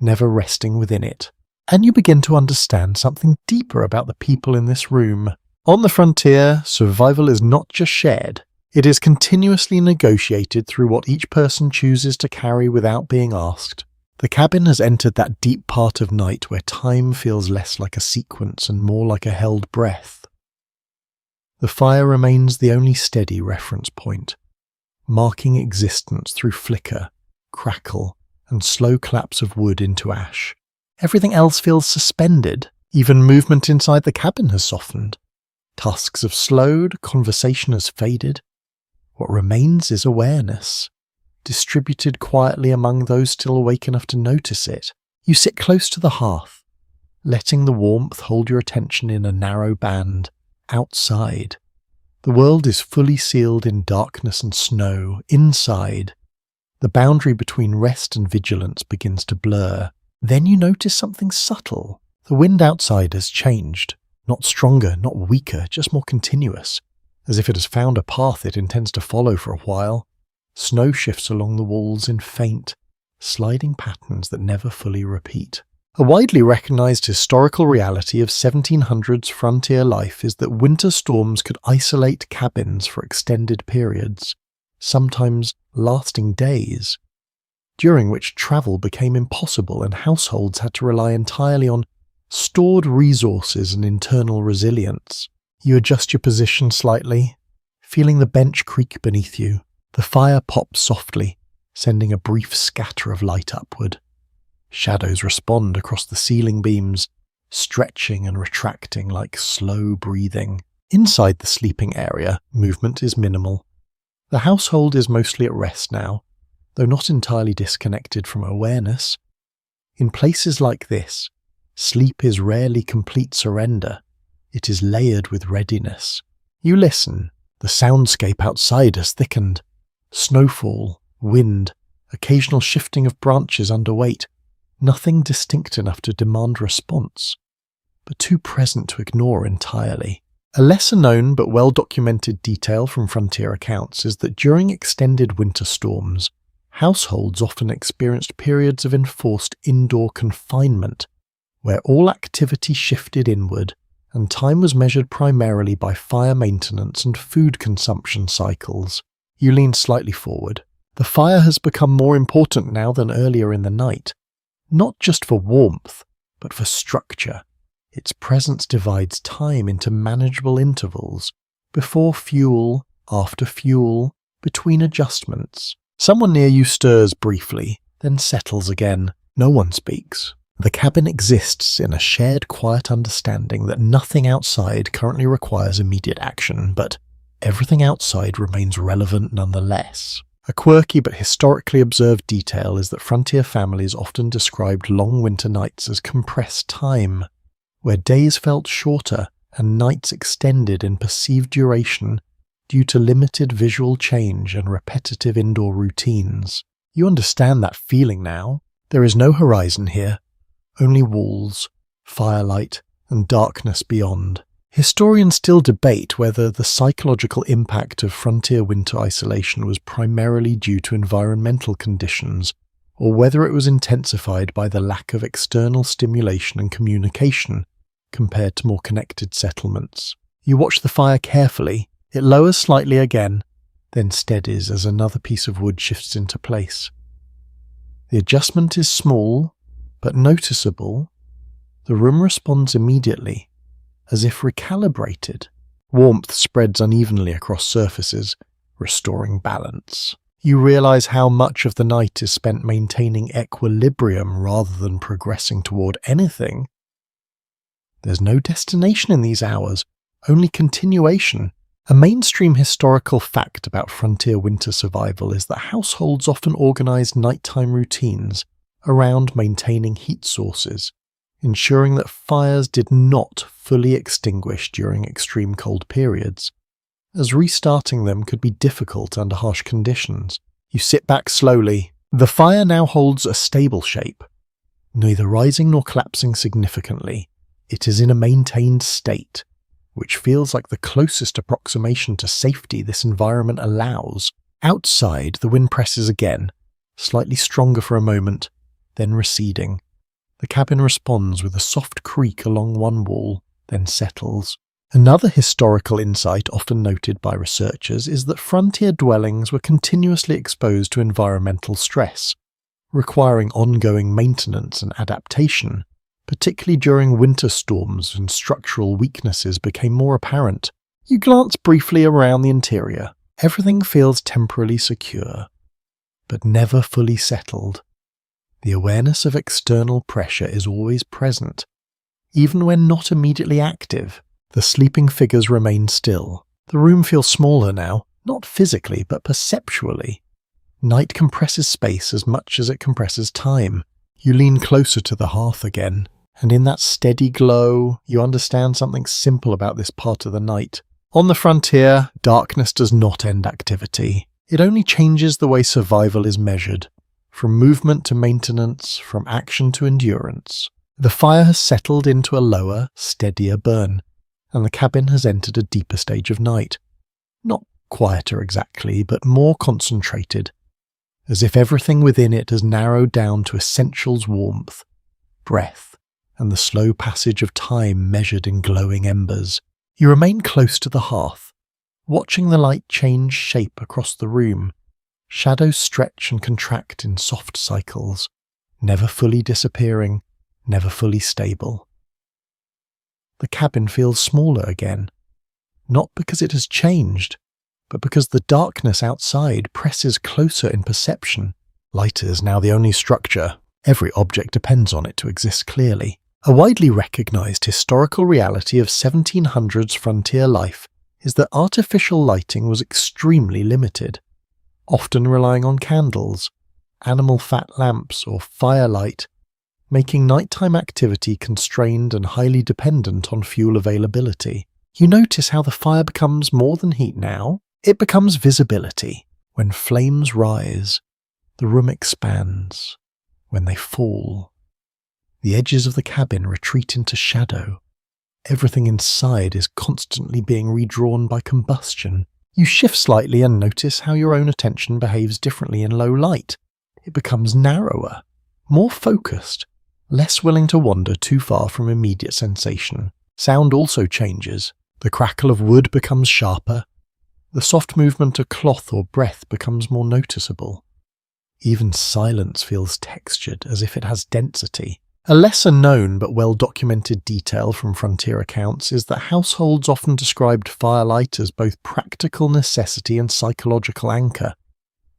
never resting within it. And you begin to understand something deeper about the people in this room. On the frontier, survival is not just shared. It is continuously negotiated through what each person chooses to carry without being asked. The cabin has entered that deep part of night where time feels less like a sequence and more like a held breath. The fire remains the only steady reference point, marking existence through flicker, crackle, and slow claps of wood into ash. Everything else feels suspended, Even movement inside the cabin has softened. Tasks have slowed, conversation has faded. What remains is awareness, distributed quietly among those still awake enough to notice it. You sit close to the hearth, letting the warmth hold your attention in a narrow band. Outside, the world is fully sealed in darkness and snow. Inside, the boundary between rest and vigilance begins to blur. Then you notice something subtle. The wind outside has changed. Not stronger, not weaker, just more continuous, as if it has found a path it intends to follow for a while. Snow shifts along the walls in faint, sliding patterns that never fully repeat. A widely recognized historical reality of 1700s frontier life is that winter storms could isolate cabins for extended periods, sometimes lasting days, during which travel became impossible and households had to rely entirely on stored resources and internal resilience. You adjust your position slightly, feeling the bench creak beneath you. The fire pops softly, sending a brief scatter of light upward. Shadows respond across the ceiling beams, stretching and retracting like slow breathing. Inside the sleeping area, movement is minimal. The household is mostly at rest now, though not entirely disconnected from awareness. In places like this, sleep is rarely complete surrender. It is layered with readiness. You listen. The soundscape outside has thickened. Snowfall, wind, occasional shifting of branches under weight. Nothing distinct enough to demand response, but too present to ignore entirely. A lesser-known but well-documented detail from frontier accounts is that during extended winter storms, households often experienced periods of enforced indoor confinement, where all activity shifted inward and time was measured primarily by fire maintenance and food consumption cycles. You lean slightly forward. The fire has become more important now than earlier in the night, not just for warmth, but for structure. Its presence divides time into manageable intervals, before fuel, after fuel, between adjustments. Someone near you stirs briefly, then settles again. No one speaks. The cabin exists in a shared quiet understanding that nothing outside currently requires immediate action, but everything outside remains relevant nonetheless. A quirky but historically observed detail is that frontier families often described long winter nights as compressed time, where days felt shorter and nights extended in perceived duration due to limited visual change and repetitive indoor routines. You understand that feeling now. There is no horizon here, only walls, firelight, and darkness beyond. Historians still debate whether the psychological impact of frontier winter isolation was primarily due to environmental conditions, or whether it was intensified by the lack of external stimulation and communication compared to more connected settlements. You watch the fire carefully. It lowers slightly again, then steadies as another piece of wood shifts into place. The adjustment is small, but noticeable. The room responds immediately, as if recalibrated. Warmth spreads unevenly across surfaces, restoring balance. You realize how much of the night is spent maintaining equilibrium rather than progressing toward anything. There's no destination in these hours, only continuation. A mainstream historical fact about frontier winter survival is that households often organized nighttime routines around maintaining heat sources, ensuring that fires did not fully extinguish during extreme cold periods, as restarting them could be difficult under harsh conditions. You sit back slowly. The fire now holds a stable shape, neither rising nor collapsing significantly. It is in a maintained state, which feels like the closest approximation to safety this environment allows. Outside, the wind presses again, slightly stronger for a moment, then receding. The cabin responds with a soft creak along one wall, then settles. Another historical insight often noted by researchers is that frontier dwellings were continuously exposed to environmental stress, requiring ongoing maintenance and adaptation, particularly during winter storms when structural weaknesses became more apparent. You glance briefly around the interior. Everything feels temporarily secure, but never fully settled. The awareness of external pressure is always present, even when not immediately active. The sleeping figures remain still. The room feels smaller now, not physically but perceptually. Night compresses space as much as it compresses time. You lean closer to the hearth again, and in that steady glow, you understand something simple about this part of the night. On the frontier, darkness does not end activity. It only changes the way survival is measured, from movement to maintenance, from action to endurance. The fire has settled into a lower, steadier burn, and the cabin has entered a deeper stage of night. Not quieter exactly, but more concentrated, as if everything within it has narrowed down to essentials: warmth, breath, and the slow passage of time measured in glowing embers. You remain close to the hearth, watching the light change shape across the room. Shadows stretch and contract in soft cycles, never fully disappearing, never fully stable. The cabin feels smaller again, not because it has changed, but because the darkness outside presses closer in perception. Light is now the only structure. Every object depends on it to exist clearly. A widely recognized historical reality of 1700s frontier life is that artificial lighting was extremely limited, often relying on candles, animal fat lamps, or firelight, making nighttime activity constrained and highly dependent on fuel availability. You notice how the fire becomes more than heat now. It becomes visibility. When flames rise, the room expands. When they fall, the edges of the cabin retreat into shadow. Everything inside is constantly being redrawn by combustion. You shift slightly and notice how your own attention behaves differently in low light. It becomes narrower, more focused, less willing to wander too far from immediate sensation. Sound also changes. The crackle of wood becomes sharper. The soft movement of cloth or breath becomes more noticeable. Even silence feels textured, as if it has density. A lesser known but well-documented detail from frontier accounts is that households often described firelight as both practical necessity and psychological anchor,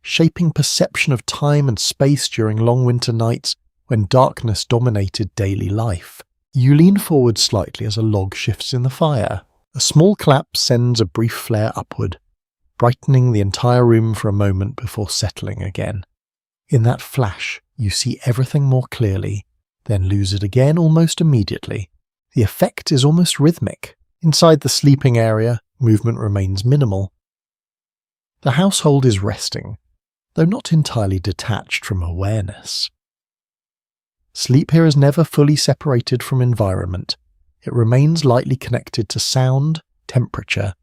shaping perception of time and space during long winter nights when darkness dominated daily life. You lean forward slightly as a log shifts in the fire. A small clap sends a brief flare upward, brightening the entire room for a moment before settling again. In that flash, you see everything more clearly, then lose it again almost immediately. The effect is almost rhythmic. Inside the sleeping area, movement remains minimal. The household is resting, though not entirely detached from awareness. Sleep here is never fully separated from environment. It remains lightly connected to sound, temperature,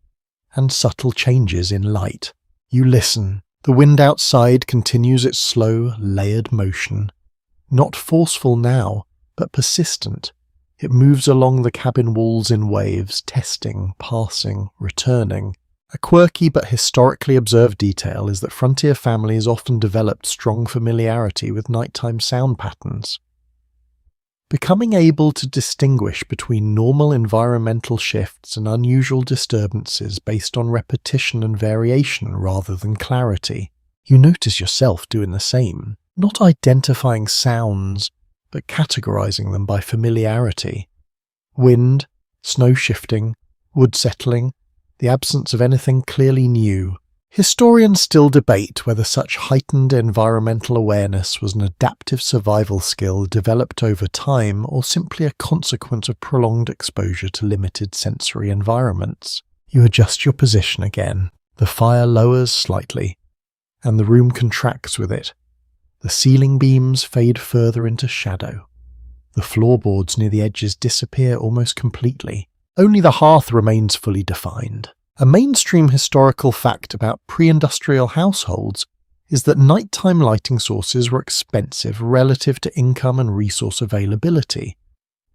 and subtle changes in light. You listen. The wind outside continues its slow, layered motion. Not forceful now, but persistent. It moves along the cabin walls in waves, testing, passing, returning. A quirky but historically observed detail is that frontier families often developed strong familiarity with nighttime sound patterns. Becoming able to distinguish between normal environmental shifts and unusual disturbances based on repetition and variation rather than clarity. You notice yourself doing the same, not identifying sounds, but categorizing them by familiarity. Wind, snow shifting, wood settling, the absence of anything clearly new. Historians still debate whether such heightened environmental awareness was an adaptive survival skill developed over time or simply a consequence of prolonged exposure to limited sensory environments. You adjust your position again. The fire lowers slightly, and the room contracts with it. The ceiling beams fade further into shadow. The floorboards near the edges disappear almost completely. Only the hearth remains fully defined. A mainstream historical fact about pre-industrial households is that nighttime lighting sources were expensive relative to income and resource availability,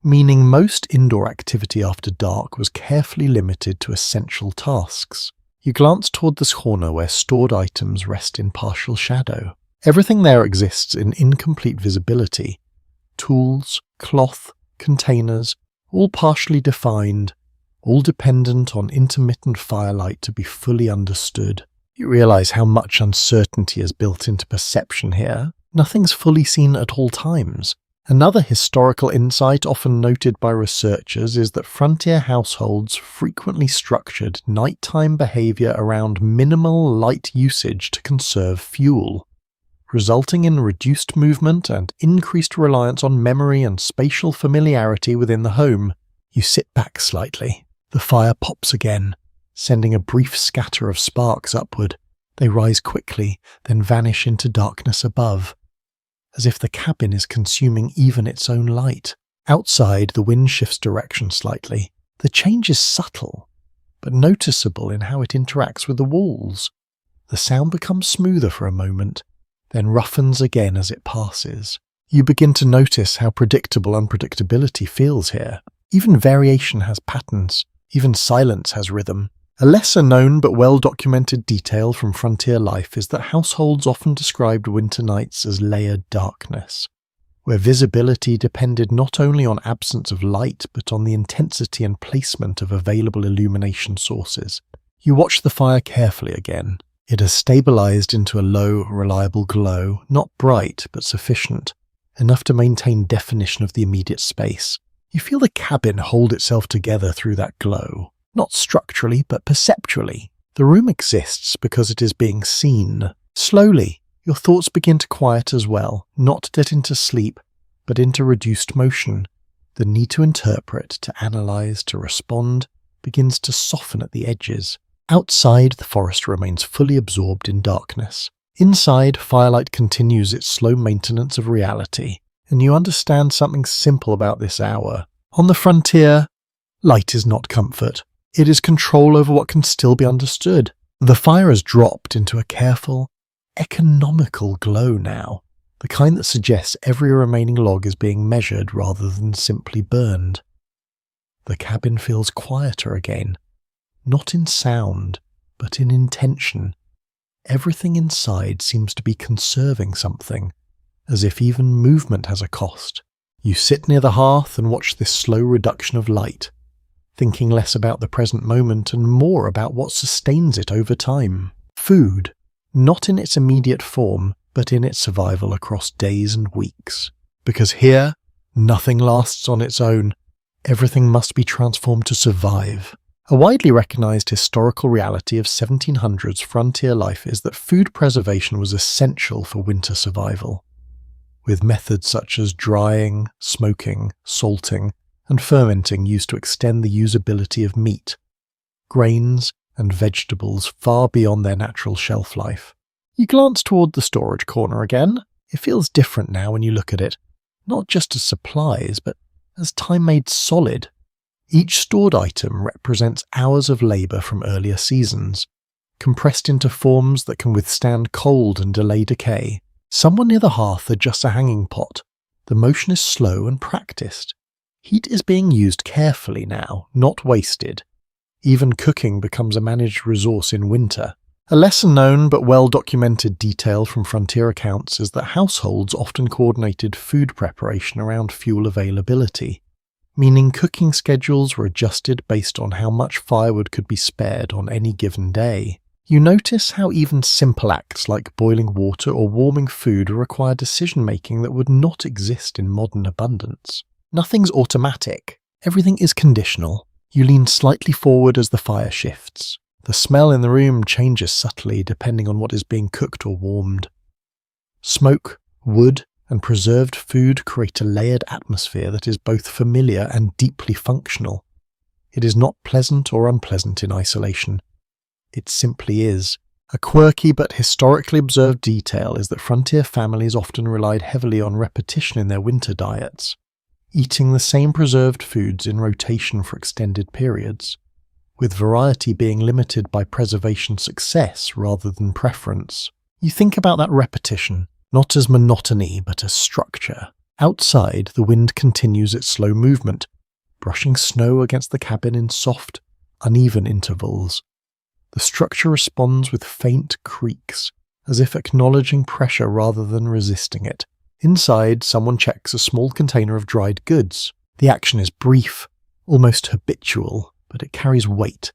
meaning most indoor activity after dark was carefully limited to essential tasks. You glance toward this corner where stored items rest in partial shadow. Everything there exists in incomplete visibility. Tools, cloth, containers, all partially defined, all dependent on intermittent firelight to be fully understood. You realize how much uncertainty is built into perception here. Nothing's fully seen at all times. Another historical insight often noted by researchers is that frontier households frequently structured nighttime behavior around minimal light usage to conserve fuel, resulting in reduced movement and increased reliance on memory and spatial familiarity within the home. You sit back slightly. The fire pops again, sending a brief scatter of sparks upward. They rise quickly, then vanish into darkness above, as if the cabin is consuming even its own light. Outside, the wind shifts direction slightly. The change is subtle, but noticeable in how it interacts with the walls. The sound becomes smoother for a moment, then roughens again as it passes. You begin to notice how predictable unpredictability feels here. Even variation has patterns. Even silence has rhythm. A lesser-known but well-documented detail from frontier life is that households often described winter nights as layered darkness, where visibility depended not only on absence of light but on the intensity and placement of available illumination sources. You watch the fire carefully again. It has stabilized into a low, reliable glow, not bright but sufficient, enough to maintain definition of the immediate space. You feel the cabin hold itself together through that glow. Not structurally, but perceptually. The room exists because it is being seen. Slowly, your thoughts begin to quiet as well, not get into sleep, but into reduced motion. The need to interpret, to analyze, to respond begins to soften at the edges. Outside, the forest remains fully absorbed in darkness. Inside, firelight continues its slow maintenance of reality, and you understand something simple about this hour. On the frontier, light is not comfort. It is control over what can still be understood. The fire has dropped into a careful, economical glow now, the kind that suggests every remaining log is being measured rather than simply burned. The cabin feels quieter again, not in sound, but in intention. Everything inside seems to be conserving something, as if even movement has a cost. You sit near the hearth and watch this slow reduction of light, thinking less about the present moment and more about what sustains it over time. Food, not in its immediate form, but in its survival across days and weeks. Because here, nothing lasts on its own. Everything must be transformed to survive. A widely recognized historical reality of 1700s frontier life is that food preservation was essential for winter survival, with methods such as drying, smoking, salting, and fermenting used to extend the usability of meat, grains, and vegetables far beyond their natural shelf life. You glance toward the storage corner again. It feels different now when you look at it, not just as supplies, but as time made solid. Each stored item represents hours of labour from earlier seasons, compressed into forms that can withstand cold and delay decay. Someone near the hearth adjusts a hanging pot. The motion is slow and practiced. Heat is being used carefully now, not wasted. Even cooking becomes a managed resource in winter. A lesser-known but well-documented detail from frontier accounts is that households often coordinated food preparation around fuel availability, meaning cooking schedules were adjusted based on how much firewood could be spared on any given day. You notice how even simple acts like boiling water or warming food require decision-making that would not exist in modern abundance. Nothing's automatic. Everything is conditional. You lean slightly forward as the fire shifts. The smell in the room changes subtly depending on what is being cooked or warmed. Smoke, wood, and preserved food create a layered atmosphere that is both familiar and deeply functional. It is not pleasant or unpleasant in isolation. It simply is. A quirky but historically observed detail is that frontier families often relied heavily on repetition in their winter diets, eating the same preserved foods in rotation for extended periods, with variety being limited by preservation success rather than preference. You think about that repetition, not as monotony but as structure. Outside, the wind continues its slow movement, brushing snow against the cabin in soft, uneven intervals. The structure responds with faint creaks, as if acknowledging pressure rather than resisting it. Inside, someone checks a small container of dried goods. The action is brief, almost habitual, but it carries weight.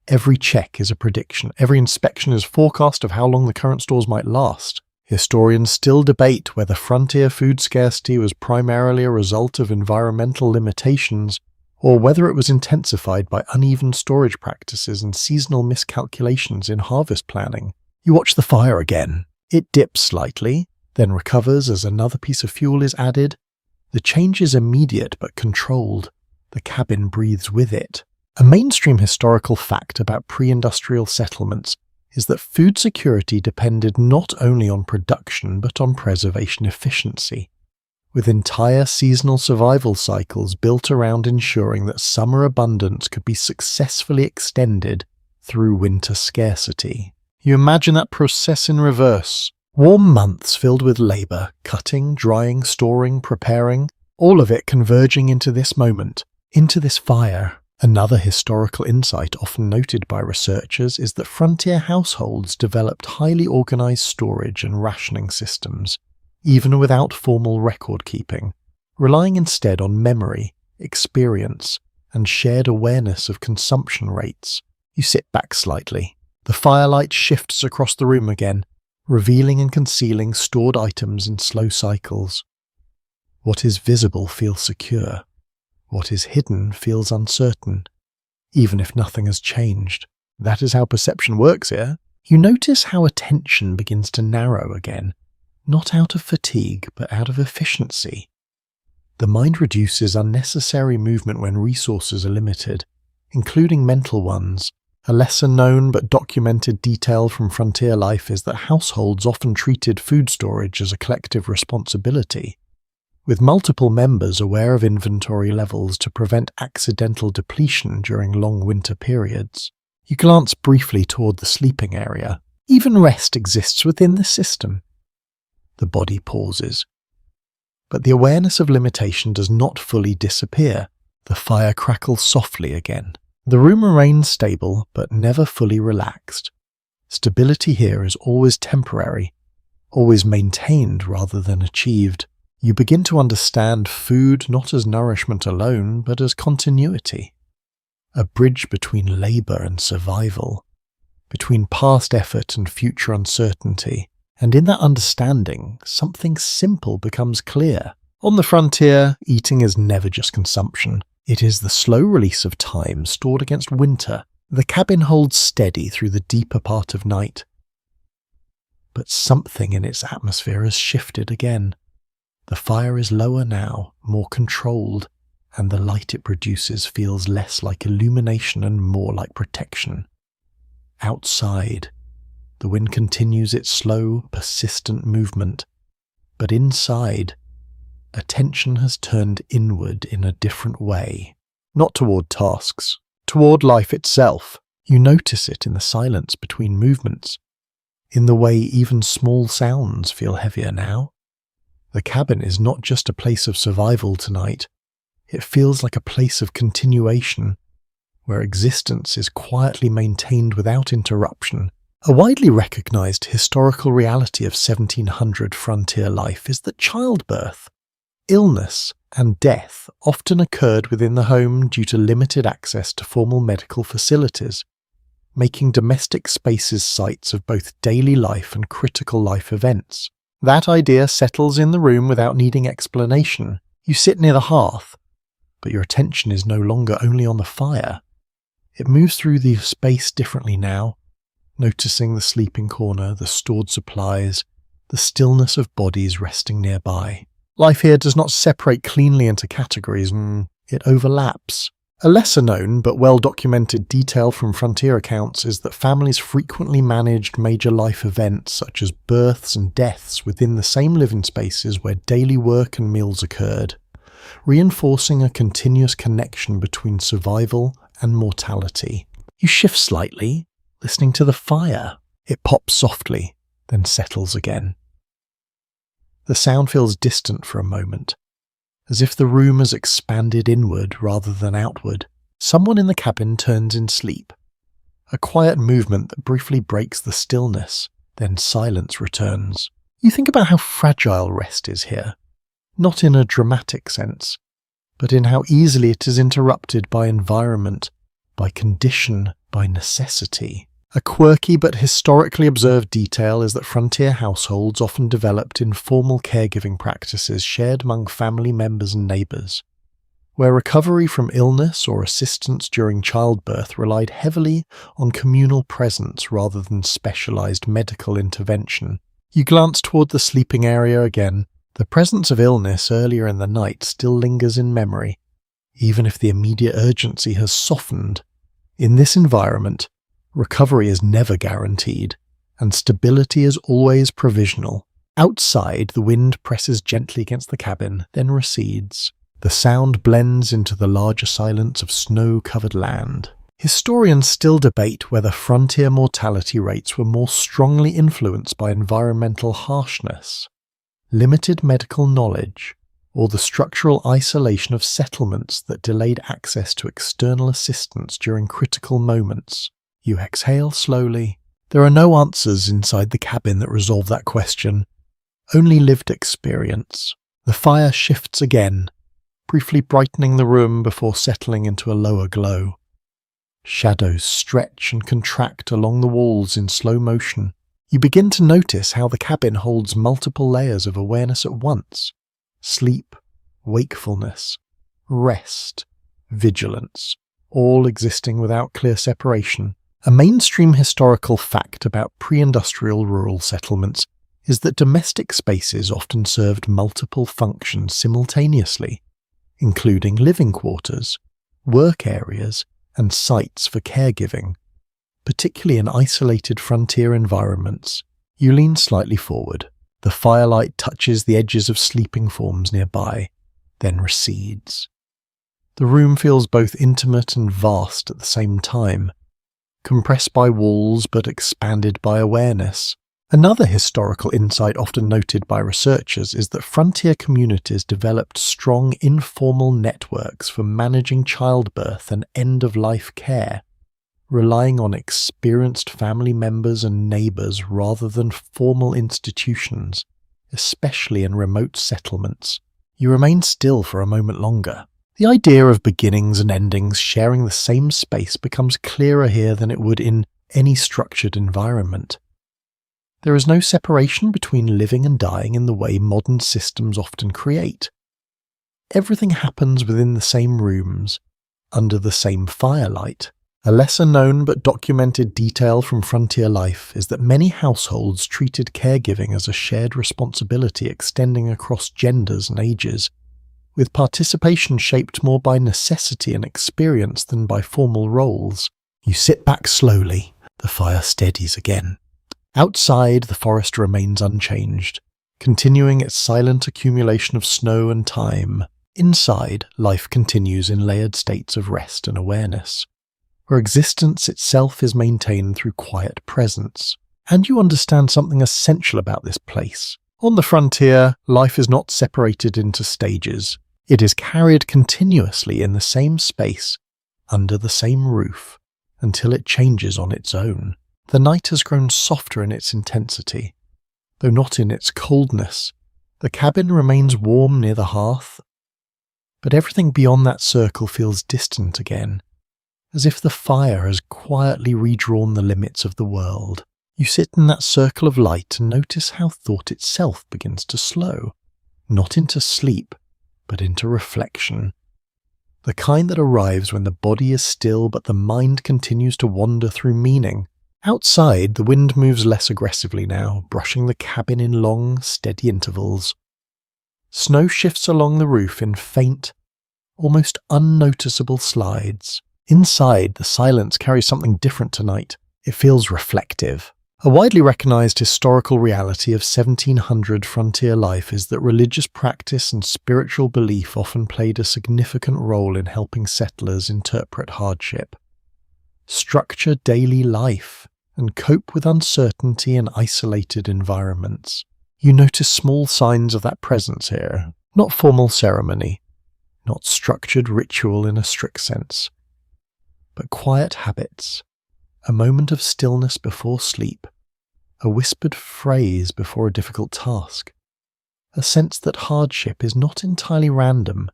Every check is a prediction. Every inspection is a forecast of how long the current stores might last. Historians still debate whether frontier food scarcity was primarily a result of environmental limitations or whether it was intensified by uneven storage practices and seasonal miscalculations in harvest planning. You watch the fire again. It dips slightly, then recovers as another piece of fuel is added. The change is immediate but controlled. The cabin breathes with it. A mainstream historical fact about pre-industrial settlements is that food security depended not only on production but on preservation efficiency, with entire seasonal survival cycles built around ensuring that summer abundance could be successfully extended through winter scarcity. You imagine that process in reverse. Warm months filled with labour, cutting, drying, storing, preparing, all of it converging into this moment, into this fire. Another historical insight often noted by researchers is that frontier households developed highly organised storage and rationing systems, even without formal record-keeping, relying instead on memory, experience, and shared awareness of consumption rates. You sit back slightly. The firelight shifts across the room again, revealing and concealing stored items in slow cycles. What is visible feels secure. What is hidden feels uncertain, even if nothing has changed. That is how perception works here. You notice how attention begins to narrow again, not out of fatigue, but out of efficiency. The mind reduces unnecessary movement when resources are limited, including mental ones. A lesser-known but documented detail from frontier life is that households often treated food storage as a collective responsibility, with multiple members aware of inventory levels to prevent accidental depletion during long winter periods. You glance briefly toward the sleeping area. Even rest exists within the system. The body pauses. But the awareness of limitation does not fully disappear. The fire crackles softly again. The room remains stable, but never fully relaxed. Stability here is always temporary, always maintained rather than achieved. You begin to understand food not as nourishment alone, but as continuity. A bridge between labour and survival, between past effort and future uncertainty. And in that understanding, something simple becomes clear. On the frontier, eating is never just consumption. It is the slow release of time stored against winter. The cabin holds steady through the deeper part of night. But something in its atmosphere has shifted again. The fire is lower now, more controlled, and the light it produces feels less like illumination and more like protection. Outside, the wind continues its slow, persistent movement, but inside, attention has turned inward in a different way. Not toward tasks, toward life itself. You notice it in the silence between movements, in the way even small sounds feel heavier now. The cabin is not just a place of survival tonight. It feels like a place of continuation, where existence is quietly maintained without interruption. A widely recognized historical reality of 1700 frontier life is that childbirth, illness, and death often occurred within the home due to limited access to formal medical facilities, making domestic spaces sites of both daily life and critical life events. That idea settles in the room without needing explanation. You sit near the hearth, but your attention is no longer only on the fire. It moves through the space differently now, noticing the sleeping corner, the stored supplies, the stillness of bodies resting nearby. Life here does not separate cleanly into categories, it overlaps. A lesser-known but well-documented detail from frontier accounts is that families frequently managed major life events such as births and deaths within the same living spaces where daily work and meals occurred, reinforcing a continuous connection between survival and mortality. You shift slightly, listening to the fire. It pops softly, then settles again. The sound feels distant for a moment, as if the room has expanded inward rather than outward. Someone in the cabin turns in sleep, a quiet movement that briefly breaks the stillness, then silence returns. You think about how fragile rest is here, not in a dramatic sense, but in how easily it is interrupted by environment, by condition, by necessity. A quirky but historically observed detail is that frontier households often developed informal caregiving practices shared among family members and neighbours, where recovery from illness or assistance during childbirth relied heavily on communal presence rather than specialised medical intervention. You glance toward the sleeping area again. The presence of illness earlier in the night still lingers in memory, even if the immediate urgency has softened. In this environment, recovery is never guaranteed, and stability is always provisional. Outside, the wind presses gently against the cabin, then recedes. The sound blends into the larger silence of snow-covered land. Historians still debate whether frontier mortality rates were more strongly influenced by environmental harshness, limited medical knowledge, or the structural isolation of settlements that delayed access to external assistance during critical moments. You exhale slowly. There are no answers inside the cabin that resolve that question, only lived experience. The fire shifts again, briefly brightening the room before settling into a lower glow. Shadows stretch and contract along the walls in slow motion. You begin to notice how the cabin holds multiple layers of awareness at once: sleep, wakefulness, rest, vigilance, all existing without clear separation. A mainstream historical fact about pre-industrial rural settlements is that domestic spaces often served multiple functions simultaneously, including living quarters, work areas, and sites for caregiving. Particularly in isolated frontier environments, you lean slightly forward. The firelight touches the edges of sleeping forms nearby, then recedes. The room feels both intimate and vast at the same time, compressed by walls but expanded by awareness. Another historical insight often noted by researchers is that frontier communities developed strong informal networks for managing childbirth and end-of-life care, relying on experienced family members and neighbours rather than formal institutions, especially in remote settlements. You remain still for a moment longer. The idea of beginnings and endings sharing the same space becomes clearer here than it would in any structured environment. There is no separation between living and dying in the way modern systems often create. Everything happens within the same rooms, under the same firelight. A lesser-known but documented detail from frontier life is that many households treated caregiving as a shared responsibility extending across genders and ages, with participation shaped more by necessity and experience than by formal roles. You sit back slowly. The fire steadies again. Outside, the forest remains unchanged, continuing its silent accumulation of snow and time. Inside, life continues in layered states of rest and awareness, where existence itself is maintained through quiet presence. And you understand something essential about this place. On the frontier, life is not separated into stages. It is carried continuously in the same space, under the same roof, until it changes on its own. The night has grown softer in its intensity, though not in its coldness. The cabin remains warm near the hearth, but everything beyond that circle feels distant again, as if the fire has quietly redrawn the limits of the world. You sit in that circle of light and notice how thought itself begins to slow, not into sleep, but into reflection. The kind that arrives when the body is still but the mind continues to wander through meaning. Outside, the wind moves less aggressively now, brushing the cabin in long, steady intervals. Snow shifts along the roof in faint, almost unnoticeable slides. Inside, the silence carries something different tonight. It feels reflective. A widely recognized historical reality of 1700 frontier life is that religious practice and spiritual belief often played a significant role in helping settlers interpret hardship, structure daily life, and cope with uncertainty in isolated environments. You notice small signs of that presence here, not formal ceremony, not structured ritual in a strict sense, but quiet habits, a moment of stillness before sleep, a whispered phrase before a difficult task, a sense that hardship is not entirely random,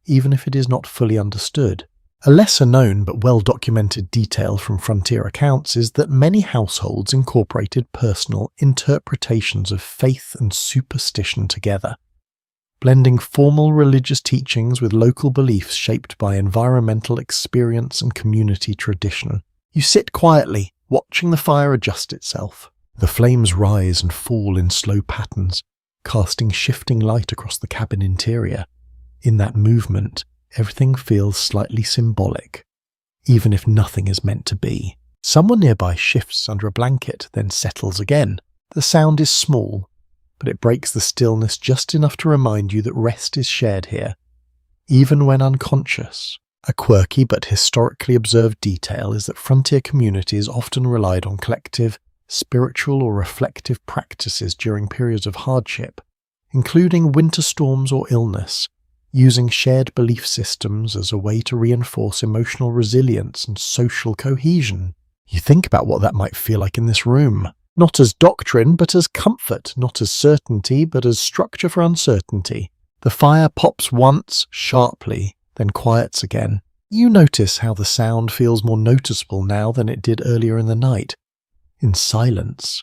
even if it is not fully understood. A lesser-known but well-documented detail from frontier accounts is that many households incorporated personal interpretations of faith and superstition together, blending formal religious teachings with local beliefs shaped by environmental experience and community tradition. You sit quietly, watching the fire adjust itself. The flames rise and fall in slow patterns, casting shifting light across the cabin interior. In that movement, everything feels slightly symbolic, even if nothing is meant to be. Someone nearby shifts under a blanket, then settles again. The sound is small, but it breaks the stillness just enough to remind you that rest is shared here, even when unconscious. A quirky but historically observed detail is that frontier communities often relied on collective, spiritual or reflective practices during periods of hardship, including winter storms or illness, using shared belief systems as a way to reinforce emotional resilience and social cohesion. You think about what that might feel like in this room. Not as doctrine, but as comfort, not as certainty, but as structure for uncertainty. The fire pops once, sharply, then quiets again. You notice how the sound feels more noticeable now than it did earlier in the night. In silence,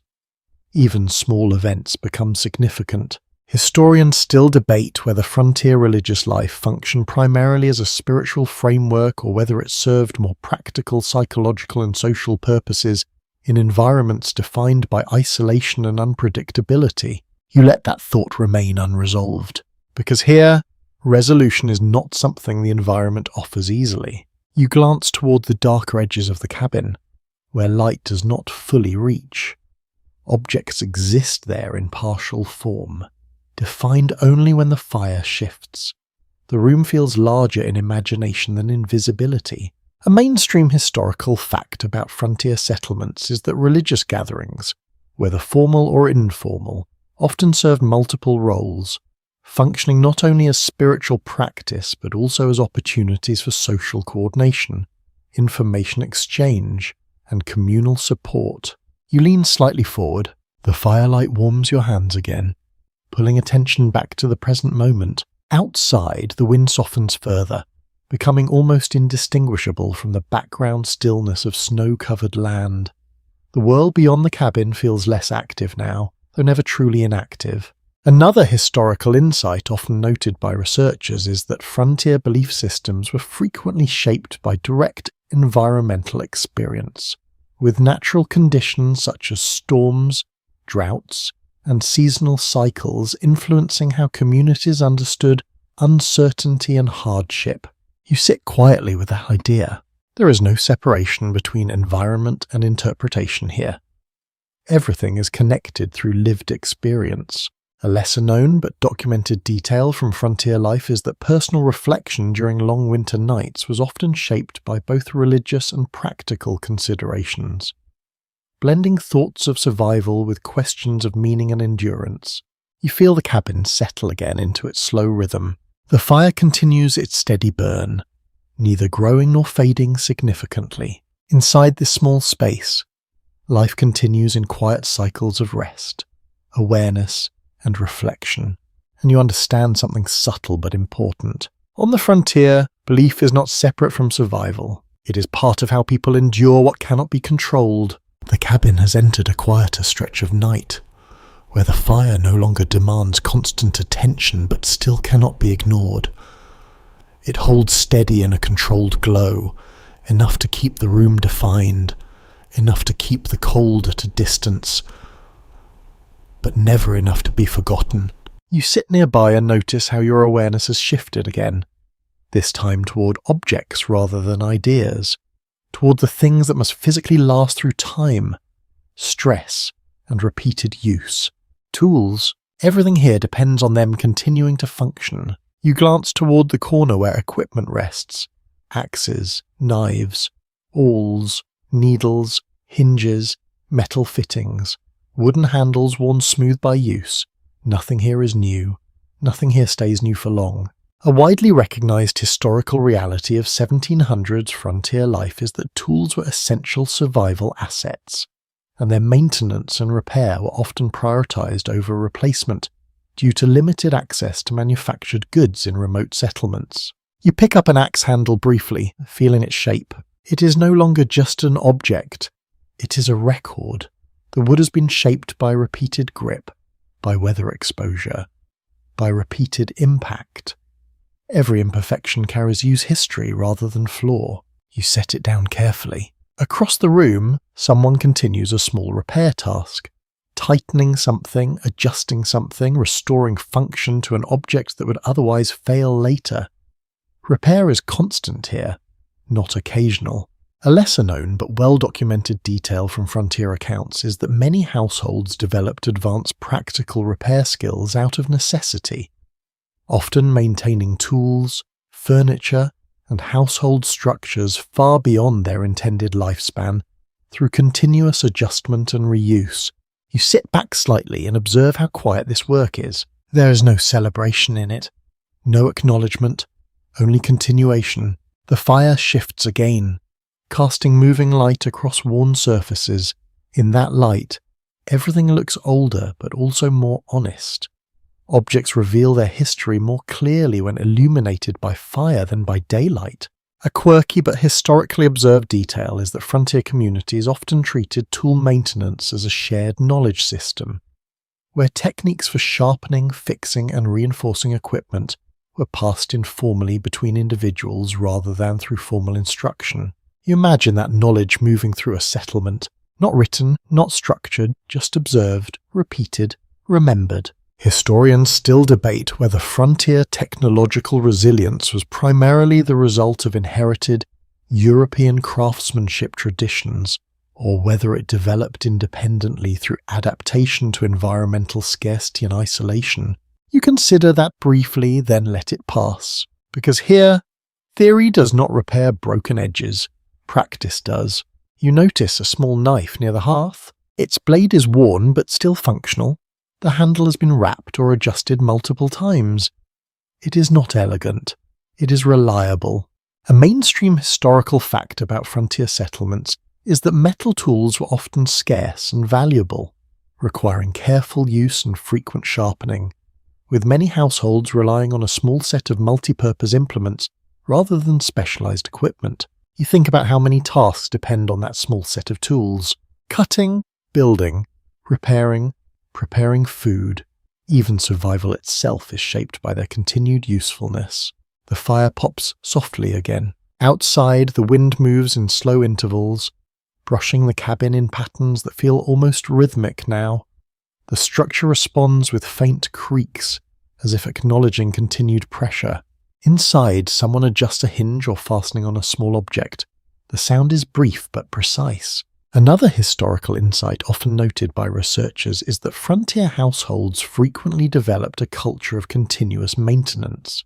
even small events become significant. Historians still debate whether frontier religious life functioned primarily as a spiritual framework or whether it served more practical psychological and social purposes in environments defined by isolation and unpredictability. You let that thought remain unresolved, because here, resolution is not something the environment offers easily. You glance toward the darker edges of the cabin, where light does not fully reach. Objects exist there in partial form, defined only when the fire shifts. The room feels larger in imagination than in visibility. A mainstream historical fact about frontier settlements is that religious gatherings, whether formal or informal, often served multiple roles, functioning not only as spiritual practice but also as opportunities for social coordination, information exchange, and communal support. You lean slightly forward. The firelight warms your hands again, pulling attention back to the present moment. Outside, the wind softens further, becoming almost indistinguishable from the background stillness of snow-covered land. The world beyond the cabin feels less active now, though never truly inactive. Another historical insight often noted by researchers is that frontier belief systems were frequently shaped by direct environmental experience, with natural conditions such as storms, droughts, and seasonal cycles influencing how communities understood uncertainty and hardship. You sit quietly with that idea. There is no separation between environment and interpretation here. Everything is connected through lived experience. A lesser-known but documented detail from frontier life is that personal reflection during long winter nights was often shaped by both religious and practical considerations, blending thoughts of survival with questions of meaning and endurance. You feel the cabin settle again into its slow rhythm. The fire continues its steady burn, neither growing nor fading significantly. Inside this small space, life continues in quiet cycles of rest, awareness, and reflection, and you understand something subtle but important. On the frontier, belief is not separate from survival. It is part of how people endure what cannot be controlled. The cabin has entered a quieter stretch of night, where the fire no longer demands constant attention but still cannot be ignored. It holds steady in a controlled glow, enough to keep the room defined, enough to keep the cold at a distance, but never enough to be forgotten. You sit nearby and notice how your awareness has shifted again, this time toward objects rather than ideas, toward the things that must physically last through time, stress, and repeated use. Tools, everything here depends on them continuing to function. You glance toward the corner where equipment rests: axes, knives, awls, needles, hinges, metal fittings, wooden handles worn smooth by use. Nothing here is new. Nothing here stays new for long. A widely recognized historical reality of 1700s frontier life is that tools were essential survival assets, and their maintenance and repair were often prioritized over replacement due to limited access to manufactured goods in remote settlements. You pick up an axe handle briefly, feeling its shape. It is no longer just an object. It is a record. The wood has been shaped by repeated grip, by weather exposure, by repeated impact. Every imperfection carries use history rather than flaw. You set it down carefully. Across the room, someone continues a small repair task. Tightening something, adjusting something, restoring function to an object that would otherwise fail later. Repair is constant here, not occasional. A lesser-known but well-documented detail from frontier accounts is that many households developed advanced practical repair skills out of necessity, often maintaining tools, furniture, and household structures far beyond their intended lifespan through continuous adjustment and reuse. You sit back slightly and observe how quiet this work is. There is no celebration in it, no acknowledgement, only continuation. The fire shifts again, casting moving light across worn surfaces. In that light, everything looks older but also more honest. Objects reveal their history more clearly when illuminated by fire than by daylight. A quirky but historically observed detail is that frontier communities often treated tool maintenance as a shared knowledge system, where techniques for sharpening, fixing, and reinforcing equipment were passed informally between individuals rather than through formal instruction. You imagine that knowledge moving through a settlement, not written, not structured, just observed, repeated, remembered. Historians still debate whether frontier technological resilience was primarily the result of inherited European craftsmanship traditions, or whether it developed independently through adaptation to environmental scarcity and isolation. You consider that briefly, then let it pass, because here, theory does not repair broken edges, practice does. You notice a small knife near the hearth. Its blade is worn but still functional. The handle has been wrapped or adjusted multiple times. It is not elegant. It is reliable. A mainstream historical fact about frontier settlements is that metal tools were often scarce and valuable, requiring careful use and frequent sharpening, with many households relying on a small set of multi-purpose implements rather than specialized equipment. You think about how many tasks depend on that small set of tools. Cutting, building, repairing, preparing food. Even survival itself is shaped by their continued usefulness. The fire pops softly again. Outside, the wind moves in slow intervals, brushing the cabin in patterns that feel almost rhythmic now. The structure responds with faint creaks, as if acknowledging continued pressure. Inside, someone adjusts a hinge or fastening on a small object. The sound is brief but precise. Another historical insight often noted by researchers is that frontier households frequently developed a culture of continuous maintenance,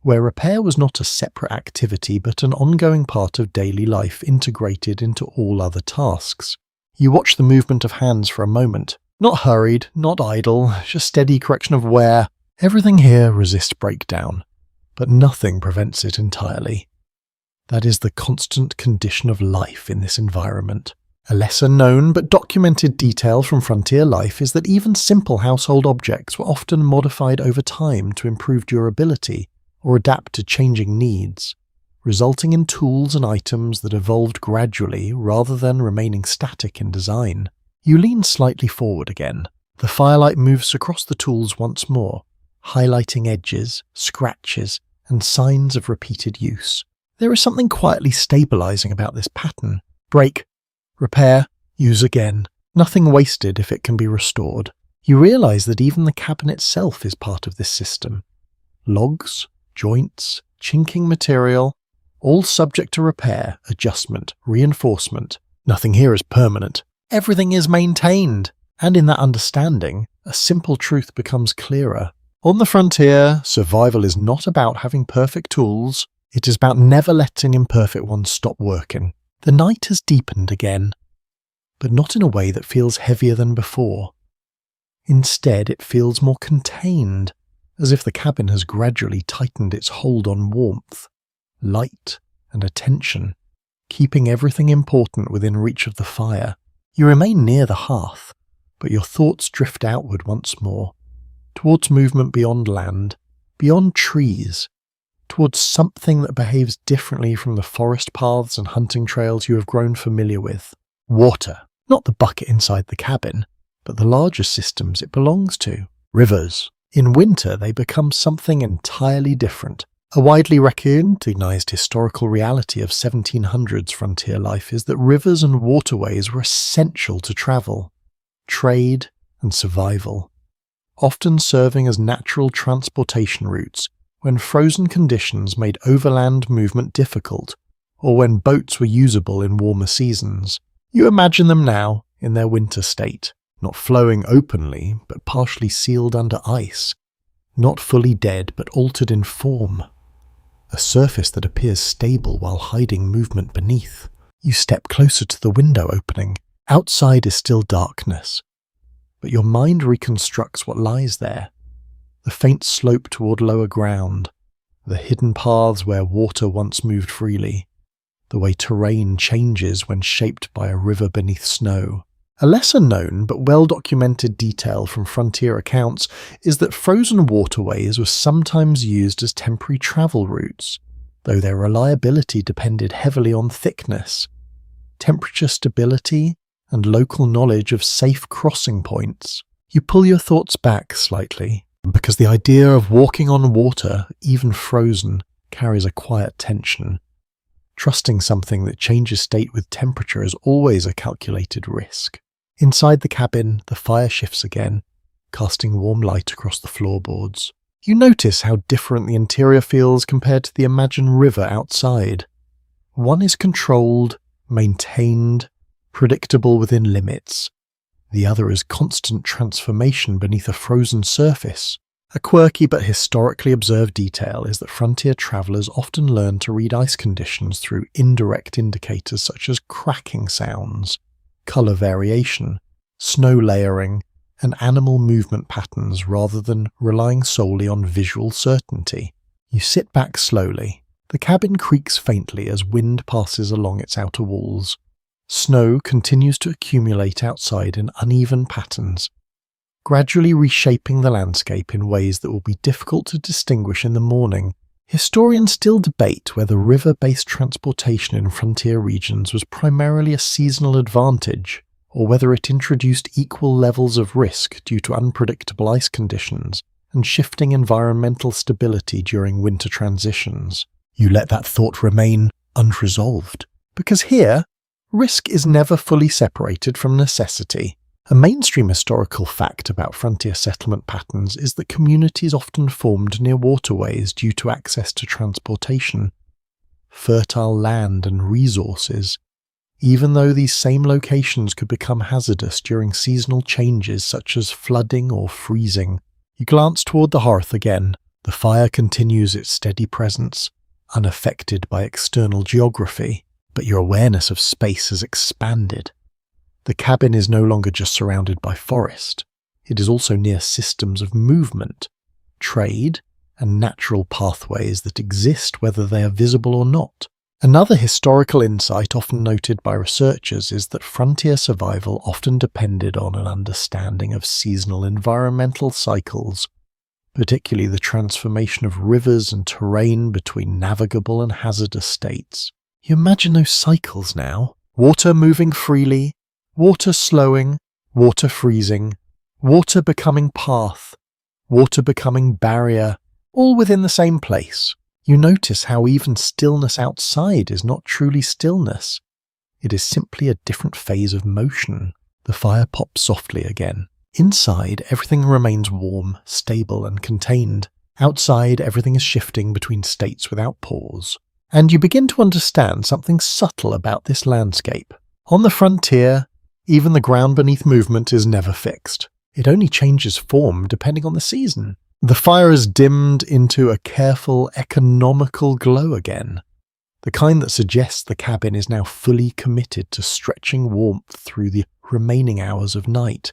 where repair was not a separate activity but an ongoing part of daily life integrated into all other tasks. You watch the movement of hands for a moment. Not hurried, not idle, just steady correction of wear. Everything here resists breakdown, but nothing prevents it entirely. That is the constant condition of life in this environment. A lesser known but documented detail from frontier life is that even simple household objects were often modified over time to improve durability or adapt to changing needs, resulting in tools and items that evolved gradually rather than remaining static in design. You lean slightly forward again. The firelight moves across the tools once more, highlighting edges, scratches, and signs of repeated use. There is something quietly stabilizing about this pattern. Break, repair, use again. Nothing wasted if it can be restored. You realize that even the cabin itself is part of this system. Logs, joints, chinking material, all subject to repair, adjustment, reinforcement. Nothing here is permanent. Everything is maintained. And in that understanding, a simple truth becomes clearer. On the frontier, survival is not about having perfect tools. It is about never letting imperfect ones stop working. The night has deepened again, but not in a way that feels heavier than before. Instead, it feels more contained, as if the cabin has gradually tightened its hold on warmth, light, and attention, keeping everything important within reach of the fire. You remain near the hearth, but your thoughts drift outward once more, towards movement beyond land, beyond trees, towards something that behaves differently from the forest paths and hunting trails you have grown familiar with. Water, not the bucket inside the cabin, but the larger systems it belongs to. Rivers. In winter, they become something entirely different. A widely recognized historical reality of 1700s frontier life is that rivers and waterways were essential to travel, trade, and survival, often serving as natural transportation routes when frozen conditions made overland movement difficult, or when boats were usable in warmer seasons. You imagine them now in their winter state, not flowing openly, but partially sealed under ice, not fully dead, but altered in form. A surface that appears stable while hiding movement beneath. You step closer to the window opening. Outside is still darkness, but your mind reconstructs what lies there. The faint slope toward lower ground, the hidden paths where water once moved freely, the way terrain changes when shaped by a river beneath snow. A lesser-known but well-documented detail from frontier accounts is that frozen waterways were sometimes used as temporary travel routes, though their reliability depended heavily on thickness, temperature stability, and local knowledge of safe crossing points. You pull your thoughts back slightly, because the idea of walking on water, even frozen, carries a quiet tension. Trusting something that changes state with temperature is always a calculated risk. Inside the cabin, the fire shifts again, casting warm light across the floorboards. You notice how different the interior feels compared to the imagined river outside. One is controlled, maintained, predictable within limits. The other is constant transformation beneath a frozen surface. A quirky but historically observed detail is that frontier travellers often learn to read ice conditions through indirect indicators such as cracking sounds, colour variation, snow layering, and animal movement patterns rather than relying solely on visual certainty. You sit back slowly. The cabin creaks faintly as wind passes along its outer walls. Snow continues to accumulate outside in uneven patterns, gradually reshaping the landscape in ways that will be difficult to distinguish in the morning. Historians still debate whether river-based transportation in frontier regions was primarily a seasonal advantage, or whether it introduced equal levels of risk due to unpredictable ice conditions and shifting environmental stability during winter transitions. You let that thought remain unresolved, because here, risk is never fully separated from necessity. A mainstream historical fact about frontier settlement patterns is that communities often formed near waterways due to access to transportation, fertile land and resources, even though these same locations could become hazardous during seasonal changes such as flooding or freezing. You glance toward the hearth again. The fire continues its steady presence, unaffected by external geography, but your awareness of space has expanded. The cabin is no longer just surrounded by forest. It is also near systems of movement, trade, and natural pathways that exist whether they are visible or not. Another historical insight often noted by researchers is that frontier survival often depended on an understanding of seasonal environmental cycles, particularly the transformation of rivers and terrain between navigable and hazardous states. You imagine those cycles now. Water moving freely, water slowing, water freezing, water becoming path, water becoming barrier, all within the same place. You notice how even stillness outside is not truly stillness. It is simply a different phase of motion. The fire pops softly again. Inside, everything remains warm, stable, and contained. Outside, everything is shifting between states without pause. And you begin to understand something subtle about this landscape. On the frontier, even the ground beneath movement is never fixed. It only changes form depending on the season. The fire is dimmed into a careful, economical glow again, the kind that suggests the cabin is now fully committed to stretching warmth through the remaining hours of night.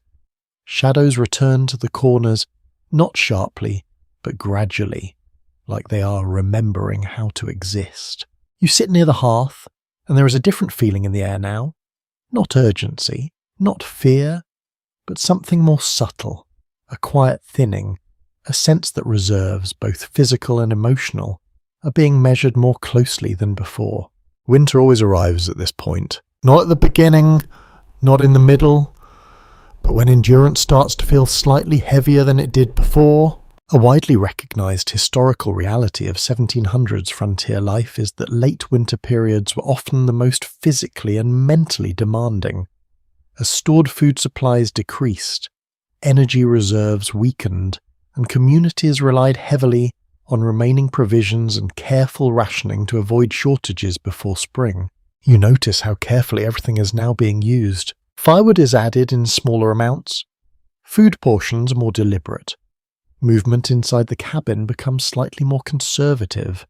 Shadows return to the corners, not sharply, but gradually, like they are remembering how to exist. You sit near the hearth, and there is a different feeling in the air now. Not urgency, not fear, but something more subtle, a quiet thinning, a sense that reserves, both physical and emotional, are being measured more closely than before. Winter always arrives at this point. Not at the beginning, not in the middle, but when endurance starts to feel slightly heavier than it did before. A widely recognised historical reality of 1700s frontier life is that late winter periods were often the most physically and mentally demanding. As stored food supplies decreased, energy reserves weakened, and communities relied heavily on remaining provisions and careful rationing to avoid shortages before spring. You notice how carefully everything is now being used. Firewood is added in smaller amounts, food portions more deliberate. Movement inside the cabin becomes slightly more conservative,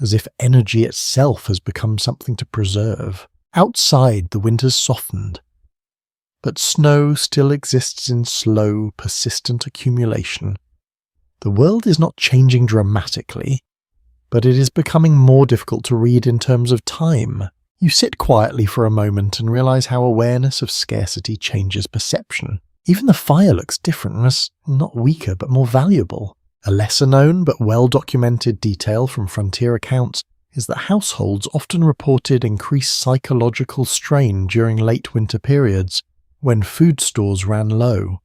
as if energy itself has become something to preserve. Outside, the winter's softened, but snow still exists in slow, persistent accumulation. The world is not changing dramatically, but it is becoming more difficult to read in terms of time. You sit quietly for a moment and realize how awareness of scarcity changes perception. Even the fire looks different and is not weaker but more valuable. A lesser known but well-documented detail from frontier accounts is that households often reported increased psychological strain during late winter periods when food stores ran low,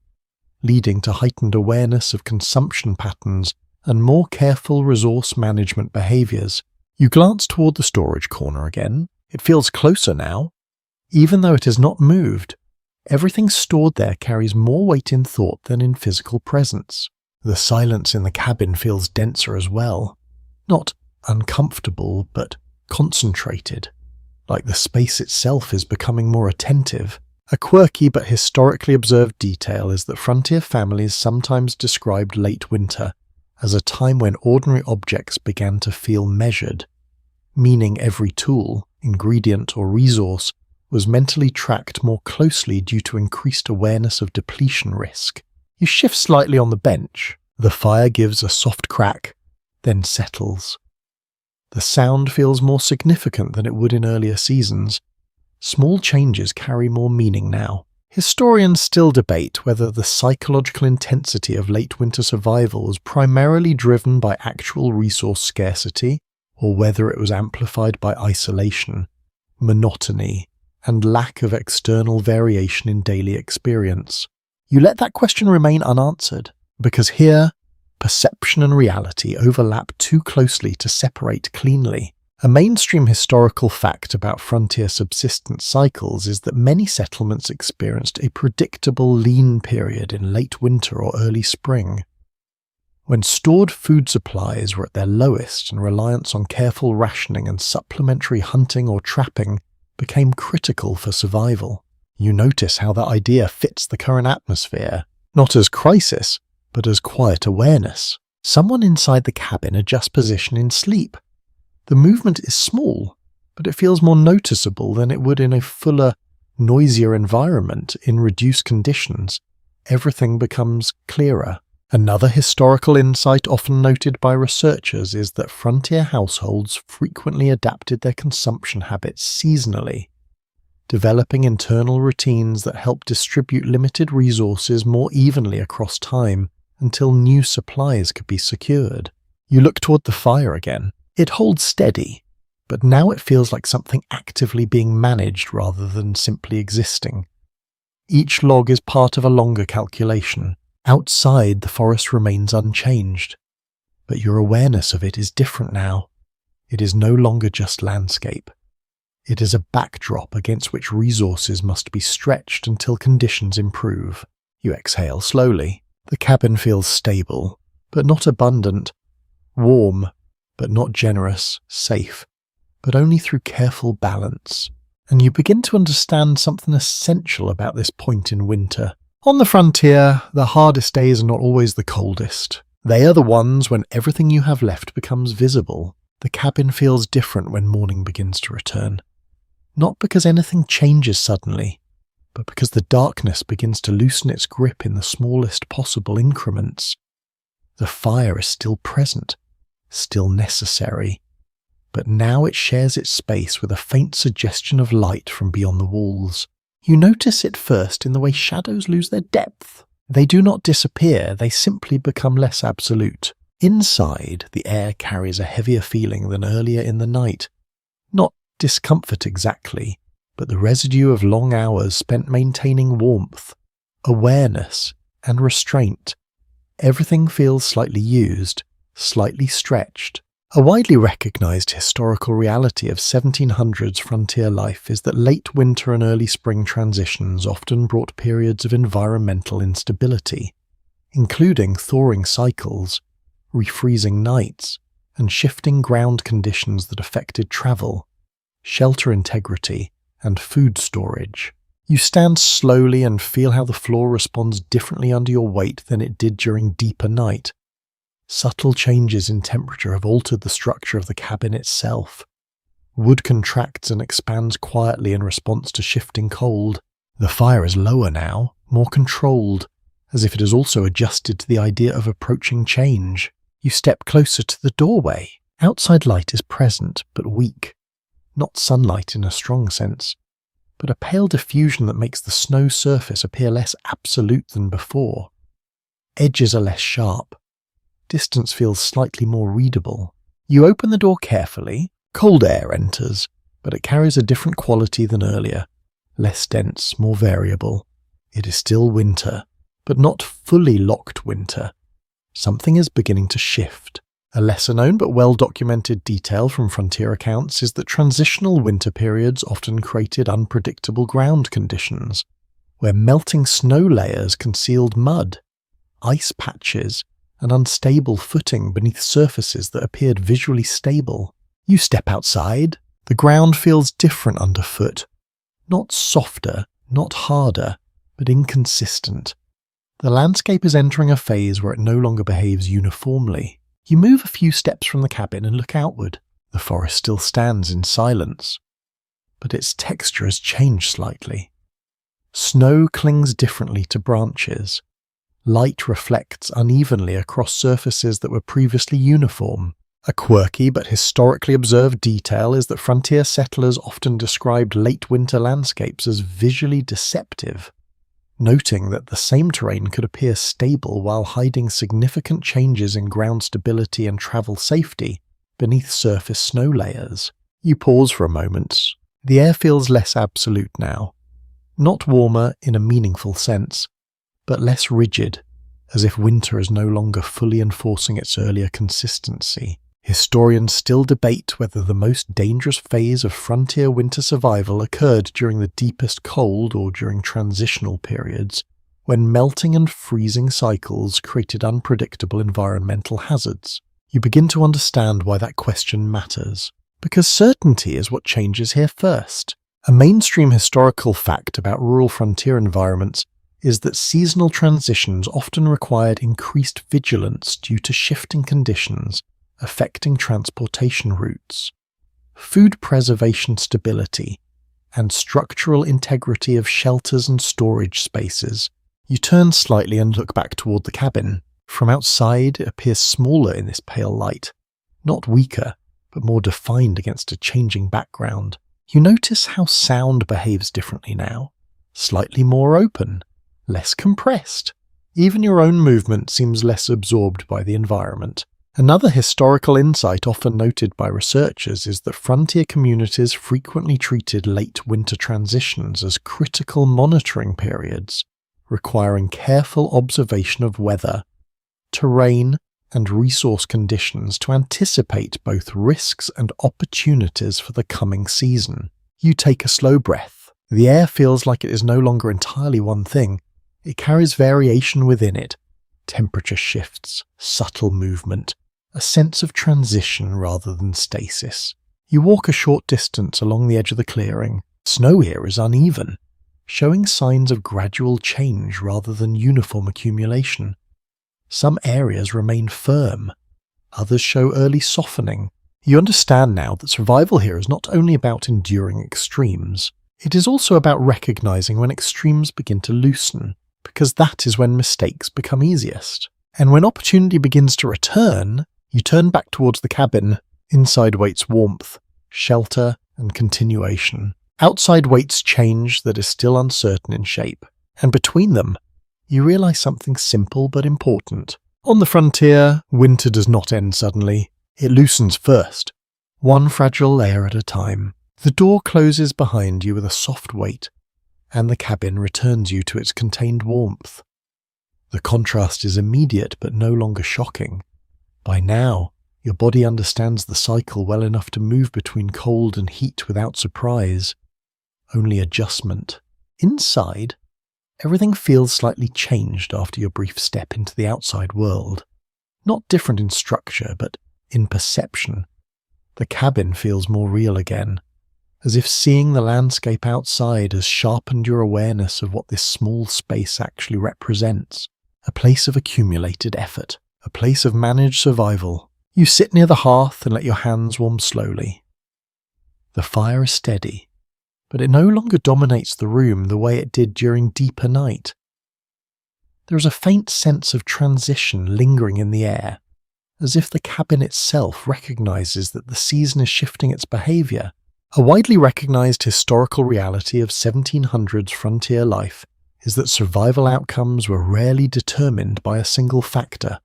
leading to heightened awareness of consumption patterns and more careful resource management behaviours. You glance toward the storage corner again. It feels closer now. Even though it has not moved, everything stored there carries more weight in thought than in physical presence. The silence in the cabin feels denser as well. Not uncomfortable, but concentrated, like the space itself is becoming more attentive. A quirky but historically observed detail is that frontier families sometimes described late winter as a time when ordinary objects began to feel measured, meaning every tool, ingredient, or resource was mentally tracked more closely due to increased awareness of depletion risk. You shift slightly on the bench. The fire gives a soft crack, then settles. The sound feels more significant than it would in earlier seasons. Small changes carry more meaning now. Historians still debate whether the psychological intensity of late winter survival was primarily driven by actual resource scarcity, or whether it was amplified by isolation, monotony, and lack of external variation in daily experience. You let that question remain unanswered, because here, perception and reality overlap too closely to separate cleanly. A mainstream historical fact about frontier subsistence cycles is that many settlements experienced a predictable lean period in late winter or early spring, when stored food supplies were at their lowest and reliance on careful rationing and supplementary hunting or trapping became critical for survival. You notice how that idea fits the current atmosphere, not as crisis, but as quiet awareness. Someone inside the cabin adjusts position in sleep. The movement is small, but it feels more noticeable than it would in a fuller, noisier environment in reduced conditions. Everything becomes clearer. Another historical insight often noted by researchers is that frontier households frequently adapted their consumption habits seasonally, developing internal routines that help distribute limited resources more evenly across time until new supplies could be secured. You look toward the fire again. It holds steady, but now it feels like something actively being managed rather than simply existing. Each log is part of a longer calculation. Outside, the forest remains unchanged, but your awareness of it is different now. It is no longer just landscape. It is a backdrop against which resources must be stretched until conditions improve. You exhale slowly. The cabin feels stable, but not abundant, warm, but not generous, safe, but only through careful balance. And you begin to understand something essential about this point in winter. On the frontier, the hardest days are not always the coldest. They are the ones when everything you have left becomes visible. The cabin feels different when morning begins to return. Not because anything changes suddenly, but because the darkness begins to loosen its grip in the smallest possible increments. The fire is still present, still necessary, but now it shares its space with a faint suggestion of light from beyond the walls. You notice it first in the way shadows lose their depth. They do not disappear, they simply become less absolute. Inside, the air carries a heavier feeling than earlier in the night. Not discomfort exactly, but the residue of long hours spent maintaining warmth, awareness, and restraint. Everything feels slightly used, slightly stretched. A widely recognized historical reality of 1700s frontier life is that late winter and early spring transitions often brought periods of environmental instability, including thawing cycles, refreezing nights, and shifting ground conditions that affected travel, shelter integrity, and food storage. You stand slowly and feel how the floor responds differently under your weight than it did during deeper night. Subtle changes in temperature have altered the structure of the cabin itself. Wood contracts and expands quietly in response to shifting cold. The fire is lower now, more controlled, as if it has also adjusted to the idea of approaching change. You step closer to the doorway. Outside light is present, but weak. Not sunlight in a strong sense, but a pale diffusion that makes the snow surface appear less absolute than before. Edges are less sharp. Distance feels slightly more readable. You open the door carefully. Cold air enters, but it carries a different quality than earlier. Less dense, more variable. It is still winter, but not fully locked winter. Something is beginning to shift. A lesser-known but well-documented detail from frontier accounts is that transitional winter periods often created unpredictable ground conditions, where melting snow layers concealed mud, ice patches, and unstable footing beneath surfaces that appeared visually stable. You step outside. The ground feels different underfoot. Not softer, not harder, but inconsistent. The landscape is entering a phase where it no longer behaves uniformly. You move a few steps from the cabin and look outward. The forest still stands in silence, but its texture has changed slightly. Snow clings differently to branches. Light reflects unevenly across surfaces that were previously uniform. A quirky but historically observed detail is that frontier settlers often described late winter landscapes as visually deceptive, noting that the same terrain could appear stable while hiding significant changes in ground stability and travel safety beneath surface snow layers. You pause for a moment. The air feels less absolute now. Not warmer in a meaningful sense, but less rigid, as if winter is no longer fully enforcing its earlier consistency. Historians still debate whether the most dangerous phase of frontier winter survival occurred during the deepest cold or during transitional periods, when melting and freezing cycles created unpredictable environmental hazards. You begin to understand why that question matters, because certainty is what changes here first. A mainstream historical fact about rural frontier environments is that seasonal transitions often required increased vigilance due to shifting conditions affecting transportation routes, food preservation stability, and structural integrity of shelters and storage spaces. You turn slightly and look back toward the cabin. From outside, it appears smaller in this pale light, not weaker, but more defined against a changing background. You notice how sound behaves differently now, slightly more open, less compressed. Even your own movement seems less absorbed by the environment. Another historical insight often noted by researchers is that frontier communities frequently treated late winter transitions as critical monitoring periods, requiring careful observation of weather, terrain, and resource conditions to anticipate both risks and opportunities for the coming season. You take a slow breath. The air feels like it is no longer entirely one thing. It carries variation within it. Temperature shifts, subtle movement, a sense of transition rather than stasis. You walk a short distance along the edge of the clearing. Snow here is uneven, showing signs of gradual change rather than uniform accumulation. Some areas remain firm, others show early softening. You understand now that survival here is not only about enduring extremes, it is also about recognizing when extremes begin to loosen, because that is when mistakes become easiest. And when opportunity begins to return, you turn back towards the cabin. Inside waits warmth, shelter, and continuation. Outside waits change that is still uncertain in shape. And between them, you realize something simple but important. On the frontier, winter does not end suddenly. It loosens first, one fragile layer at a time. The door closes behind you with a soft weight, and the cabin returns you to its contained warmth. The contrast is immediate but no longer shocking. By now, your body understands the cycle well enough to move between cold and heat without surprise. Only adjustment. Inside, everything feels slightly changed after your brief step into the outside world. Not different in structure, but in perception. The cabin feels more real again, as if seeing the landscape outside has sharpened your awareness of what this small space actually represents. A place of accumulated effort, a place of managed survival. You sit near the hearth and let your hands warm slowly. The fire is steady, but it no longer dominates the room the way it did during deeper night. There is a faint sense of transition lingering in the air, as if the cabin itself recognizes that the season is shifting its behavior. A widely recognized historical reality of 1700s frontier life is that survival outcomes were rarely determined by a single factor,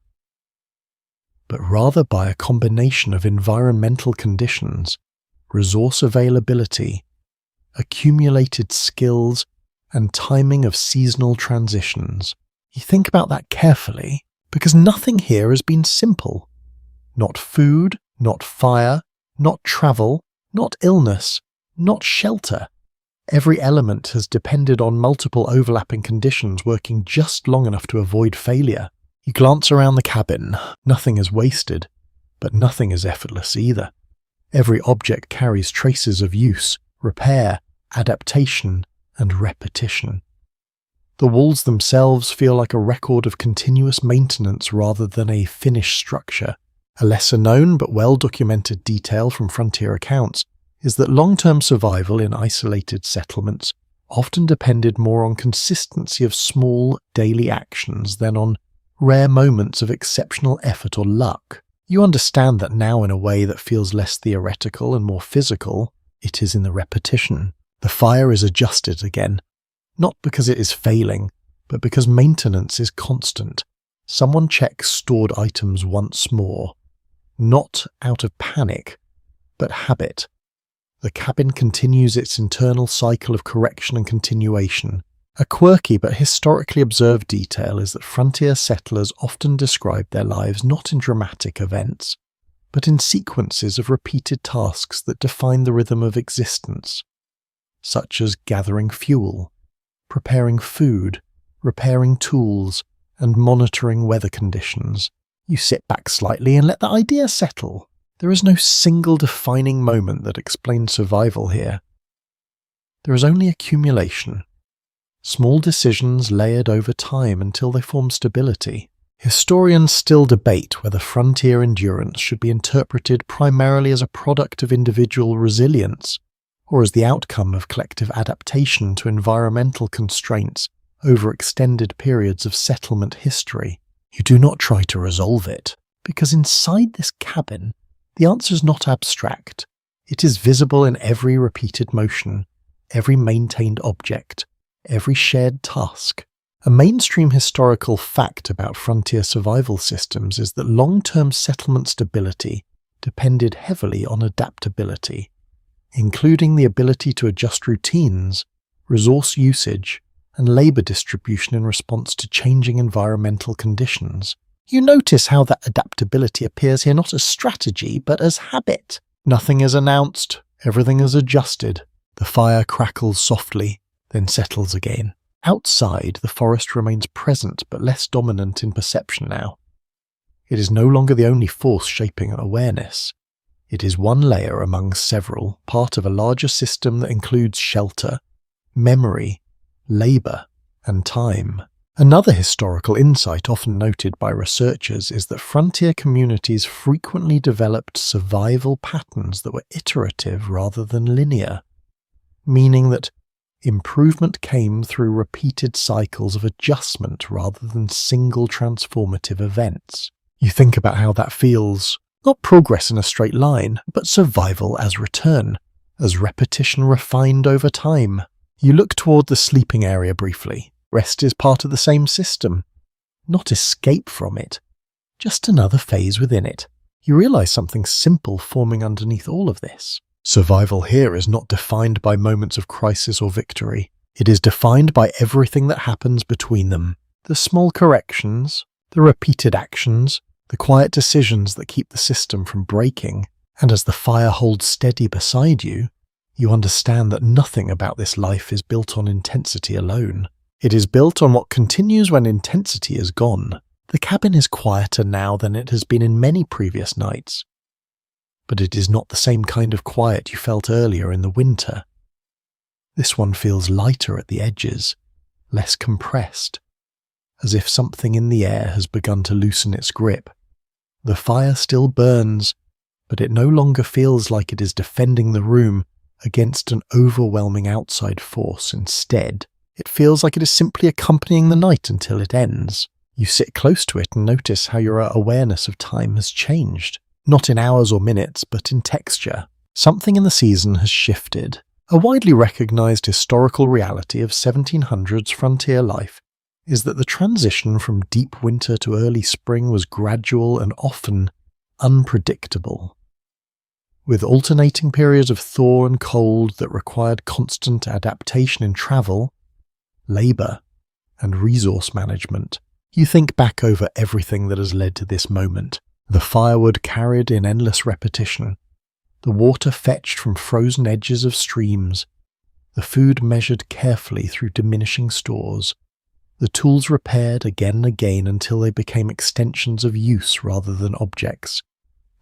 but rather by a combination of environmental conditions, resource availability, accumulated skills, and timing of seasonal transitions. You think about that carefully, because nothing here has been simple. Not food, not fire, not travel, not illness, not shelter. Every element has depended on multiple overlapping conditions working just long enough to avoid failure. You glance around the cabin. Nothing is wasted, but nothing is effortless either. Every object carries traces of use, repair, adaptation, and repetition. The walls themselves feel like a record of continuous maintenance rather than a finished structure. A lesser-known but well-documented detail from frontier accounts is that long-term survival in isolated settlements often depended more on consistency of small, daily actions than on rare moments of exceptional effort or luck. You understand that now in a way that feels less theoretical and more physical. It is in the repetition. The fire is adjusted again, not because it is failing, but because maintenance is constant. Someone checks stored items once more, not out of panic, but habit. The cabin continues its internal cycle of correction and continuation. A quirky but historically observed detail is that frontier settlers often describe their lives not in dramatic events, but in sequences of repeated tasks that define the rhythm of existence, such as gathering fuel, preparing food, repairing tools, and monitoring weather conditions. You sit back slightly and let the idea settle. There is no single defining moment that explains survival here. There is only accumulation. Small decisions layered over time until they form stability. Historians still debate whether frontier endurance should be interpreted primarily as a product of individual resilience, or as the outcome of collective adaptation to environmental constraints over extended periods of settlement history. You do not try to resolve it, because inside this cabin, the answer is not abstract. It is visible in every repeated motion, every maintained object, every shared task. A mainstream historical fact about frontier survival systems is that long-term settlement stability depended heavily on adaptability, including the ability to adjust routines, resource usage, and labor distribution in response to changing environmental conditions. You notice how that adaptability appears here not as strategy, but as habit. Nothing is announced, everything is adjusted. The fire crackles softly, then settles again. Outside, the forest remains present but less dominant in perception now. It is no longer the only force shaping awareness. It is one layer among several, part of a larger system that includes shelter, memory, labor, and time. Another historical insight often noted by researchers is that frontier communities frequently developed survival patterns that were iterative rather than linear, meaning that improvement came through repeated cycles of adjustment rather than single transformative events. You think about how that feels, not progress in a straight line, but survival as return, as repetition refined over time. You look toward the sleeping area briefly. Rest is part of the same system, not escape from it. just another phase within it. You realize something simple forming underneath all of this. Survival here is not defined by moments of crisis or victory. It is defined by everything that happens between them. The small corrections, the repeated actions, the quiet decisions that keep the system from breaking. And as the fire holds steady beside you, you understand that nothing about this life is built on intensity alone. It is built on what continues when intensity is gone. The cabin is quieter now than it has been in many previous nights. But it is not the same kind of quiet you felt earlier in the winter. This one feels lighter at the edges, less compressed, as if something in the air has begun to loosen its grip. The fire still burns, but it no longer feels like it is defending the room against an overwhelming outside force. Instead, it feels like it is simply accompanying the night until it ends. You sit close to it and notice how your awareness of time has changed. Not in hours or minutes, but in texture. Something in the season has shifted. A widely recognized historical reality of 1700s frontier life is that the transition from deep winter to early spring was gradual and often unpredictable. With alternating periods of thaw and cold that required constant adaptation in travel, labor, and resource management. You think back over everything that has led to this moment. The firewood carried in endless repetition, the water fetched from frozen edges of streams, the food measured carefully through diminishing stores, the tools repaired again and again until they became extensions of use rather than objects,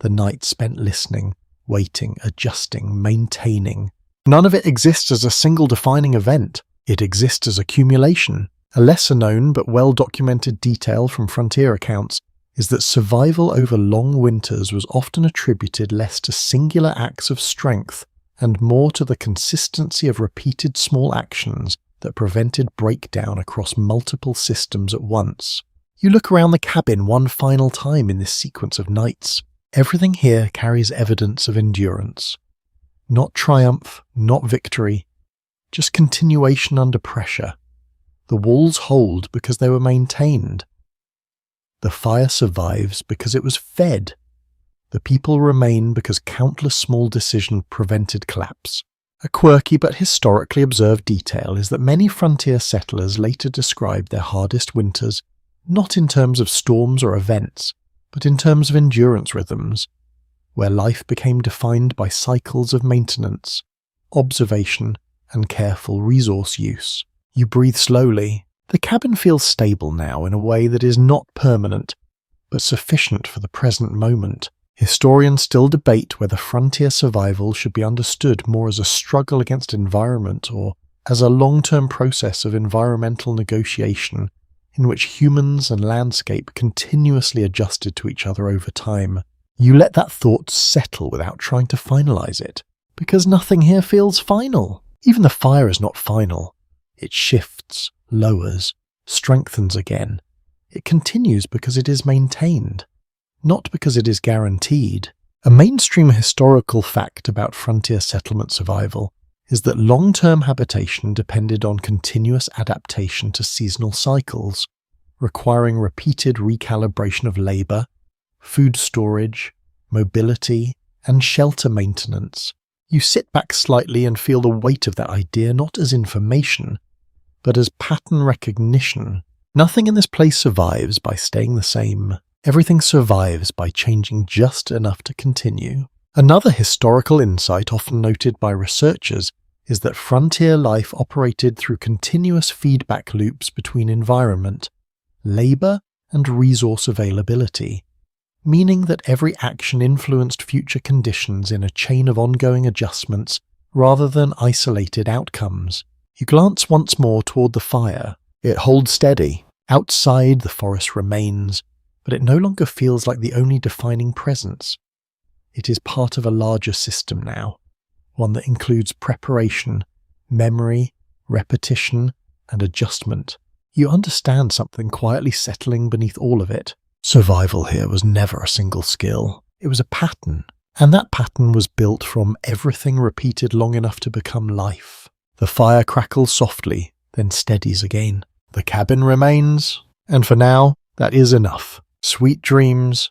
the night spent listening, waiting, adjusting, maintaining. None of it exists as a single defining event. It exists as accumulation. A lesser-known but well-documented detail from frontier accounts is that survival over long winters was often attributed less to singular acts of strength and more to the consistency of repeated small actions that prevented breakdown across multiple systems at once. You look around the cabin one final time in this sequence of nights. Everything here carries evidence of endurance. Not triumph, not victory, just continuation under pressure. The walls hold because they were maintained. The fire survives because it was fed. The people remain because countless small decisions prevented collapse. A quirky but historically observed detail is that many frontier settlers later described their hardest winters not in terms of storms or events, but in terms of endurance rhythms, where life became defined by cycles of maintenance, observation, and careful resource use. You breathe slowly. The cabin feels stable now in a way that is not permanent, but sufficient for the present moment. Historians still debate whether frontier survival should be understood more as a struggle against environment or as a long-term process of environmental negotiation in which humans and landscape continuously adjusted to each other over time. You let that thought settle without trying to finalize it, because nothing here feels final. Even the fire is not final. It shifts, lowers, strengthens again. It continues because it is maintained, not because it is guaranteed. A mainstream historical fact about frontier settlement survival is that long-term habitation depended on continuous adaptation to seasonal cycles, requiring repeated recalibration of labor, food storage, mobility, and shelter maintenance. You sit back slightly and feel the weight of that idea not as information, but as pattern recognition. Nothing in this place survives by staying the same. Everything survives by changing just enough to continue. Another historical insight often noted by researchers is that frontier life operated through continuous feedback loops between environment, labor, and resource availability, meaning that every action influenced future conditions in a chain of ongoing adjustments rather than isolated outcomes. You glance once more toward the fire. It holds steady. Outside, the forest remains, but it no longer feels like the only defining presence. It is part of a larger system now, one that includes preparation, memory, repetition, and adjustment. You understand something quietly settling beneath all of it. Survival here was never a single skill. It was a pattern, and that pattern was built from everything repeated long enough to become life. The fire crackles softly, then steadies again. The cabin remains, and for now, that is enough. Sweet dreams.